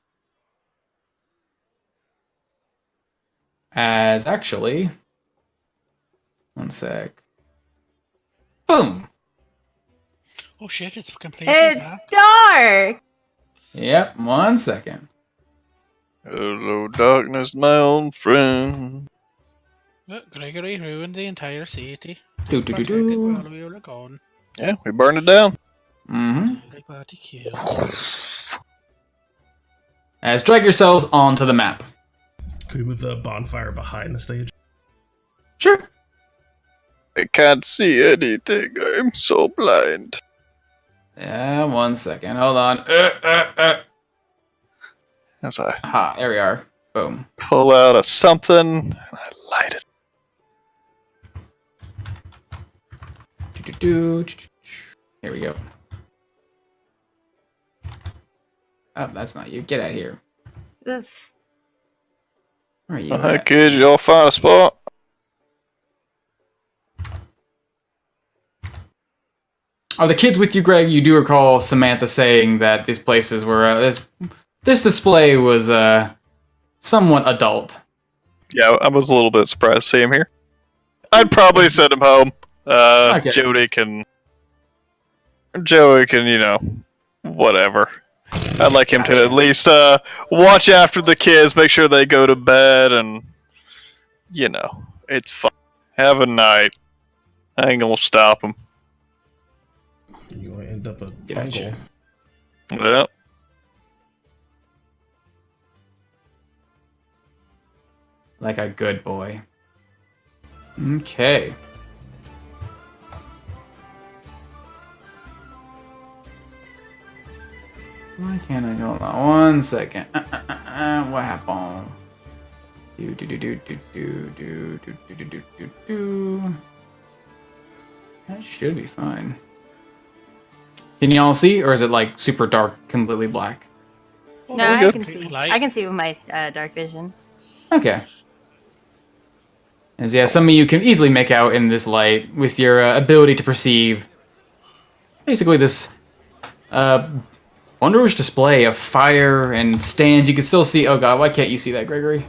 As actually... One sec. Boom! Oh shit, it's completely It's dark. dark! Yep, 1 second. Hello, darkness, my old friend. Look, Gregory ruined the entire city. Do. Protect it while we were gone. Yeah, we burned it down. Mm-hmm. Everybody killed. As drag yourselves onto the map. Could we move the bonfire behind the stage? Sure. I can't see anything. I'm so blind. Yeah, 1 second. Hold on. As I Aha, there we are. Boom. pull out a something and I light it. Here we go. Oh, that's not you. Get out of here. Oof. Where are you? Alright, at? kids, y'all find a spot? Are the kids with you, Greg? You do recall Samantha saying that these places were this display was somewhat adult. Yeah, I was a little bit surprised to see him here. I'd probably send him home. Okay. Joey can, you know, whatever. I'd like him to at least watch after the kids, make sure they go to bed, and, you know, it's fun. Have a night. I ain't gonna stop him. You're going to end up a Gotcha. uncle. Yep. Like a good boy. Okay. Why can't I hold on 1 second? What happened? Do. That should be fine. Can you all see, or is it like super dark, completely black? Oh, No, we're I good. can see. Light. I can see with my dark vision. Okay. As yeah, some of you can easily make out in this light with your ability to perceive. Basically, this wondrous display of fire and stands. You can still see. Oh god, why can't you see that, Gregory?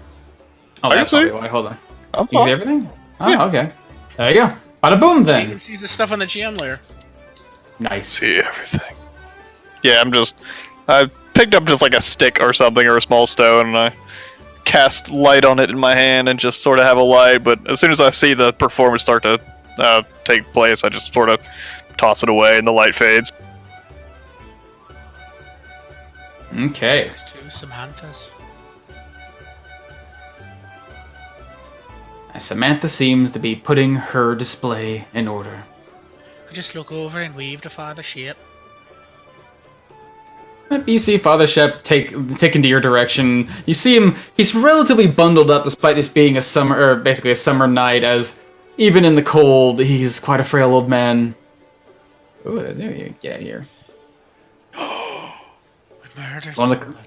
Oh, I that's can see. probably why. Hold on. I'm You can see fine. everything? Oh, Yeah. okay. There you go. Bada boom You then. can see the stuff on the GM layer. Nice. See everything. Yeah, I picked up just like a stick or something or a small stone and I cast light on it in my hand and just sort of have a light, but as soon as I see the performance start to take place, I just sort of toss it away and the light fades. Okay. There's two Samanthas. Samantha seems to be putting her display in order. I just look over and wave to Father Shape. You see Father Shep take into your direction. You see him, he's relatively bundled up despite this being a summer night, as even in the cold, he's quite a frail old man. Ooh, get out of here. We murdered One of the- somebody.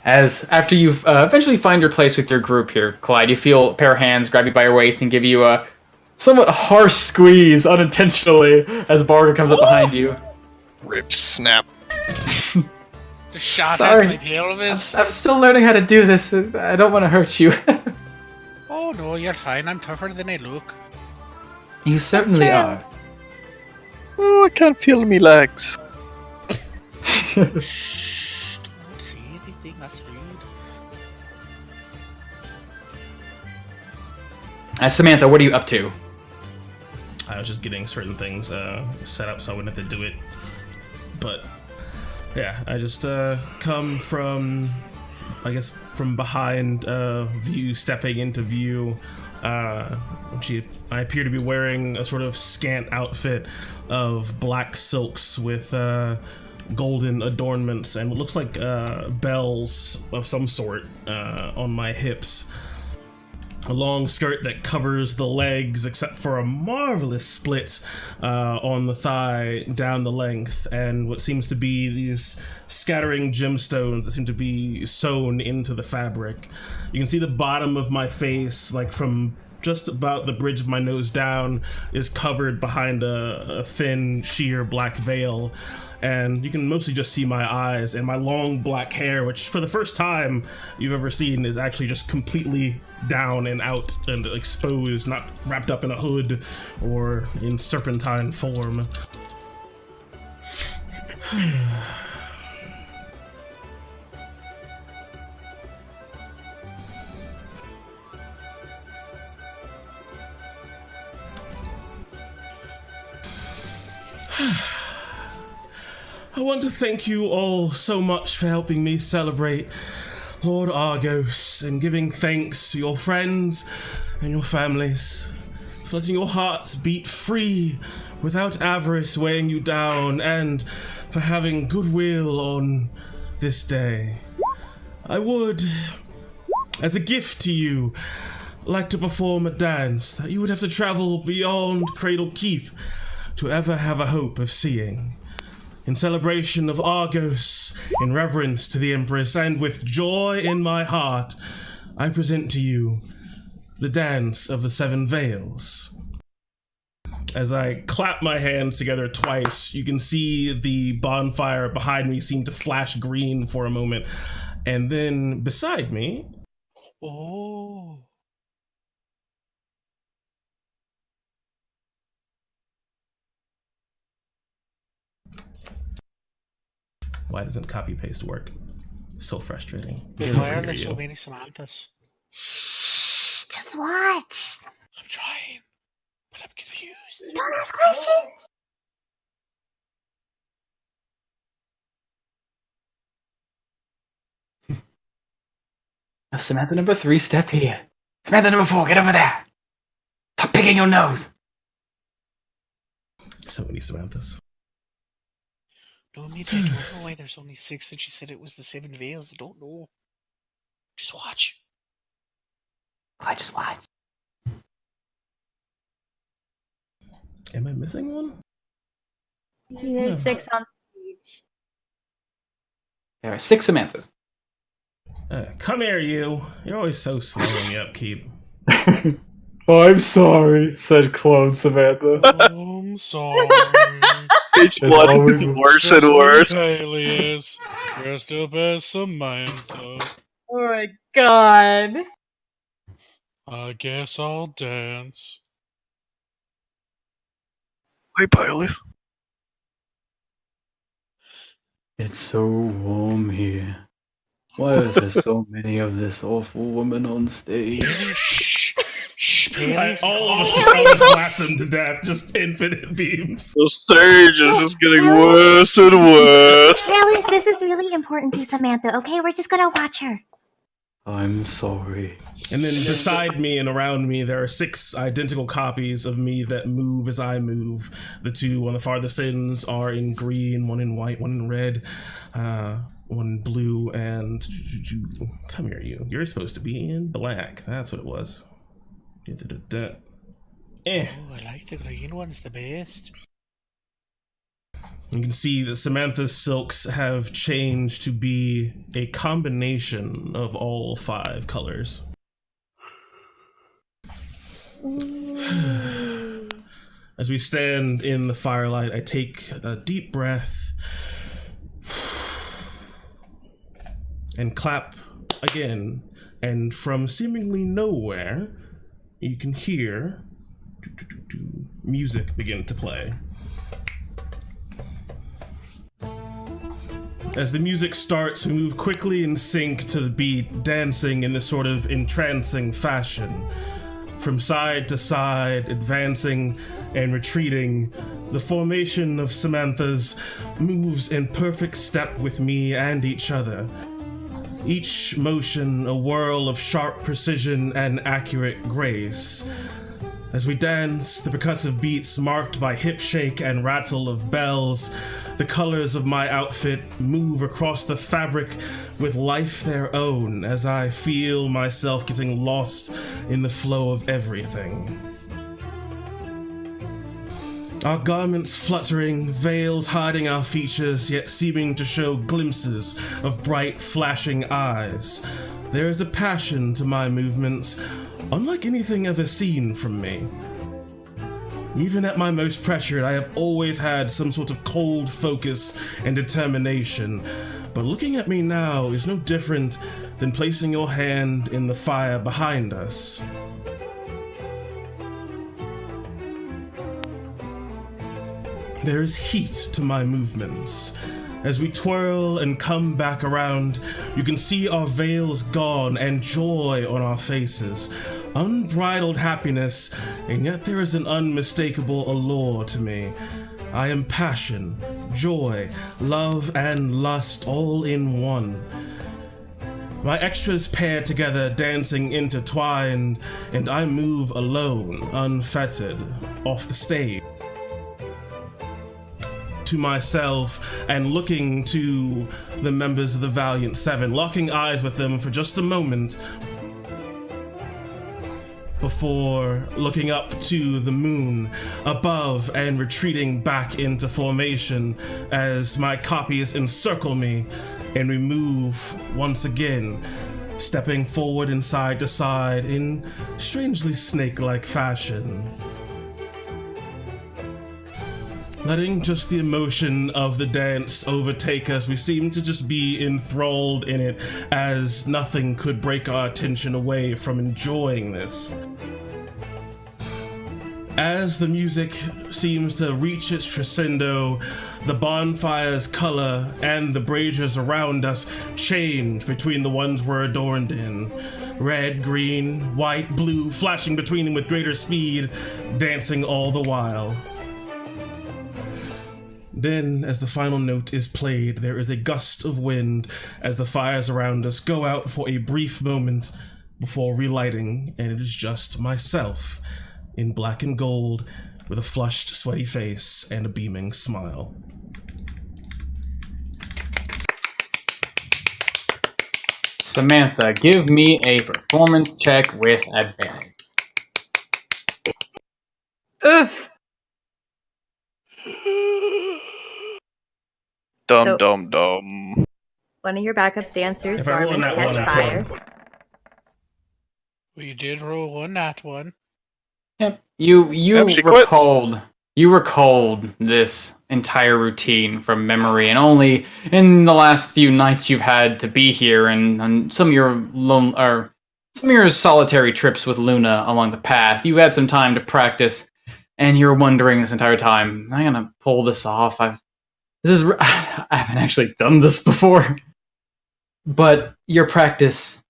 As after you eventually find your place with your group here, Clyde, you feel a pair of hands grab you by your waist and give you a somewhat harsh squeeze unintentionally as Barga comes up behind you. Rip snap. The shot Sorry. is my pelvis. I'm still learning how to do this. I don't want to hurt you. Oh no, you're fine. I'm tougher than I look. You certainly true. are. Oh, I can't feel me legs. Shh, don't say anything. That's rude. Samantha, what are you up to? I was just getting certain things set up so I wouldn't have to do it. But yeah, I just come from, I guess, from behind view, stepping into view. I appear to be wearing a sort of scant outfit of black silks with golden adornments and what looks like bells of some sort on my hips. A long skirt that covers the legs except for a marvelous split on the thigh down the length, and what seems to be these scattering gemstones that seem to be sewn into the fabric. You can see the bottom of my face, like from just about the bridge of my nose down, is covered behind a thin, sheer black veil. And you can mostly just see my eyes and my long black hair, which for the first time you've ever seen is actually just completely down and out and exposed, not wrapped up in a hood or in serpentine form. I want to thank you all so much for helping me celebrate Lord Argos and giving thanks to your friends and your families, for letting your hearts beat free without avarice weighing you down, and for having goodwill on this day. I would, as a gift to you, like to perform a dance that you would have to travel beyond Cradle Keep to ever have a hope of seeing. In celebration of Argos, in reverence to the Empress, and with joy in my heart, I present to you the Dance of the Seven Veils. As I clap my hands together twice, you can see the bonfire behind me seem to flash green for a moment, and then beside me... Oh. Why doesn't copy paste work? So frustrating. Why are there so many Samanthas? Just watch. I'm trying, but I'm confused. Don't ask questions. Now, Samantha number 3, step here. Samantha number 4, get over there. Stop picking your nose. So many Samanthas. No, me too. I don't know why there's only 6 and she said it was the 7 veils. I don't know. Just watch. I just watch. Am I missing one? There's 6 on stage. There are 6 Samanthas. Come here, you. You're always so slow in the upkeep. I'm sorry, said Clone Samantha. I'm sorry. Each one is worse and worse. Alias, dressed up as Samantha. Oh my god. I guess I'll dance. Wait, Biolis. It's so warm here. Why are there so many of this awful woman on stage? Shh. Shh, Bailey's All of us just always blast them to death, just infinite beams. The stage is just getting worse and worse. Alice, this is really important to Samantha, okay? We're just gonna watch her. I'm sorry. And then beside me and around me, there are 6 identical copies of me that move as I move. The 2 on the farthest ends are in green, 1 in white, 1 in red, 1 in blue, and... Come here, you. You're supposed to be in black. That's what it was. Oh, I like the green one's the best. You can see that Samantha's silks have changed to be a combination of all 5 colors. As we stand in the firelight, I take a deep breath and clap again, and from seemingly nowhere, you can hear music begin to play. As the music starts, we move quickly in sync to the beat, dancing in this sort of entrancing fashion. From side to side, advancing and retreating, the formation of Samantha's moves in perfect step with me and each other. Each motion a whirl of sharp precision and accurate grace. As we dance, the percussive beats marked by hip shake and rattle of bells, the colors of my outfit move across the fabric with life their own as I feel myself getting lost in the flow of everything. Our garments fluttering, veils hiding our features, yet seeming to show glimpses of bright, flashing eyes. There is a passion to my movements, unlike anything ever seen from me. Even at my most pressured, I have always had some sort of cold focus and determination, but looking at me now is no different than placing your hand in the fire behind us. There is heat to my movements. As we twirl and come back around, you can see our veils gone and joy on our faces. unbridled happiness, and yet there is an unmistakable allure to me. I am passion, joy, love, and lust all in one. My extras pair together, dancing intertwined, and I move alone, unfettered, off the stage. To myself and looking to the members of the Valiant Seven, locking eyes with them for just a moment before looking up to the moon above and retreating back into formation as my copies encircle me and we move once again, stepping forward and side to side in strangely snake-like fashion. Letting just the emotion of the dance overtake us, we seem to just be enthralled in it, as nothing could break our attention away from enjoying this. As the music seems to reach its crescendo, the bonfire's color and the braziers around us change between the ones we're adorned in. Red, green, white, blue, flashing between them with greater speed, dancing all the while. Then, as the final note is played, there is a gust of wind as the fires around us go out for a brief moment before relighting, and it is just myself in black and gold with a flushed, sweaty face and a beaming smile. Samantha, give me a performance check with advantage. Oof. Dum dum dum. One of your backup dancers, If I roll Garmin, that catch one, I fire. won. We did roll one, not one. Yep. You Yep, she quits. recalled this entire routine from memory, and only in the last few nights you've had to be here, and some of your solitary trips with Luna along the path, you had some time to practice, and you're wondering this entire time, am I gonna pull this off? I haven't actually done this before, but your practice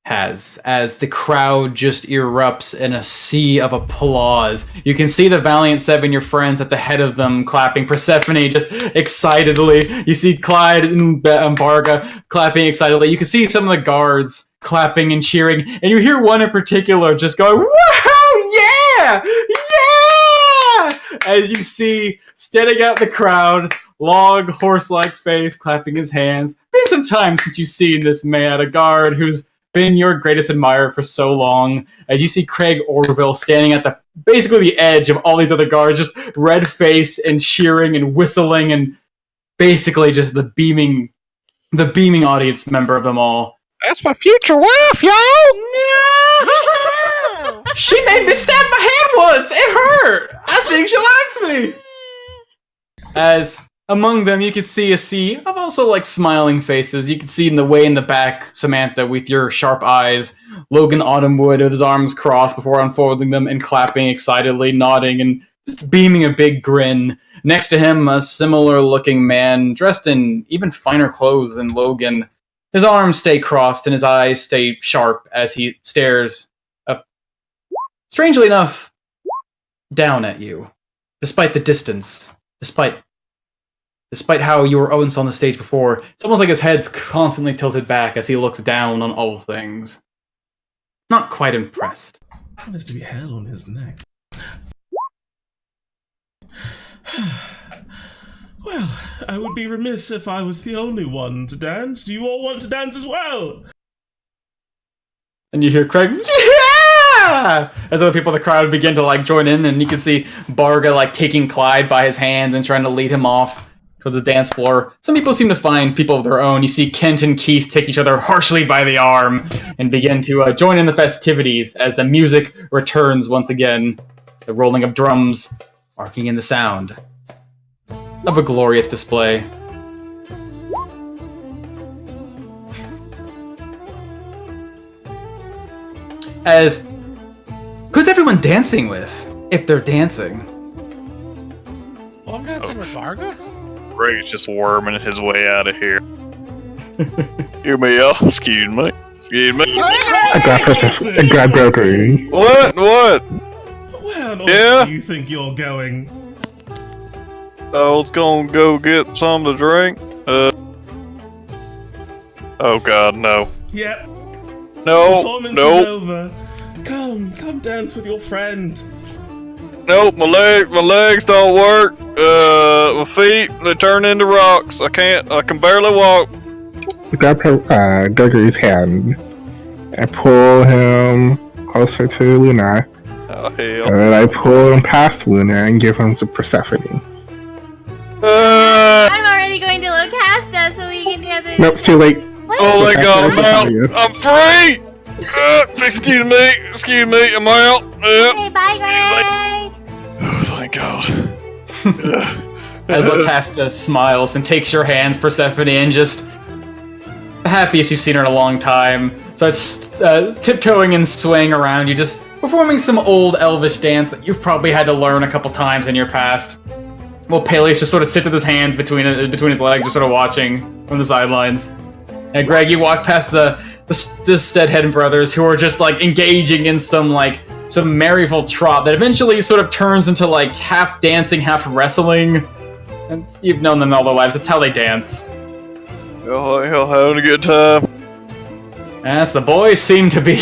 has, as the crowd just erupts in a sea of applause. You can see the Valiant Seven, your friends, at the head of them clapping. Persephone just excitedly. You see Clyde and Barga clapping excitedly. You can see some of the guards clapping and cheering, and you hear one in particular just going, "Woohoo! Yeah! Yeah!" As you see, standing out in the crowd, long horse-like face, clapping his hands. Been some time since you've seen this man, a guard who's been your greatest admirer for so long, as you see Craig Orville standing at basically the edge of all these other guards, just red-faced and cheering and whistling, and basically just the beaming audience member of them all. That's my future wife, y'all! She made me stab my hand once! It hurt! I think she likes me! As among them, you could see a sea of also like smiling faces. You could see in the back, Samantha, with your sharp eyes, Logan Autumnwood with his arms crossed before unfolding them and clapping excitedly, nodding and just beaming a big grin. Next to him, a similar-looking man dressed in even finer clothes than Logan. His arms stay crossed and his eyes stay sharp as he stares up, strangely enough, down at you, despite the distance, despite how you were always on the stage before. It's almost like his head's constantly tilted back as he looks down on all things. Not quite impressed. What is to be hell on his neck? Well, I would be remiss if I was the only one to dance. Do you all want to dance as well? And you hear Craig, "Yeah!" as other people in the crowd begin to like join in, and you can see Barga like taking Clyde by his hands and trying to lead him off towards the dance floor. Some people seem to find people of their own. You see Kent and Keith take each other harshly by the arm and begin to join in the festivities as the music returns once again. The rolling of drums, marking in the sound of a glorious display. As who's everyone dancing with, if they're dancing? Oh, I'm dancing with Varga? Greg's just worming his way out of here. Excuse me. Excuse me. I grab Gregory. What? Where on Yeah? earth do you think you're going? I was gonna go get something to drink. Oh god, no. Yep. No, Performance is nope, over. Come dance with your friend. nope, my legs don't work. My feet, they turn into rocks. I can barely walk. I grab Gregory's hand and pull him closer to Luna. Oh, hell. And then I pull him past Luna and give him to Persephone. I'm already going to Locasta so we can dance. Nope, it's too late. What? Oh my god, I'm Persephone. out! I'm free! Excuse me, I'm out. Okay, bye, Greg. Oh, thank god. As Locasta smiles and takes your hands, Persephone, and just the happiest you've seen her in a long time. So it's tiptoeing and swaying around you, just performing some old elvish dance that you've probably had to learn a couple times in your past. Well, Peleus just sort of sits with his hands between his legs, just sort of watching from the sidelines. And Greg, you walk past the Steadhead brothers, who are just like engaging in some merryful trot that eventually sort of turns into like half dancing, half wrestling. And you've known them all their lives. It's how they dance. Y'all having a good time? Yes, the boys seem to be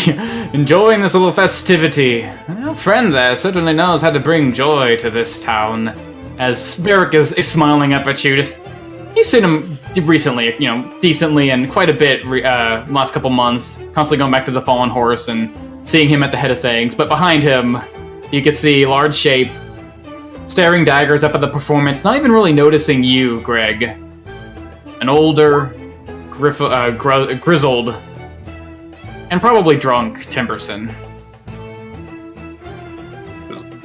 enjoying this little festivity. Our friend there certainly knows how to bring joy to this town. As Varric is smiling up at you, you've seen him recently, decently and quite a bit last couple months, constantly going back to the Fallen Horse and seeing him at the head of things. But behind him, you can see large shape, staring daggers up at the performance, not even really noticing you, Greg. An older, grizzled, and probably drunk Timberson.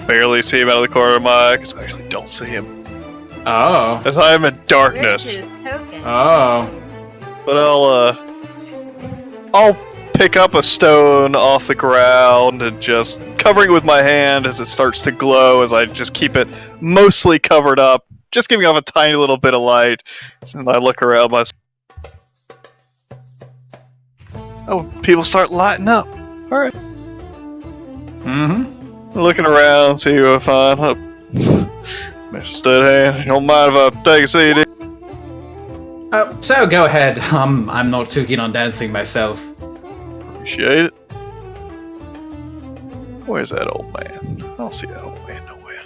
Barely see him out of the corner of my eye, because I actually don't see him. Oh. As I am in darkness. Oh. But I'll pick up a stone off the ground and just covering it with my hand as it starts to glow, as I just keep it mostly covered up, just giving off a tiny little bit of light. And I look around myself. Oh, people start lighting up. Alright. Mm-hmm. Looking around, see who I find. Oh, Mr. Steadhand, you don't mind if I take a seat? So go ahead. I'm not too keen on dancing myself. Appreciate it. Where's that old man? I don't see that old man nowhere.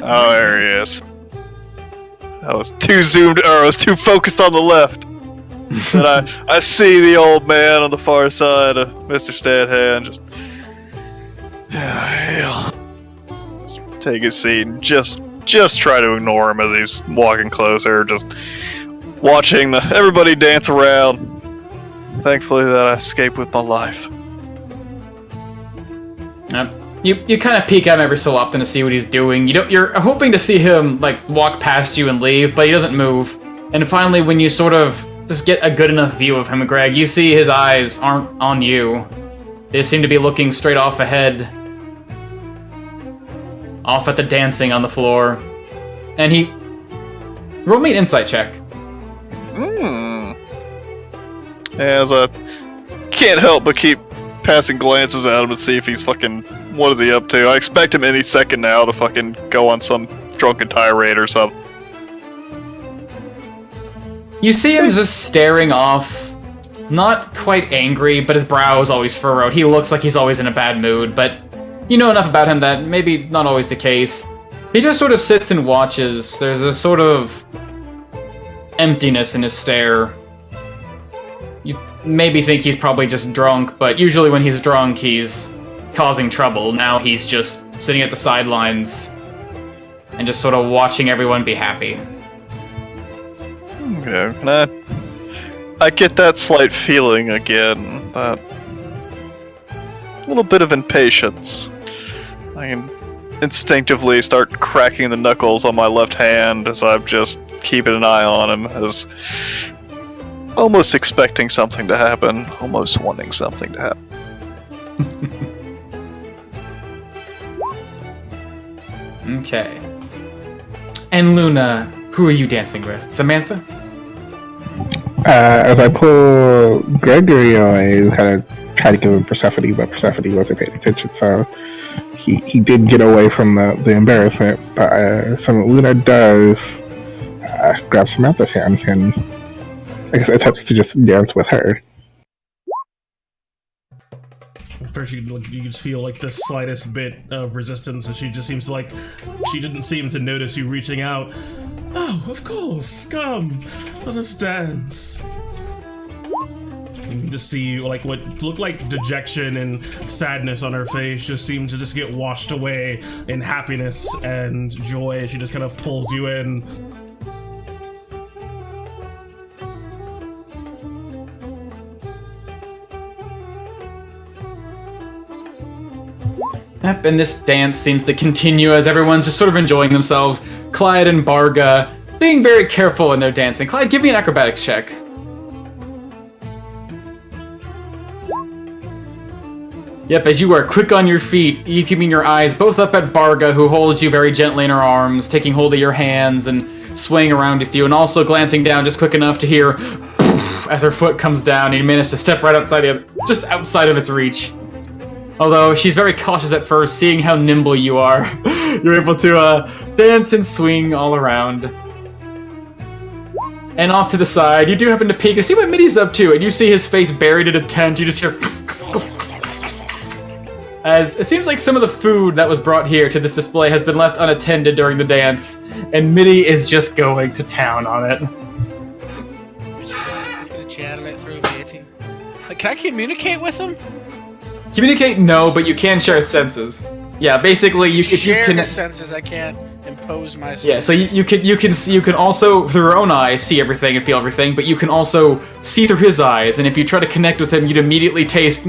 Oh, there he is. I was too focused on the left. That I see the old man on the far side of Mr. Steadhand just take his seat and just try to ignore him as he's walking closer, just watching everybody dance around. Thankfully that I escaped with my life. You kind of peek at him every so often to see what he's doing. You're hoping to see him like walk past you and leave, but he doesn't move. And finally, when you sort of just get a good enough view of him, Greg, you see his eyes aren't on you. They seem to be looking straight off ahead. Off at the dancing on the floor. And he... Roll me an insight check. As I can't help but keep passing glances at him to see if he's fucking... What is he up to? I expect him any second now to fucking go on some drunken tirade or something. You see him just staring off, not quite angry, but his brow is always furrowed. He looks like he's always in a bad mood, but you know enough about him that maybe not always the case. He just sort of sits and watches. There's a sort of emptiness in his stare. You maybe think he's probably just drunk, but usually when he's drunk, he's causing trouble. Now he's just sitting at the sidelines and just sort of watching everyone be happy. Okay, I get that slight feeling again, that little bit of impatience. I can instinctively start cracking the knuckles on my left hand as I'm just keeping an eye on him, as almost expecting something to happen, almost wanting something to happen. Okay. And Luna, who are you dancing with? Samantha? As I pull Gregory away, kind of try to give him Persephone, but Persephone wasn't paying attention, so he did get away from the embarrassment. But so Luna does grab Samantha's hand and I guess attempts to just dance with her. First, you just feel like the slightest bit of resistance, and she just seems like she didn't seem to notice you reaching out. Oh, of course, come, let us dance. You can just see like what looked like dejection and sadness on her face just seemed to just get washed away in happiness and joy as she just kind of pulls you in. Yep, and this dance seems to continue as everyone's just sort of enjoying themselves. Clyde and Barga being very careful in their dancing. Clyde, give me an acrobatics check. Yep, as you are quick on your feet, you keeping your eyes both up at Barga, who holds you very gently in her arms, taking hold of your hands and swaying around with you, and also glancing down just quick enough to hear poof, as her foot comes down, and you manage to step right outside just outside of its reach. Although she's very cautious at first, seeing how nimble you are. You're able to dance and swing all around. And off to the side, you do happen to peek and see what Mitty's up to, and you see his face buried in a tent. You just hear... As it seems like some of the food that was brought here to this display has been left unattended during the dance, and Mitty is just going to town on it. He's gonna channel it through Matey. Like, can I communicate with him? Communicate, no, but you can share senses. Yeah, basically, if you share can the senses. I can't impose myself. Yeah, so you can also through your own eyes see everything and feel everything, but you can also see through his eyes. And if you try to connect with him, you'd immediately taste.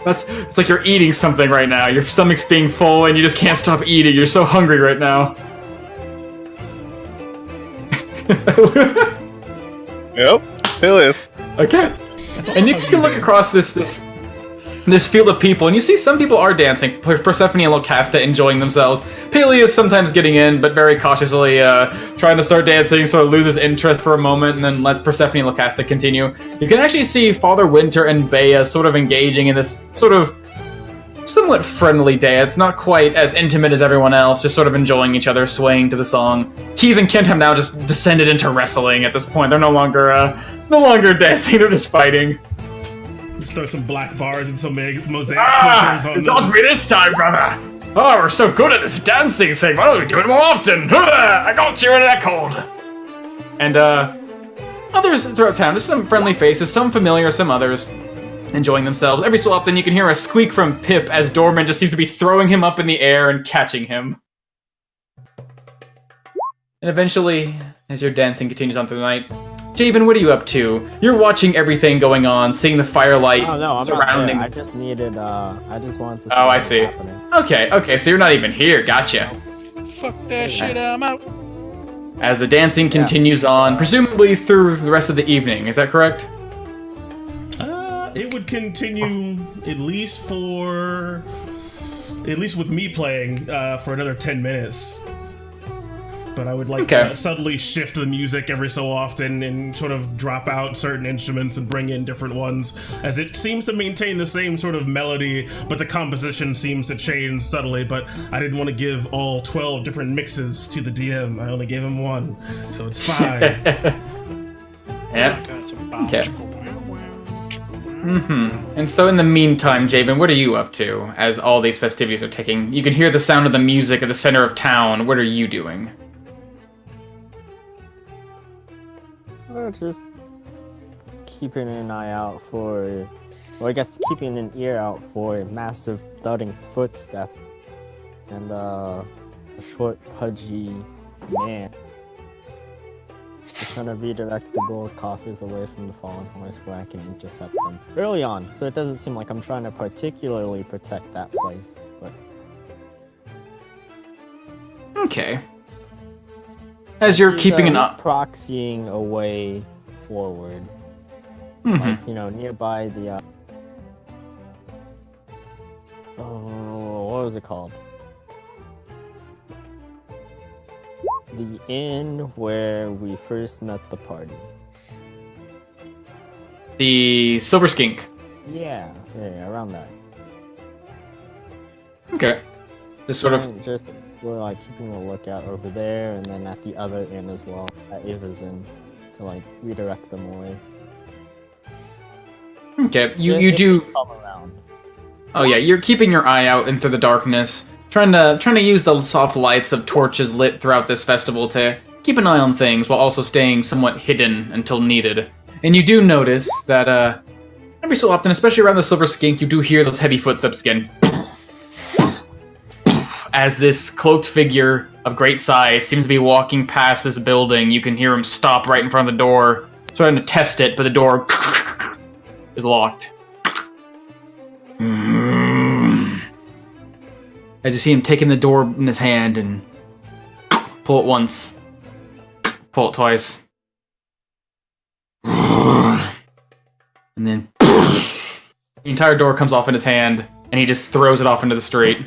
It's like you're eating something right now. Your stomach's being full, and you just can't stop eating. You're so hungry right now. Yep, still is. Okay, and you can look across this field of people, and you see some people are dancing. Persephone and Locasta enjoying themselves. Peleus sometimes getting in, but very cautiously trying to start dancing, sort of loses interest for a moment, and then lets Persephone and Locasta continue. You can actually see Father Winter and Bea sort of engaging in this sort of somewhat friendly dance, not quite as intimate as everyone else, just sort of enjoying each other, swaying to the song. Keith and Kent have now just descended into wrestling at this point. They're no longer dancing, they're just fighting. Just throw some black bars and some mosaic pictures on not them. me this time, brother! Oh, we're so good at this dancing thing, why don't we do it more often? I got you in that cold! And, others throughout town, just some friendly faces, some familiar, some others, enjoying themselves. Every so often you can hear a squeak from Pip as Dorman just seems to be throwing him up in the air and catching him. And eventually, as your dancing continues on through the night, Javen, what are you up to? You're watching everything going on, seeing the firelight surrounding. I just needed. I just wanted to. See I see. happening. Okay, so you're not even here. Gotcha. Fuck that shit, I'm out. As the dancing continues on, presumably through the rest of the evening, is that correct? It would continue at least with me playing for another 10 minutes. But I would like to subtly shift the music every so often and sort of drop out certain instruments and bring in different ones, as it seems to maintain the same sort of melody, but the composition seems to change subtly. But I didn't want to give all 12 different mixes to the DM. I only gave him one, so it's 5. Yeah. Okay. And so in the meantime, Javen, what are you up to as all these festivities are ticking? You can hear the sound of the music at the center of town. What are you doing? Just keeping an eye out for, or I guess keeping an ear out for a massive thudding footstep and a short, pudgy man. Just trying to redirect the gold coffers away from the fallen horse where I can intercept them early on, so it doesn't seem like I'm trying to particularly protect that place, but... Okay. As you're keeping an eye... proxying a way forward. Like, nearby the, what was it called? The inn where we first met the party. The Silver Skink. Yeah, around that. Okay. Just sort of. Just we're like keeping a lookout over there, and then at the other inn as well, at Ava's inn, to like redirect them away. Okay, you do. Come around. Oh yeah, you're keeping your eye out into the darkness, trying to use the soft lights of torches lit throughout this festival to keep an eye on things while also staying somewhat hidden until needed. And you do notice that every so often, especially around the Silver Skink, you do hear those heavy footsteps again. As this cloaked figure of great size seems to be walking past this building, you can hear him stop right in front of the door, trying to test it, but the door is locked. As you see him taking the door in his hand and pull it once, pull it twice, and then the entire door comes off in his hand, and he just throws it off into the street.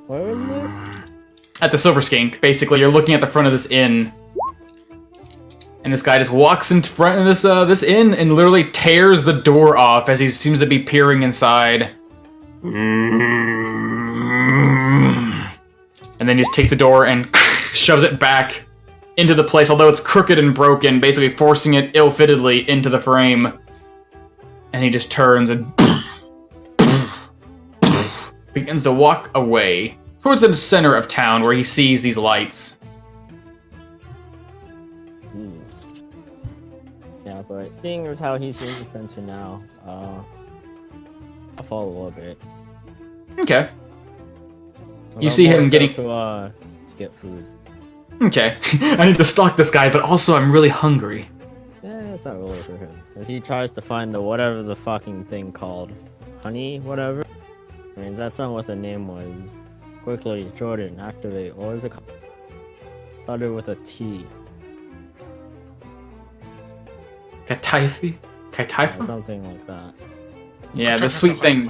Where is this? At the Silver Skink, basically, you're looking at the front of this inn, and this guy just walks in front of this inn and literally tears the door off as he seems to be peering inside. And then he just takes the door and shoves it back into the place, although it's crooked and broken, basically forcing it ill-fittedly into the frame. And he just turns and begins to walk away towards the center of town where he sees these lights. Yeah, but seeing as how he's in the center now, I'll follow a bit. Okay. But You I'm see him more so getting... to get food. Okay. I need to stalk this guy, but also I'm really hungry. Yeah, it's not really for him. As he tries to find the whatever the fucking thing called. Honey, whatever? I mean, that's not what the name was. Quickly, Jordan, activate. What was it called? Started with a T. Kataifi? Or Kataifa? something like that. Yeah, the sweet thing.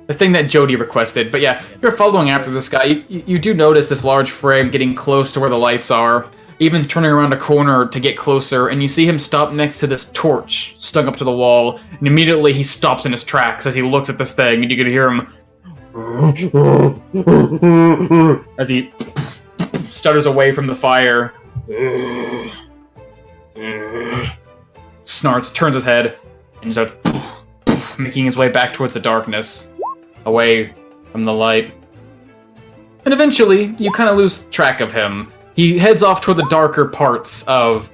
The thing that Jody requested. But yeah, you're following after this guy. You do notice this large frame getting close to where the lights are. Even turning around a corner to get closer, and you see him stop next to this torch stuck up to the wall. And immediately he stops in his tracks as he looks at this thing, and you can hear him as he stutters away from the fire. Snarts, turns his head, and starts making his way back towards the darkness, away from the light. And eventually, you kind of lose track of him. He heads off toward the darker parts of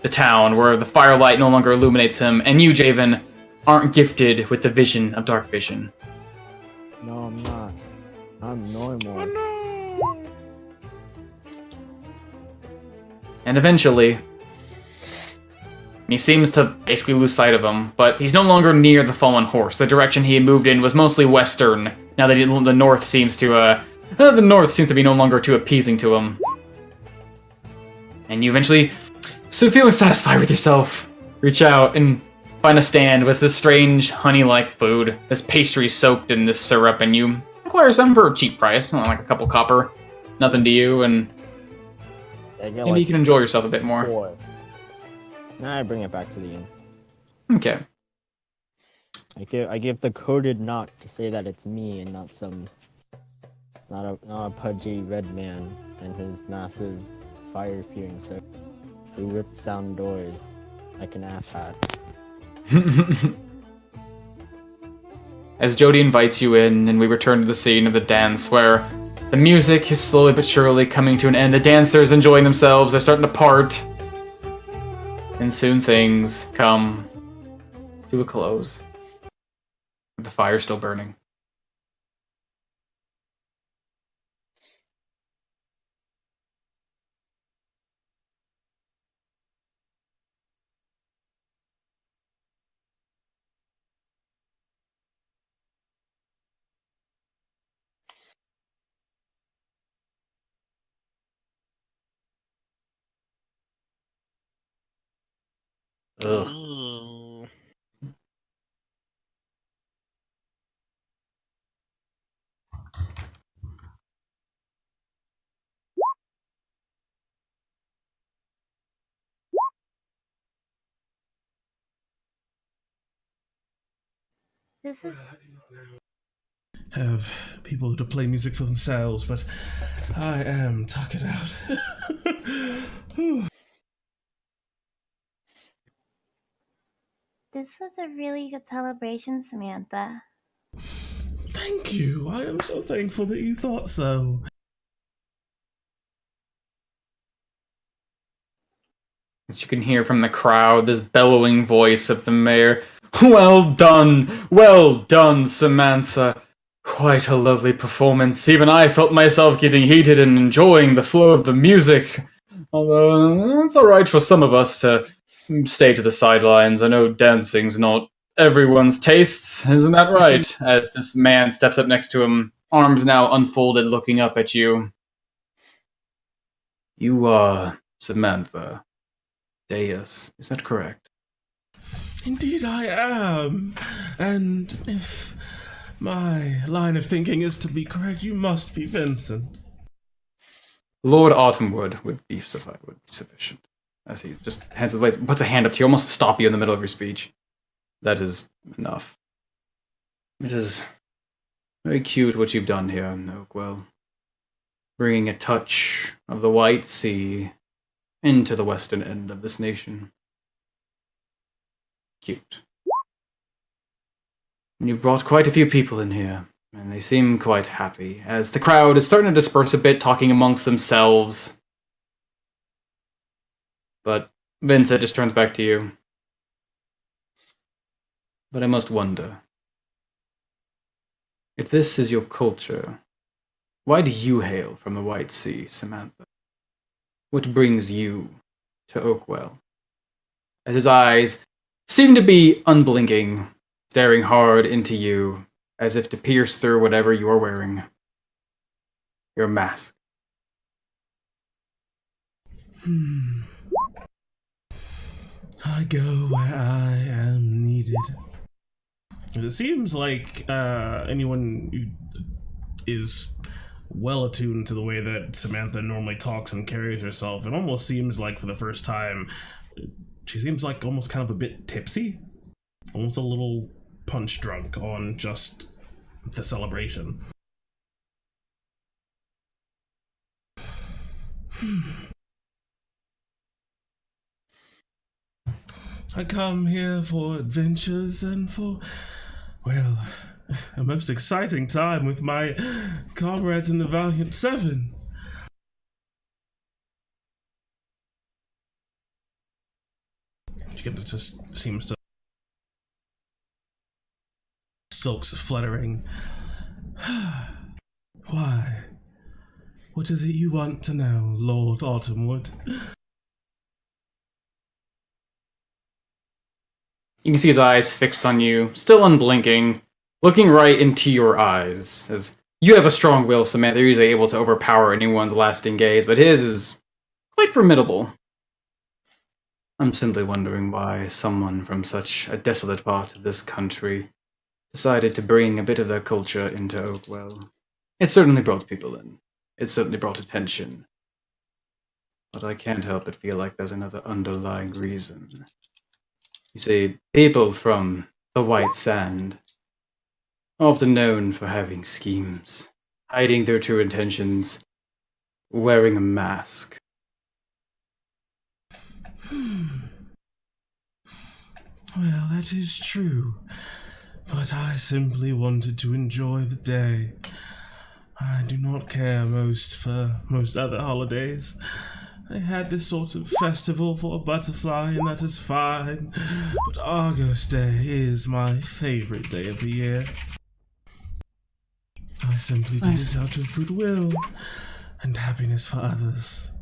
the town, where the firelight no longer illuminates him, and you, Javen, aren't gifted with the vision of dark vision. No, I'm not. I'm normal. Oh no! And eventually, he seems to basically lose sight of him, but he's no longer near the fallen horse. The direction he had moved in was mostly western, now that the north seems to, the north seems to be no longer too appeasing to him. And you eventually, so feeling satisfied with yourself, reach out and find a stand with this strange honey-like food, this pastry soaked in this syrup, and you acquire some for a cheap price, like a couple copper, nothing to you, and I get maybe like you can enjoy yourself a bit more. 4. Now I bring it back to the inn. Okay. I give the coded knock to say that it's me and not a pudgy red man and his massive fire-fearing sword who rips down doors like an asshat. As Jody invites you in, and we return to the scene of the dance, where the music is slowly but surely coming to an end. The dancers enjoying themselves, they're starting to part, and soon things come to a close. The fire's still burning. Ugh. Ooh. This is Have people to play music for themselves, but I am tuckered out. this was a really good celebration, Samantha. Thank you. I am so thankful that you thought so. As you can hear from the crowd, this bellowing voice of the mayor. Well done, Samantha. Quite a lovely performance. Even I felt myself getting heated and enjoying the flow of the music. Although, it's alright for some of us to stay to the sidelines. I know dancing's not everyone's tastes, isn't that right? As this man steps up next to him, arms now unfolded, looking up at you. You are Samantha Deus, is that correct? Indeed I am. And if my line of thinking is to be correct, you must be Vincent. Lord Autumnwood would be sufficient. As he just puts a hand up to you, almost to stop you in the middle of your speech. That is enough. It is very cute what you've done here in Oakwell. Bringing a touch of the White Sea into the western end of this nation. Cute. And you've brought quite a few people in here, and they seem quite happy, as the crowd is starting to disperse a bit, talking amongst themselves. But Vincent just turns back to you. But I must wonder, if this is your culture, why do you hail from the White Sea, Samantha? What brings you to Oakwell? As his eyes seem to be unblinking, staring hard into you, as if to pierce through whatever you are wearing. Your mask. I go where I am needed. It seems like anyone who is well attuned to the way that Samantha normally talks and carries herself, it almost seems like for the first time, she seems like almost kind of a bit tipsy. Almost a little punch drunk on just the celebration. I come here for adventures and for, well, a most exciting time with my comrades in the Valiant Seven. It just seems to... Silks fluttering. Why? What is it you want to know, Lord Autumnwood? You can see his eyes fixed on you, still unblinking, looking right into your eyes. As you have a strong will, Samantha, you're usually able to overpower anyone's lasting gaze, but his is quite formidable. I'm simply wondering why someone from such a desolate part of this country decided to bring a bit of their culture into Oakwell. It certainly brought people in. It certainly brought attention. But I can't help but feel like there's another underlying reason. You see, people from the White Sand, often known for having schemes, hiding their true intentions, wearing a mask. Well, that is true. But I simply wanted to enjoy the day. I do not care most for most other holidays. They had this sort of festival for a butterfly, and that is fine. But Argos Day is my favorite day of the year. I simply did it out of goodwill and happiness for others.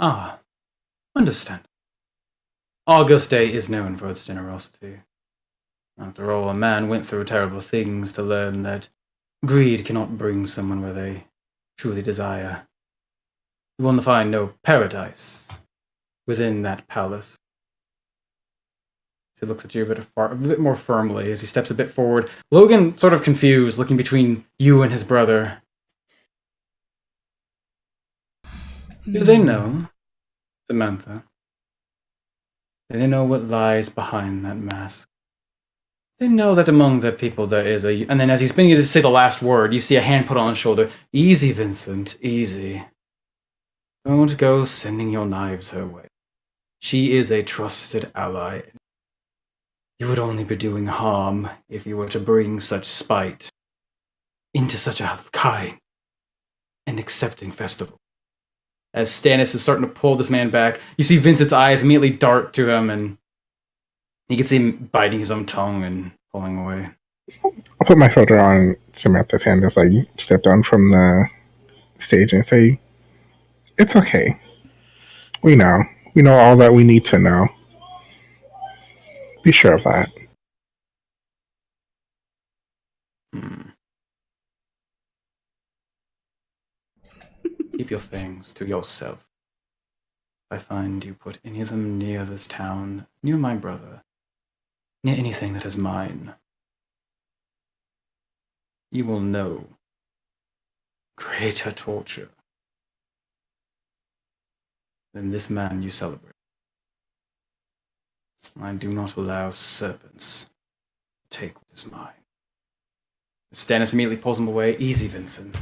Ah, understand. August Day is known for its generosity. After all, a man went through terrible things to learn that greed cannot bring someone where they truly desire. You will find no paradise within that palace. He looks at you a bit more firmly as he steps a bit forward. Logan, sort of confused, looking between you and his brother. Do they know, Samantha? They know what lies behind that mask. They know that among the people there is a... And then as he's beginning to say the last word, you see a hand put on his shoulder. Easy, Vincent, easy. Don't go sending your knives her way. She is a trusted ally. You would only be doing harm if you were to bring such spite into such a kind and accepting festival. As Stannis is starting to pull this man back, you see Vincent's eyes immediately dart to him, and you can see him biting his own tongue and pulling away. I'll put my shoulder on Samantha's hand as I step down from the stage and say, "It's okay. We know. We know all that we need to know. Be sure of that." Keep your fangs to yourself. If I find you put any of them near this town, near my brother, near anything that is mine, you will know greater torture than this man you celebrate. I do not allow serpents to take what is mine. Stannis immediately pulls him away. Easy, Vincent.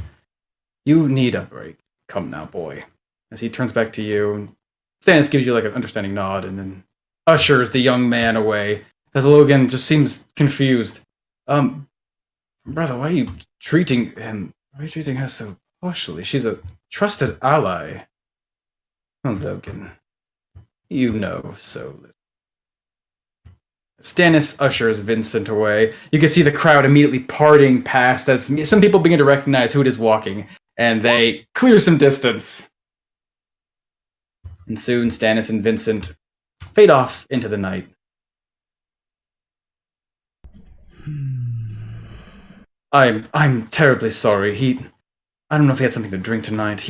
You need a break. Come now, boy. As he turns back to you, Stannis gives you like an understanding nod and then ushers the young man away. As Logan just seems confused. Brother, why are you treating him? Why are you treating her so harshly? She's a trusted ally. Oh, Logan, you know so little. Stannis ushers Vincent away. You can see the crowd immediately parting past as some people begin to recognize who it is walking, and they clear some distance. And soon Stannis and Vincent fade off into the night. I'm terribly sorry. I don't know if he had something to drink tonight.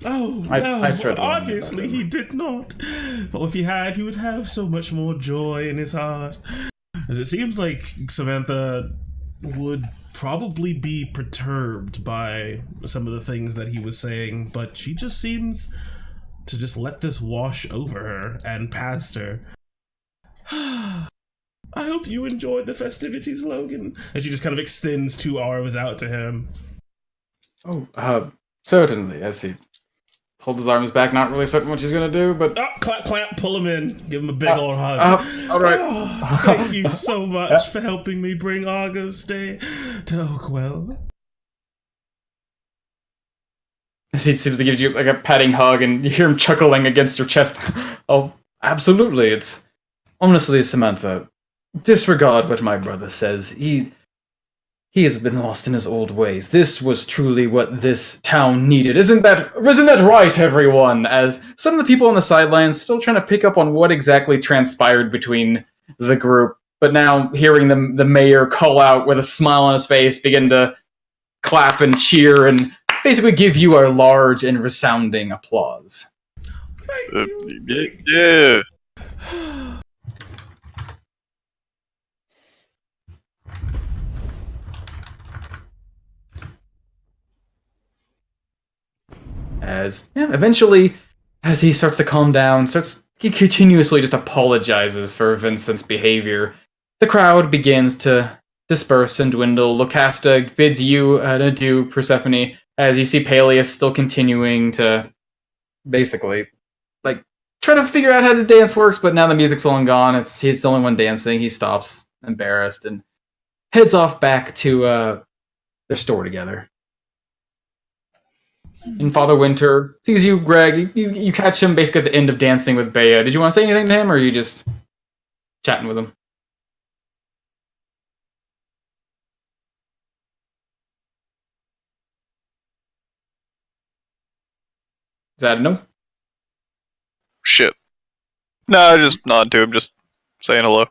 Oh, I tried to obviously he did not. But if he had, he would have so much more joy in his heart. As it seems like Samantha would probably be perturbed by some of the things that he was saying, but she just seems to just let this wash over her and past her. I hope you enjoyed the festivities, Logan. And she just kind of extends 2 arms out to him. Oh, certainly, as he pulled his arms back, not really certain what she's going to do, but... Oh, clap, clap, pull him in. Give him a big old hug. All right. Oh, thank you so much for helping me bring Argo's Day to Oakwell. He seems to give you like a patting hug, and you hear him chuckling against your chest. Oh, absolutely. It's honestly, Samantha, disregard what my brother says. He has been lost in his old ways. This was truly what this town needed. Isn't that right, everyone? As some of the people on the sidelines still trying to pick up on what exactly transpired between the group, but now hearing the mayor call out with a smile on his face, begin to clap and cheer and basically give you a large and resounding applause. Thank you. Yeah. Eventually, as he starts to calm down, he continuously just apologizes for Vincent's behavior. The crowd begins to disperse and dwindle. Lucasta bids you an adieu, Persephone, as you see Peleus still continuing to basically try to figure out how the dance works, but now the music's long gone. He's the only one dancing. He stops, embarrassed, and heads off back to their store together. And Father Winter sees you, Greg. You catch him basically at the end of dancing with Bea. Did you want to say anything to him, or are you just chatting with him? Is that a no? Shit. No, I just nod to him, just saying hello.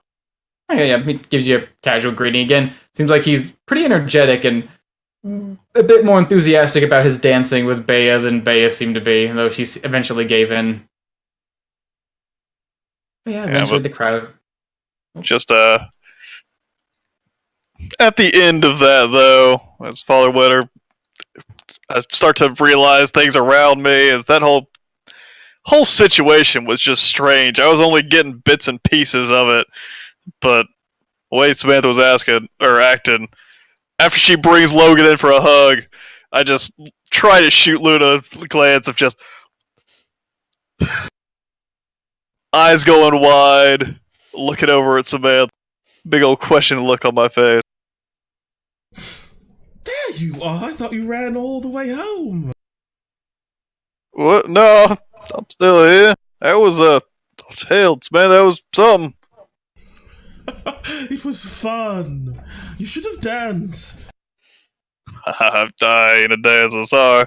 Oh, yeah, he gives you a casual greeting again. Seems like he's pretty energetic and a bit more enthusiastic about his dancing with Bea than Bea seemed to be, though she eventually gave in. But yeah, eventually the crowd... Just, at the end of that, though, as Father Winter, I start to realize things around me, as that whole whole situation was just strange. I was only getting bits and pieces of it, but the way Samantha was acting, after she brings Logan in for a hug, I just try to shoot Luna a glance of just eyes going wide, looking over at Samantha, big old question look on my face. There you are. I thought you ran all the way home. What? No, I'm still here. That was hell, man. That was something. It was fun. You should have danced. I'm dying to dance. I'm sorry.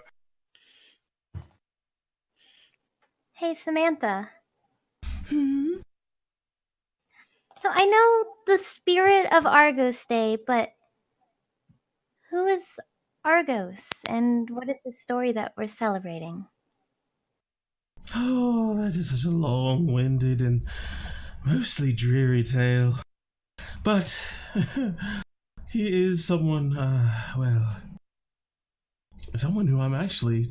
Hey, Samantha. Hmm? So I know the spirit of Argos Day, but who is Argos, and what is the story that we're celebrating? Oh, that is such a long-winded and mostly dreary tale. But he is someone, someone who I'm actually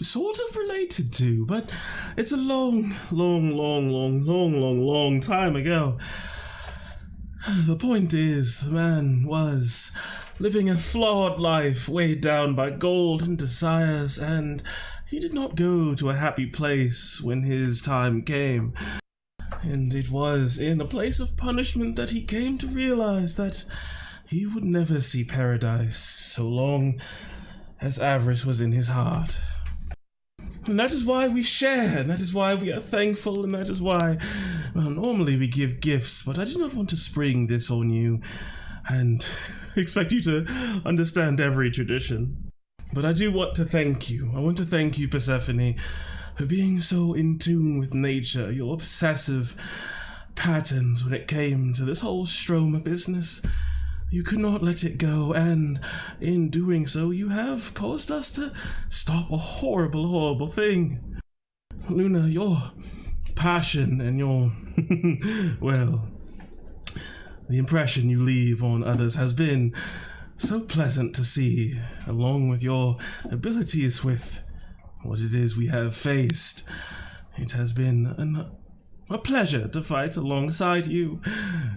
sort of related to, but it's a long time ago. The point is, the man was living a flawed life, weighed down by gold and desires, and he did not go to a happy place when his time came. And it was in a place of punishment that he came to realize that he would never see paradise so long as avarice was in his heart. And that is why we share, and that is why we are thankful, and that is why, well, normally we give gifts, but I do not want to spring this on you and expect you to understand every tradition. But I do want to thank you. I want to thank you, Persephone, for being so in tune with nature, your obsessive patterns when it came to this whole Stroma business. You could not let it go, and in doing so, you have caused us to stop a horrible thing. Luna, your passion and your, well, the impression you leave on others has been so pleasant to see, along with your abilities with what it is we have faced. It has been a pleasure to fight alongside you.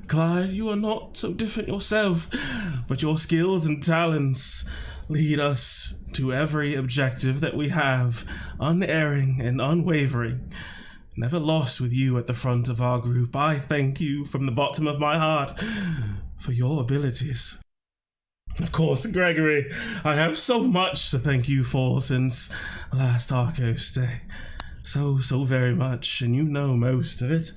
Clyde, you are not so different yourself, but your skills and talents lead us to every objective that we have, unerring and unwavering. Never lost with you at the front of our group. I thank you from the bottom of my heart for your abilities. Of course, Gregory, I have so much to thank you for since last Arcos Day. So very much, and you know most of it.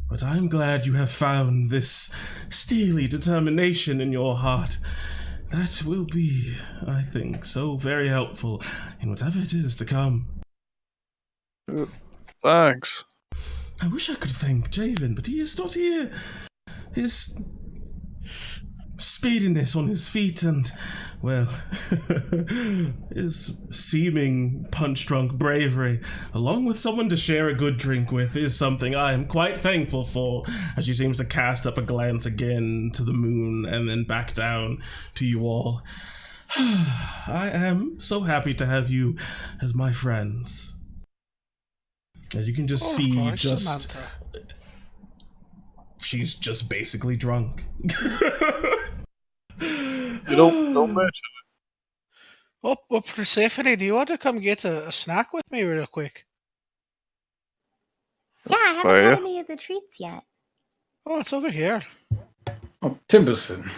But I'm glad you have found this steely determination in your heart. That will be, I think, so very helpful in whatever it is to come. Thanks. I wish I could thank Javen, but he is not here. His speediness on his feet and, well, his seeming punch-drunk bravery, along with someone to share a good drink with, is something I am quite thankful for, as she seems to cast up a glance again to the moon and then back down to you all. I am so happy to have you as my friends. As you can just see, Samantha. she's just basically drunk. You don't mention it. Oh, well, Persephone, do you want to come get a snack with me real quick? Yeah, I haven't had any of the treats yet. Oh, it's over here. Oh, Timberson.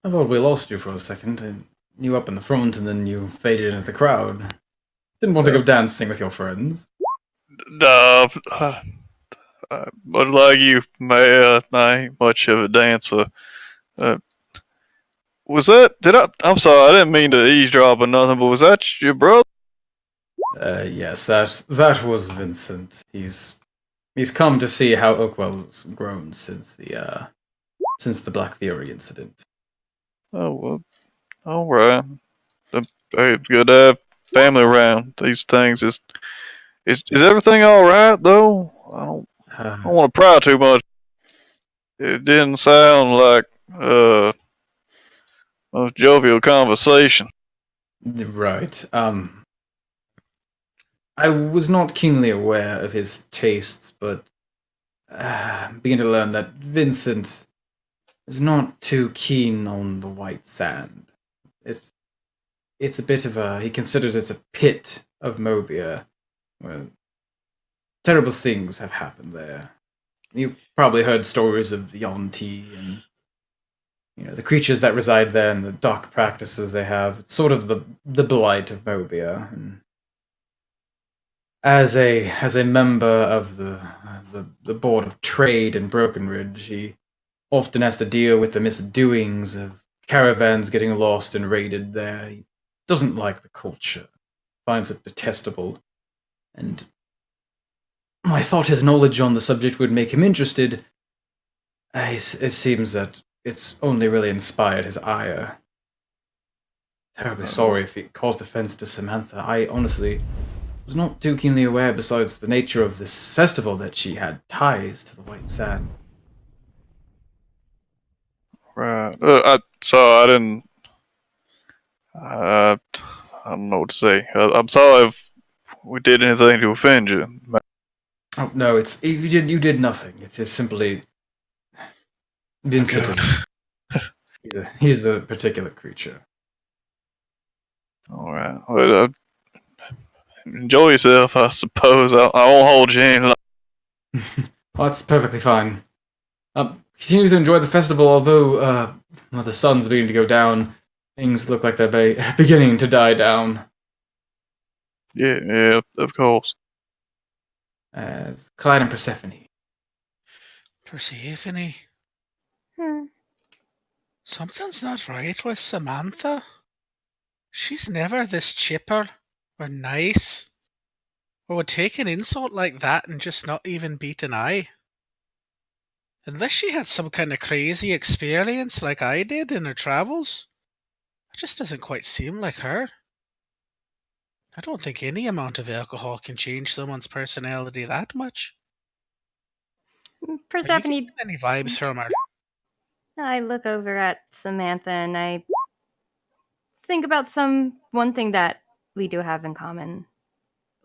I thought we lost you for a second. You up in the front and then you faded into the crowd. Didn't want to go dancing with your friends. No, but like you, I ain't much of a dancer. Was that? I'm sorry, I didn't mean to eavesdrop or nothing, but was that your brother? Yes, that was Vincent. He's come to see how Oakwell's grown since the Black Fury incident. Oh, well, alright. Hey, it's good to have family around. These things is everything alright, though? I don't want to pry too much. It didn't sound like, a jovial conversation. Right. I was not keenly aware of his tastes, but begin to learn that Vincent is not too keen on the white sand. It's a bit of a he considered it a pit of Mobia, where terrible things have happened there. You've probably heard stories of the Yonti and the creatures that reside there and the dark practices they have. It's sort of the blight of Mobia. And as a member of the board of trade in Brokenridge, he often has to deal with the misdoings of caravans getting lost and raided there. He doesn't like the culture, finds it detestable, and I thought his knowledge on the subject would make him interested. It seems that it's only really inspired his ire. Terribly sorry if it caused offense to Samantha. I honestly was not too keenly aware, besides the nature of this festival, that she had ties to the White Sand. Right. So I didn't. I don't know what to say. I'm sorry if we did anything to offend you. Oh no, you did nothing. It is simply Vincent. He's a particular creature. All right. Well, enjoy yourself, I suppose. I won't hold you any longer. Well, that's perfectly fine. Continue to enjoy the festival, although the sun's beginning to go down. Things look like they're beginning to die down. Yeah, of course. Clyde and Persephone. Persephone? Hmm. Something's not right with Samantha. She's never this chipper or nice, or would take an insult like that and just not even beat an eye. Unless she had some kind of crazy experience like I did in her travels. It just doesn't quite seem like her. I don't think any amount of alcohol can change someone's personality that much. Are you Persephone, getting any vibes from her? I look over at Samantha and I think about one thing that we do have in common.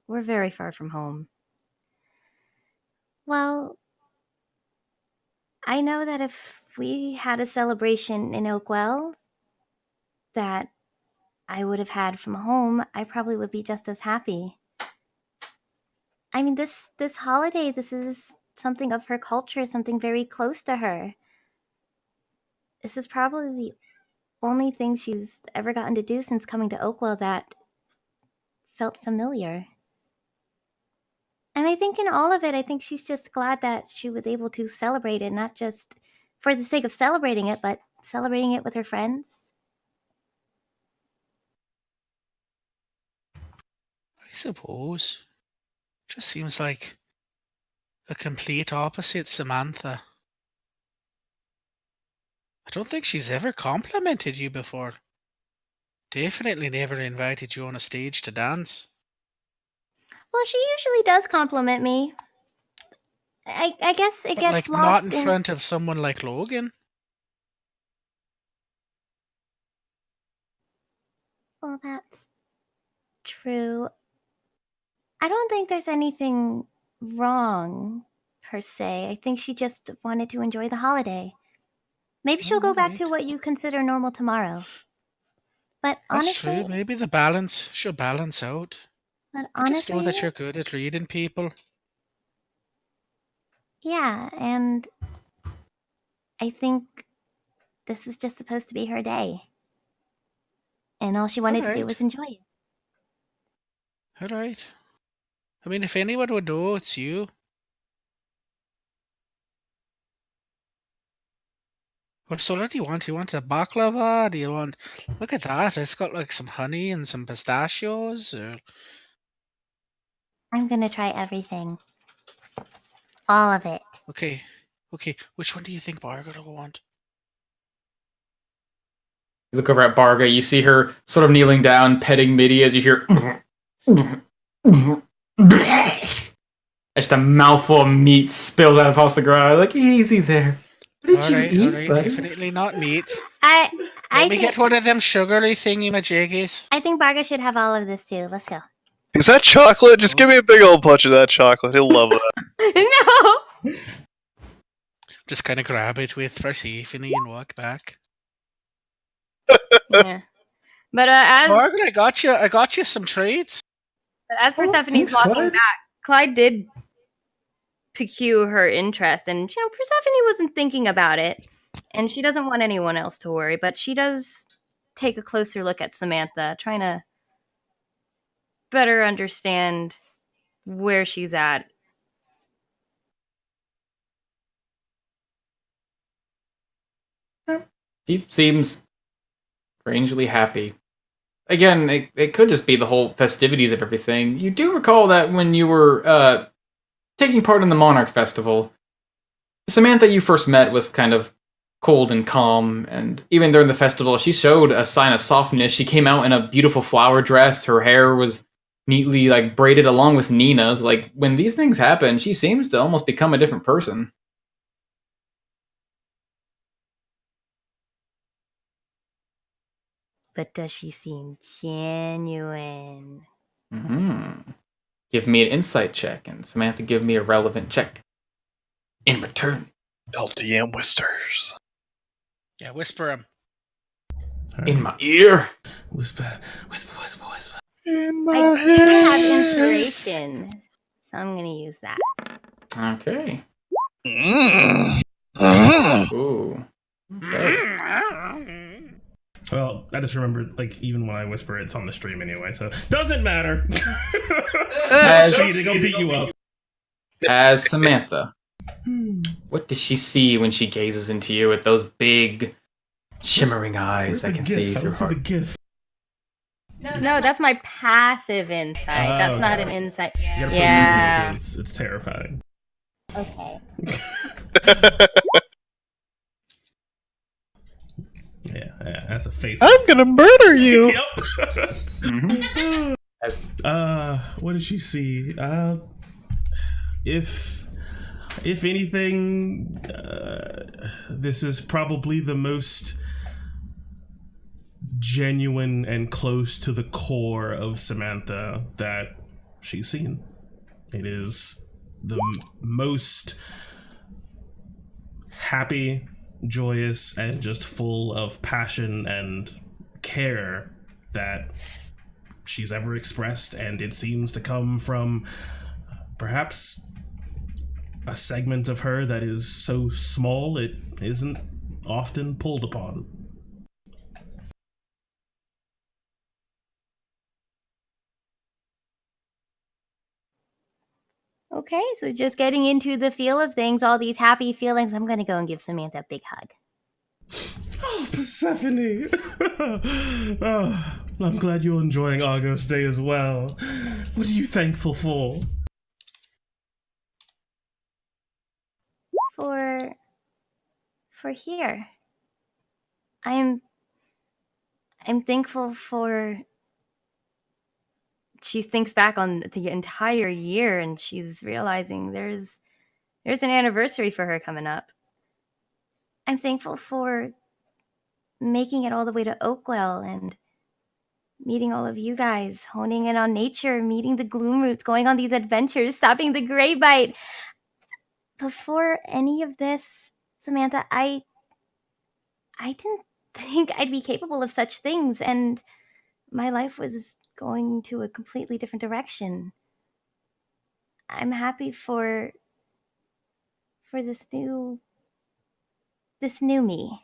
We're very far from home. Well, I know that if we had a celebration in Oakwell that I would have had from home, I probably would be just as happy. I mean, this holiday, this is something of her culture, something very close to her. This is probably the only thing she's ever gotten to do since coming to Oakwell that felt familiar. And I think in all of it, I think she's just glad that she was able to celebrate it, not just for the sake of celebrating it, but celebrating it with her friends. I suppose. Just seems like a complete opposite Samantha. I don't think she's ever complimented you before. Definitely never invited you on a stage to dance. Well, she usually does compliment me. I guess it But gets like not in lost in. front of someone like Logan. Well, that's true. I don't think there's anything wrong, per se. I think she just wanted to enjoy the holiday. Maybe she'll go back to Alright. what you consider normal tomorrow. But That's true. honestly, Maybe the balance should balance out. I just know that you're good at reading people. yeah, and I think this was just supposed to be her day. And all she wanted to do Alright. was enjoy it. Alright. I mean, if anyone would know, it's you. What sort do you want? Do you want a baklava? Do you want... Look at that. It's got like some honey and some pistachios. Or... I'm gonna try everything. All of it. Okay. Which one do you think Barger will want? You look over at Barga, you see her sort of kneeling down, petting Mitty as you hear just a mouthful of meat spilled out across the ground. Like, easy there. What did you eat, buddy? Definitely not meat. I Let me get one of them sugary thingy-majiggies. I think Barga should have all of this too. Let's go. Is that chocolate? Just give me a big old punch of that chocolate. He'll love that. No. Just kind of grab it with Persephone and walk back. Yeah. But Margaret, I got you some treats. as Persephone's thanks, walking Clyde. back, Clyde did pique her interest, and Persephone wasn't thinking about it, and she doesn't want anyone else to worry, but she does take a closer look at Samantha, trying to better understand where she's at. He seems strangely happy. Again, it could just be the whole festivities of everything. You do recall that when you were taking part in the Monarch Festival, Samantha you first met was kind of cold and calm, and even during the festival, she showed a sign of softness. She came out in a beautiful flower dress. Her hair was neatly braided along with Nina's. Like, when these things happen, she seems to almost become a different person. But does she seem genuine? Give me an insight check, and Samantha give me a relevant check. In return. LDM whispers. Yeah, whisper him. In my ear. Whisper, whisper, whisper, whisper. I do have inspiration, so I'm gonna use that. Okay. Mm. Ooh. Okay. Well, I just remembered, even when I whisper, it's on the stream anyway, so doesn't matter. Cheating, I'll beat you up. As Samantha, what does she see when she gazes into you with those big, shimmering eyes that can see through the heart? GIF. No, that's my passive insight. That's not an insight. You gotta Yeah. post it, it's terrifying. Okay. Yeah, that's a face. I'm gonna murder you. Yep. What did she see? If anything, this is probably the most genuine and close to the core of Samantha that she's seen. It is the most happy, joyous, and just full of passion and care that she's ever expressed, and it seems to come from perhaps a segment of her that is so small it isn't often pulled upon. Okay, so just getting into the feel of things, all these happy feelings, I'm gonna go and give Samantha a big hug. Oh, Persephone! Oh, I'm glad you're enjoying Argos Day as well. What are you thankful for? For here. I'm thankful for. She thinks back on the entire year and she's realizing there's an anniversary for her coming up. I'm thankful for making it all the way to Oakwell and meeting all of you guys, honing in on nature, meeting the Gloomroots, going on these adventures, stopping the Grey Bite. Before any of this, Samantha, I didn't think I'd be capable of such things, and my life was going to a completely different direction. I'm happy for this new me.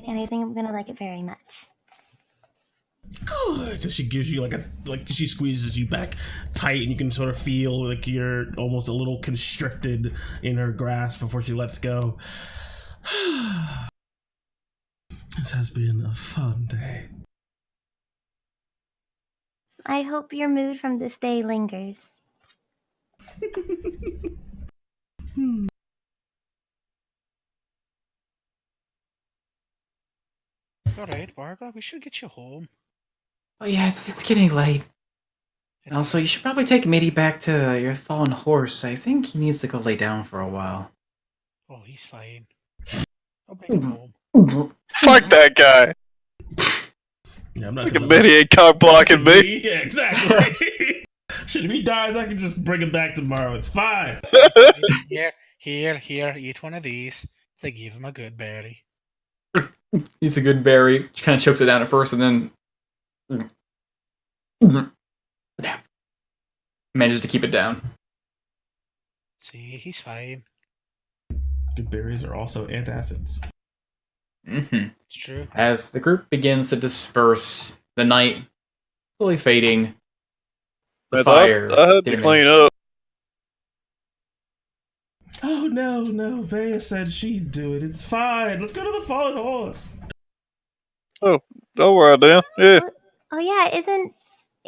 And I think I'm gonna like it very much. Good. So she gives you she squeezes you back tight, and you can sort of feel like you're almost a little constricted in her grasp before she lets go. This has been a fun day. I hope your mood from this day lingers. Alright, Varga, we should get you home. Oh yeah, it's getting late. And also, you should probably take Mitty back to your fallen horse. I think he needs to go lay down for a while. Oh, he's fine. I'll bring him home. Fuck that guy. Yeah, I'm not Look gonna at Benny ain't cock blocking me. Yeah, exactly. Shit, if he dies, I can just bring him back tomorrow. It's fine. Here, eat one of these. They give him a good berry. He's a good berry. She kind of chokes it down at first, and then manages to keep it down. See, he's fine. Good berries are also antacids. Mm-hmm. It's true. As the group begins to disperse, the night slowly fading, the fire I had to dimming. clean up. Oh no, Bea said she'd do it. It's fine. Let's go to the fallen horse. Oh, don't worry, Dan. Yeah. Oh yeah,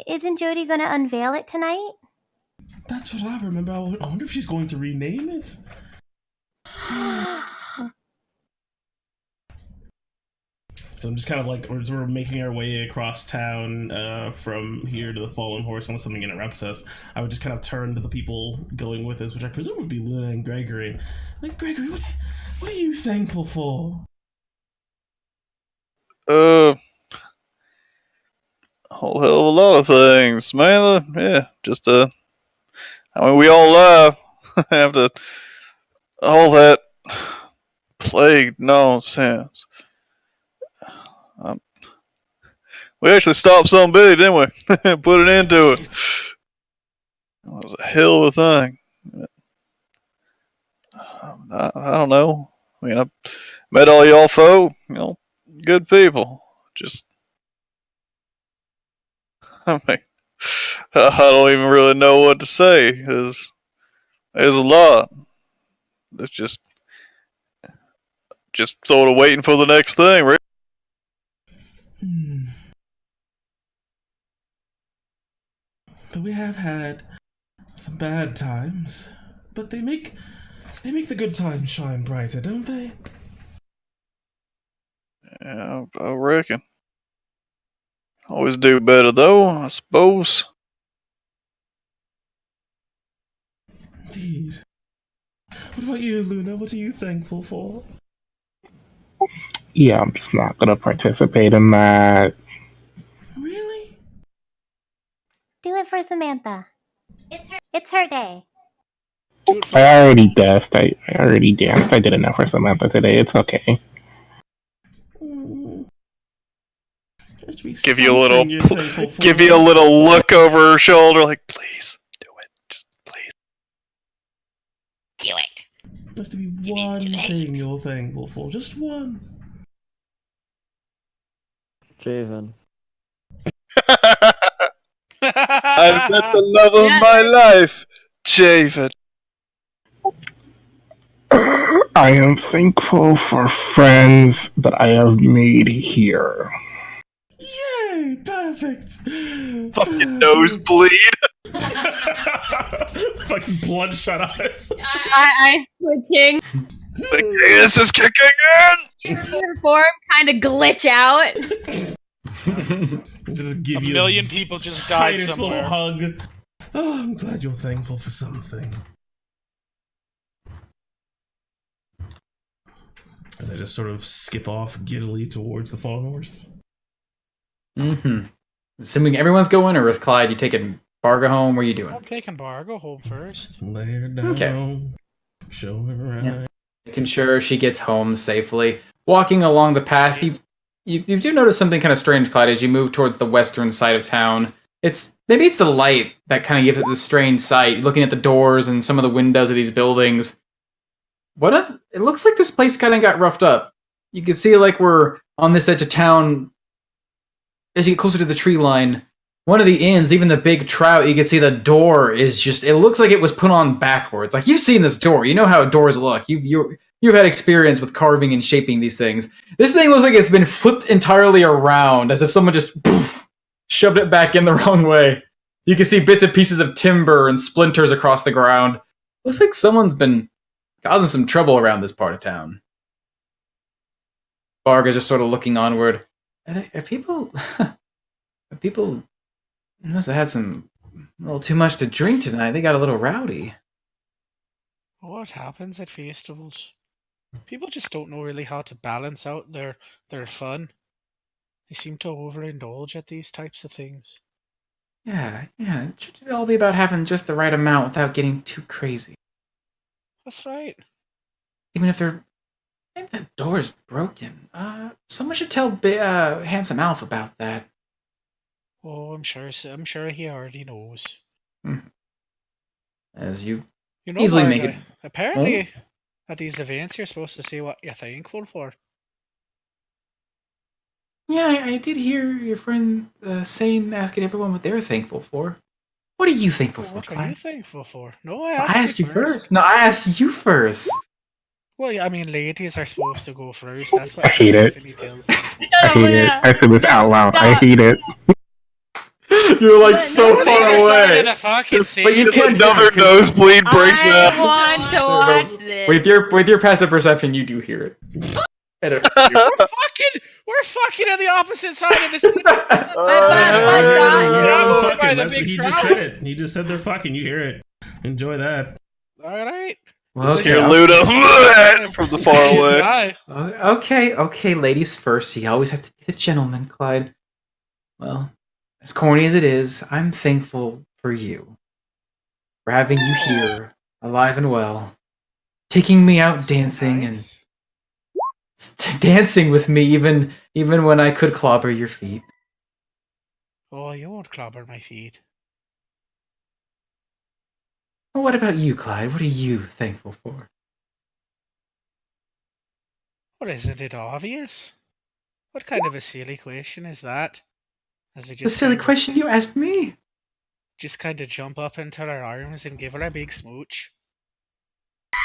isn't Jody gonna unveil it tonight? That's what I remember. I wonder if she's going to rename it. So I'm just kind of like, we're making our way across town from here to the Fallen Horse, unless something interrupts us. I would just kind of turn to the people going with us, which I presume would be Luna and Gregory. Like, Gregory, what are you thankful for? A whole hell of a lot of things, man. Yeah, just I mean, we all have to all that plague nonsense. We actually stopped something big, didn't we? Put an end to it. It was a hell of a thing. I don't know. I mean, I met all y'all folk, good people. Just, I mean, I don't even really know what to say, because there's a lot. It's just sort of waiting for the next thing, right? But we have had some bad times, but they make the good times shine brighter, don't they? Yeah, I reckon. Always do better, though, I suppose. Indeed. What about you, Luna? What are you thankful for? Yeah, I'm just not gonna participate in that. Really? Do it for Samantha. It's her day. I already danced. I already danced. I did enough for Samantha today. It's okay. Give you a little look over her shoulder, like, please do it, just please. Do it. Has to be one thing you're thankful for, just one. Javen. I've met the love of my life, Javen. I am thankful for friends that I have made here. Yay! Perfect! Fucking nosebleed. Fucking bloodshot eyes. I switching. The gas is kicking in! Your form kind of glitch out. Just give A you million people just died tightest somewhere. little hug. Oh, I'm glad you're thankful for something. And they just sort of skip off giddily towards the fallen horse. Mm-hmm. Assuming everyone's going, or is Clyde, you taking Barga home? What are you doing? I'm taking Bargo home first. Lay her down. Okay. Show her right. Yeah. Making sure she gets home safely. Walking along the path, you do notice something kind of strange, Clyde, as you move towards the western side of town. Maybe it's the light that kind of gives it this strange sight. Looking at the doors and some of the windows of these buildings. It looks like this place kind of got roughed up. You can see like we're on this edge of town. As you get closer to the tree line, one of the inns, even the big trout, you can see the door is just, it looks like it was put on backwards. Like, you've seen this door. You know how doors look. You've had experience with carving and shaping these things. This thing looks like it's been flipped entirely around, as if someone just shoved it back in the wrong way. You can see bits and pieces of timber and splinters across the ground. Looks like someone's been causing some trouble around this part of town. Varga's just sort of looking onward. People must have had a little too much to drink tonight. They got a little rowdy. What happens at festivals? People just don't know really how to balance out their fun. They seem to overindulge at these types of things. Yeah. It should all be about having just the right amount without getting too crazy. That's right. Even if they're... I think that door is broken. Someone should tell Handsome Alf about that. Oh, I'm sure he already knows. As you You know, easily make Marga, it... apparently at these events you're supposed to say what you're thankful for. Yeah, I did hear your friend asking everyone what they were thankful for. What are you thankful for, What are Clyde? you thankful for? No, I Well, asked you first. No, I asked you first. Well, I mean, ladies are supposed to go first. That's what I hate it. Persephone tells me. I hate it. I said this out loud. I hate it. You're like But so no, far Ladies are in away. a fucking scene. But you can't hear Another it 'cause- nosebleed breaks out. I want to watch this. With your passive perception, you do hear it. I don't know. We're fucking on the opposite side of the city. You hear them By fucking. the That's big he crowd. just said it. He just said they're fucking. You hear it. Enjoy that. All right. Well, Hear Luda from the far away. Bye. Okay, ladies first. You always have to be the gentleman, Clyde. Well, as corny as it is, I'm thankful for you. For having you here, alive and well. Taking me out dancing and dancing with me even when I could clobber your feet. Oh, you won't clobber my feet. Well, what about you, Clyde? What are you thankful for? Well, isn't it obvious? What kind of a silly question is that? As I The just silly kinda- question you asked me. Just kind of jump up into her arms and give her a big smooch.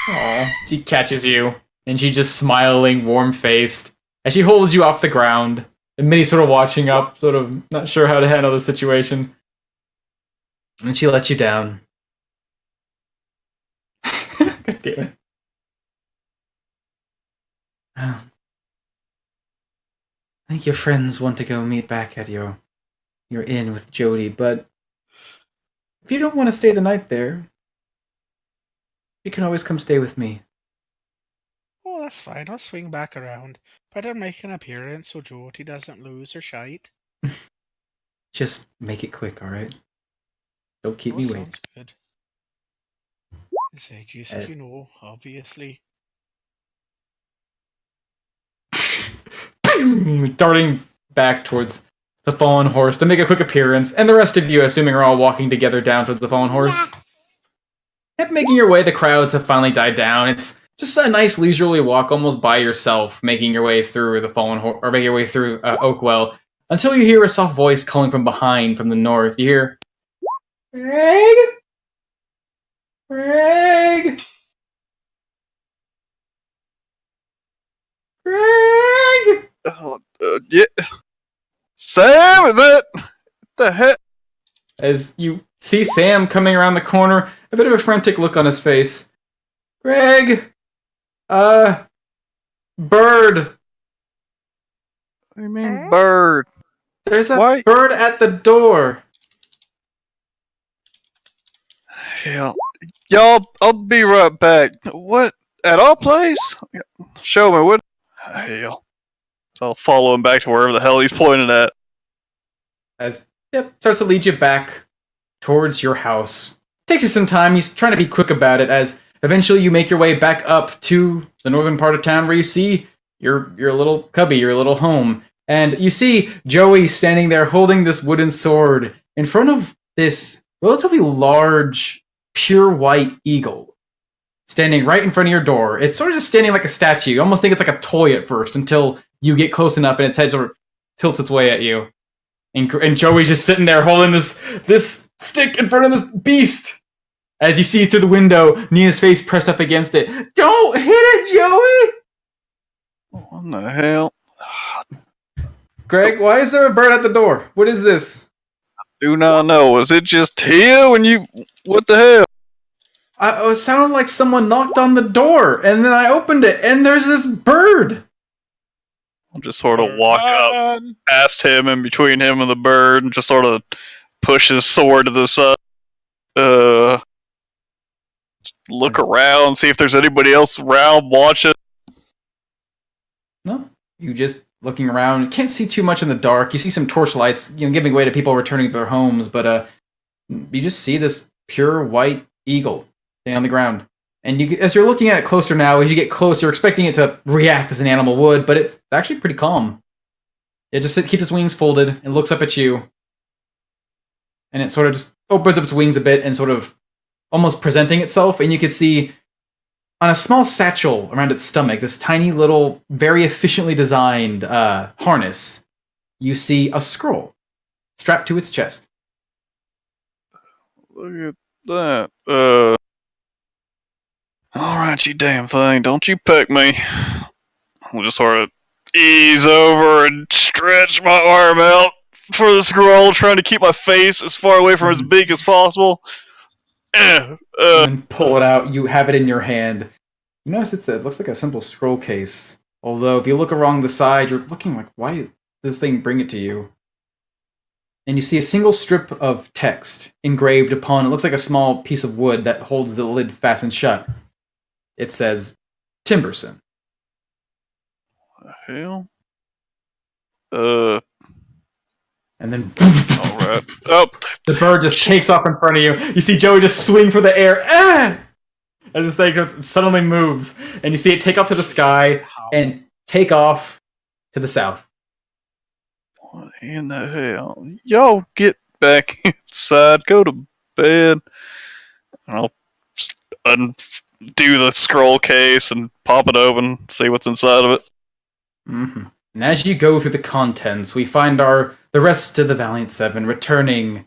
Aw. She catches you, and she just smiling, warm-faced, as she holds you off the ground. And Minnie sort of watching up, sort of not sure how to handle the situation. And she lets you down. God damn it. Well, I think your friends want to go meet back at your inn with Jody, but if you don't want to stay the night there, you can always come stay with me. Oh, that's fine. I'll swing back around. Better make an appearance so Jody doesn't lose her shite. Just make it quick, alright? Don't keep Oh, me waiting. sounds good. Say just, As- obviously. Darting back towards the fallen horse to make a quick appearance, and the rest of you, assuming are all walking together down towards the fallen horse. Yep, making your way, the crowds have finally died down. It's just a nice leisurely walk, almost by yourself, making your way through the fallen horse, or making your way through Oakwell, until you hear a soft voice calling from behind, from the north. You hear, Greg? Greg? Greg? Yeah. Sam, is that? What the heck? As you see Sam coming around the corner, a bit of a frantic look on his face. Greg! Bird! I mean, bird. There's a Why? bird at the door. Hell. Y'all, I'll be right back. What? At our place? Show me what? Hell. I'll follow him back to wherever the hell he's pointing at. As, starts to lead you back towards your house. Takes you some time, he's trying to be quick about it, as eventually you make your way back up to the northern part of town where you see your little cubby, your little home. And you see Joey standing there holding this wooden sword in front of this relatively large, pure white eagle. Standing right in front of your door. It's sort of just standing like a statue. You almost think it's like a toy at first until you get close enough and its head sort of tilts its way at you. And Joey's just sitting there holding this stick in front of this beast. As you see through the window, Nina's face pressed up against it. Don't hit it, Joey! What the hell? Greg, why is there a bird at the door? What is this? Do not know. Was it just here when you... What the hell? It sounded like someone knocked on the door, and then I opened it, and there's this bird. I'll just sort of walk up past him and between him and the bird and just sort of push his sword to the side. Look around, see if there's anybody else around watching. No, you just looking around. You can't see too much in the dark. You see some torchlights, giving way to people returning to their homes, but you just see this pure white eagle standing on the ground. And as you're looking at it closer now, as you get closer, you're expecting it to react as an animal would, but it's actually pretty calm. It just keeps its wings folded and looks up at you. And it sort of just opens up its wings a bit and sort of almost presenting itself. And you can see on a small satchel around its stomach, this tiny little, very efficiently designed harness, you see a scroll strapped to its chest. Look at that. Alright, you damn thing, don't you pick me. I'll just sort of ease over and stretch my arm out for the scroll, trying to keep my face as far away from its beak as possible. And then pull it out. You have it in your hand. You notice it looks like a simple scroll case. Although, if you look along the side, you're looking like, why did this thing bring it to you? And you see a single strip of text engraved upon, it looks like a small piece of wood that holds the lid fastened shut. It says, Timberson. What the hell? And then Alright. Oh! The bird just takes off in front of you. You see Joey just swing for the air. Ah! As this thing suddenly moves. And you see it take off to the sky and take off to the south. What in the hell? Y'all get back inside, go to bed. I'll undo the scroll case and pop it open, see what's inside of it. Mm-hmm. And as you go through the contents, we find the rest of the Valiant Seven returning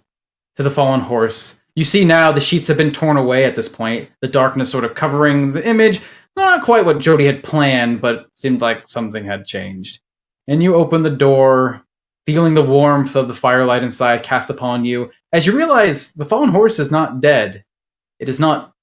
to the fallen horse. You see now the sheets have been torn away at this point, the darkness sort of covering the image. Not quite what Jody had planned, but seemed like something had changed. And you open the door, feeling the warmth of the firelight inside cast upon you, as you realize the fallen horse is not dead. It is not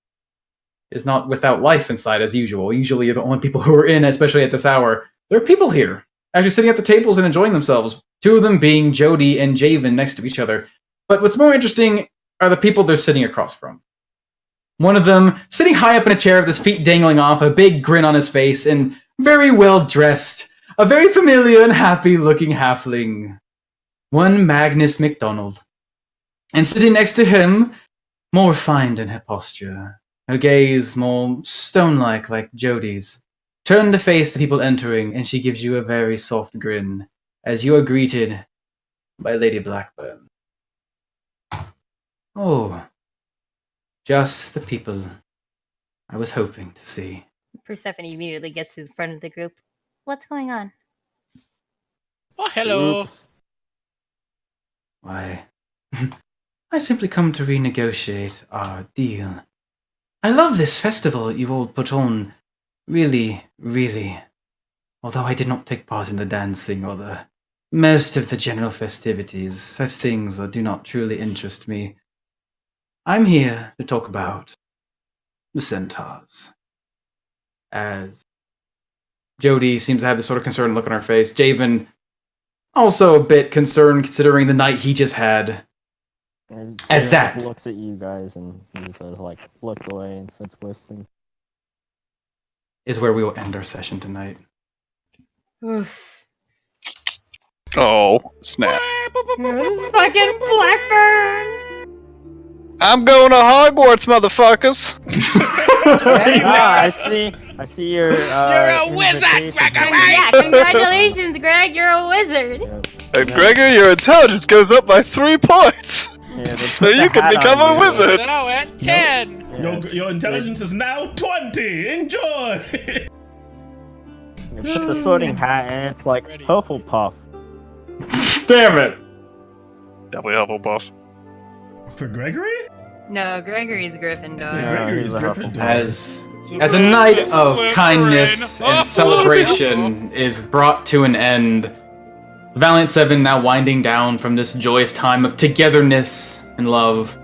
without life inside as usual. Usually you're the only people who are in, especially at this hour. There are people here, actually sitting at the tables and enjoying themselves. Two of them being Jody and Javen next to each other. But what's more interesting are the people they're sitting across from. One of them, sitting high up in a chair with his feet dangling off, a big grin on his face, and very well dressed. A very familiar and happy-looking halfling. One Magnus MacDonald. And sitting next to him, more refined in her posture, her gaze more stone-like like Jody's, turned to face the people entering, and she gives you a very soft grin as you are greeted by Lady Blackburn. Oh, just the people I was hoping to see. Persephone immediately gets to the front of the group. What's going on? Oh, hello. Oops. Why, I simply come to renegotiate our deal. I love this festival you all put on. Really, really. Although I did not take part in the dancing or most of the general festivities, such things do not truly interest me. I'm here to talk about the centaurs. As Jody seems to have this sort of concerned look on her face, Javen also a bit concerned considering the night he just had. And As Jared, that. looks at you guys and he just sort of looks away and starts whistling. Is where we will end our session tonight. Oof. Oh, snap. This fucking Blackburn! I'm going to Hogwarts, motherfuckers! I see your. You're a wizard, invitation. Gregory! Yeah, congratulations, Greg, you're a wizard! Yeah. Gregor, your intelligence goes up by 3 points! Yeah, they So put you the can hat become on a you. wizard! Now at 10. Yeah. Your intelligence is now 20. Enjoy. You put the sorting hat and it's like Ready. Hufflepuff. Damn it! Definitely Hufflepuff. For Gregory? No, Gregory's Gryffindor. Yeah, Gregory's he's a Gryffindor. Hufflepuff. As a night of kindness and celebration is brought to an end, the Valiant Seven now winding down from this joyous time of togetherness and love,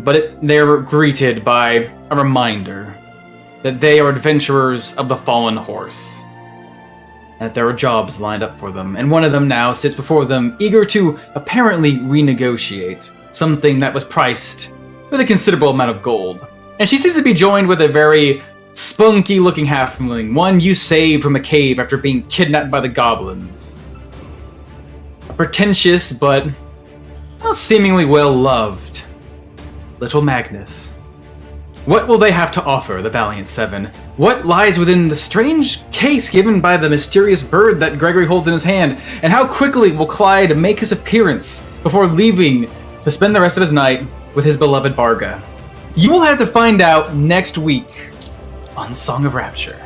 but they're greeted by a reminder that they are adventurers of the Fallen Horse, and that there are jobs lined up for them, and one of them now sits before them, eager to apparently renegotiate something that was priced with a considerable amount of gold. And she seems to be joined with a very spunky looking halfling, one you saved from a cave after being kidnapped by the goblins. A pretentious but seemingly well-loved little Magnus. What will they have to offer, the Valiant Seven? What lies within the strange case given by the mysterious bird that Gregory holds in his hand? And how quickly will Clyde make his appearance before leaving to spend the rest of his night with his beloved Barga? You will have to find out next week on Song of Rapture.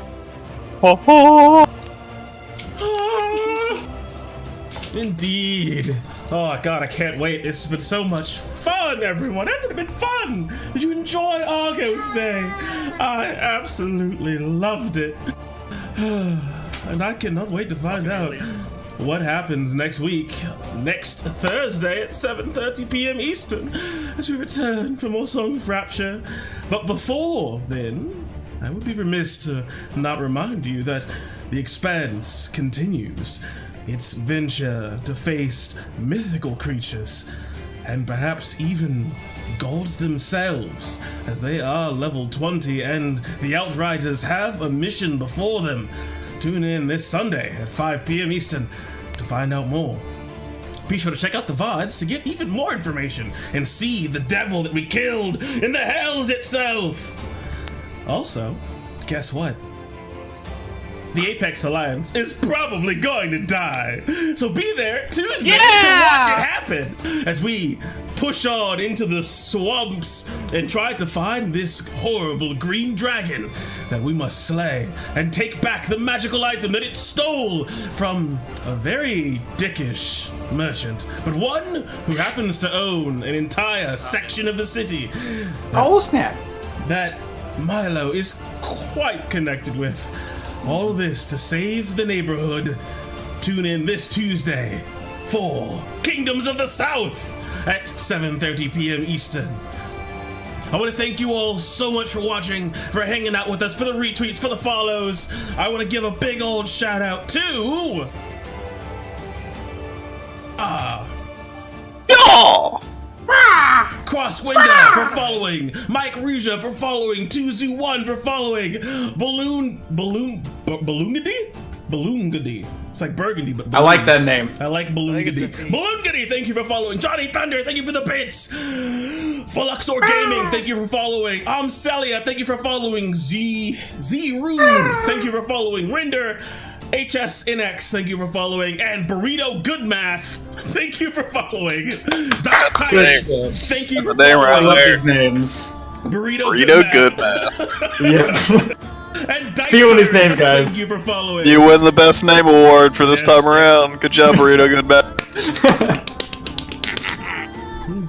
Indeed. Oh god, I can't wait. It's been so much fun, everyone. Hasn't it been fun? Did you enjoy Argo's Day? I absolutely loved it. And I cannot wait to find out what happens next week, next Thursday at 7:30 p.m. Eastern, as we return for more Song of Rapture. But before then, I would be remiss to not remind you that the Expanse continues its venture to face mythical creatures, and perhaps even gods themselves, as they are level 20 and the Outriders have a mission before them. Tune in this Sunday at 5 p.m. Eastern to find out more. Be sure to check out the VODs to get even more information and see the devil that we killed in the hells itself. Also, guess what? The Apex Alliance is probably going to die. So be there Tuesday to watch it happen as we push on into the swamps and try to find this horrible green dragon that we must slay and take back the magical item that it stole from a very dickish merchant, but one who happens to own an entire section of the city. Oh, snap. That Milo is quite connected with. All this to save the neighborhood. Tune in this Tuesday for Kingdoms of the South at 7:30 p.m. Eastern. I want to thank you all so much for watching, for hanging out with us, for the retweets, for the follows. I want to give a big old shout out to Crosswinder for following, Mike Ruja for following, Tuzu1 for following, Balloongady? It's like Burgundy, but I like that name. I like Balloongady. Balloongady, thank you for following. Johnny Thunder, thank you for the bits. Fluxor Gaming, thank you for following. Celia, thank you for following. Z Rude, thank you for following. Rinder, HSNX, thank you for following, and Burrito Good Math, thank you for following. Dice Titans, thank you for following. I love these names. Burrito Good Good Math. Yeah. And Dice Feeling these Titans, names, guys. thank you for following. You win the best name award for this Yes. time around. Good job, Burrito. Good Math.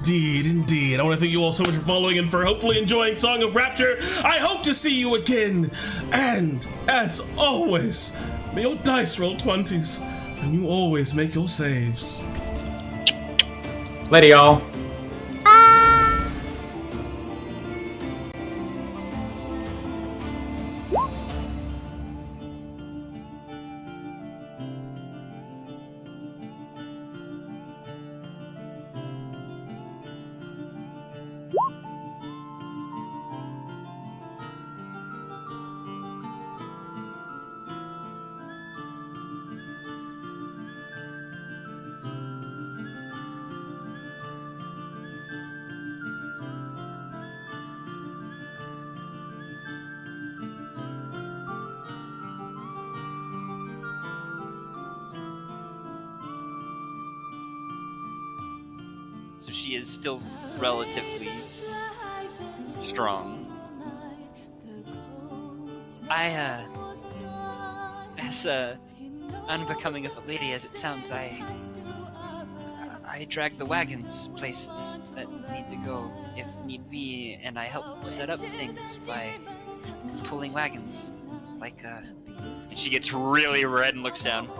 Indeed. I want to thank you all so much for following and for hopefully enjoying Song of Rapture. I hope to see you again. And, as always, may your dice roll 20s, and you always make your saves. Later, y'all. So she is still relatively strong. As unbecoming of a lady as it sounds, I drag the wagons places that need to go if need be, and I help set up things by pulling wagons. Like, she gets really red and looks down.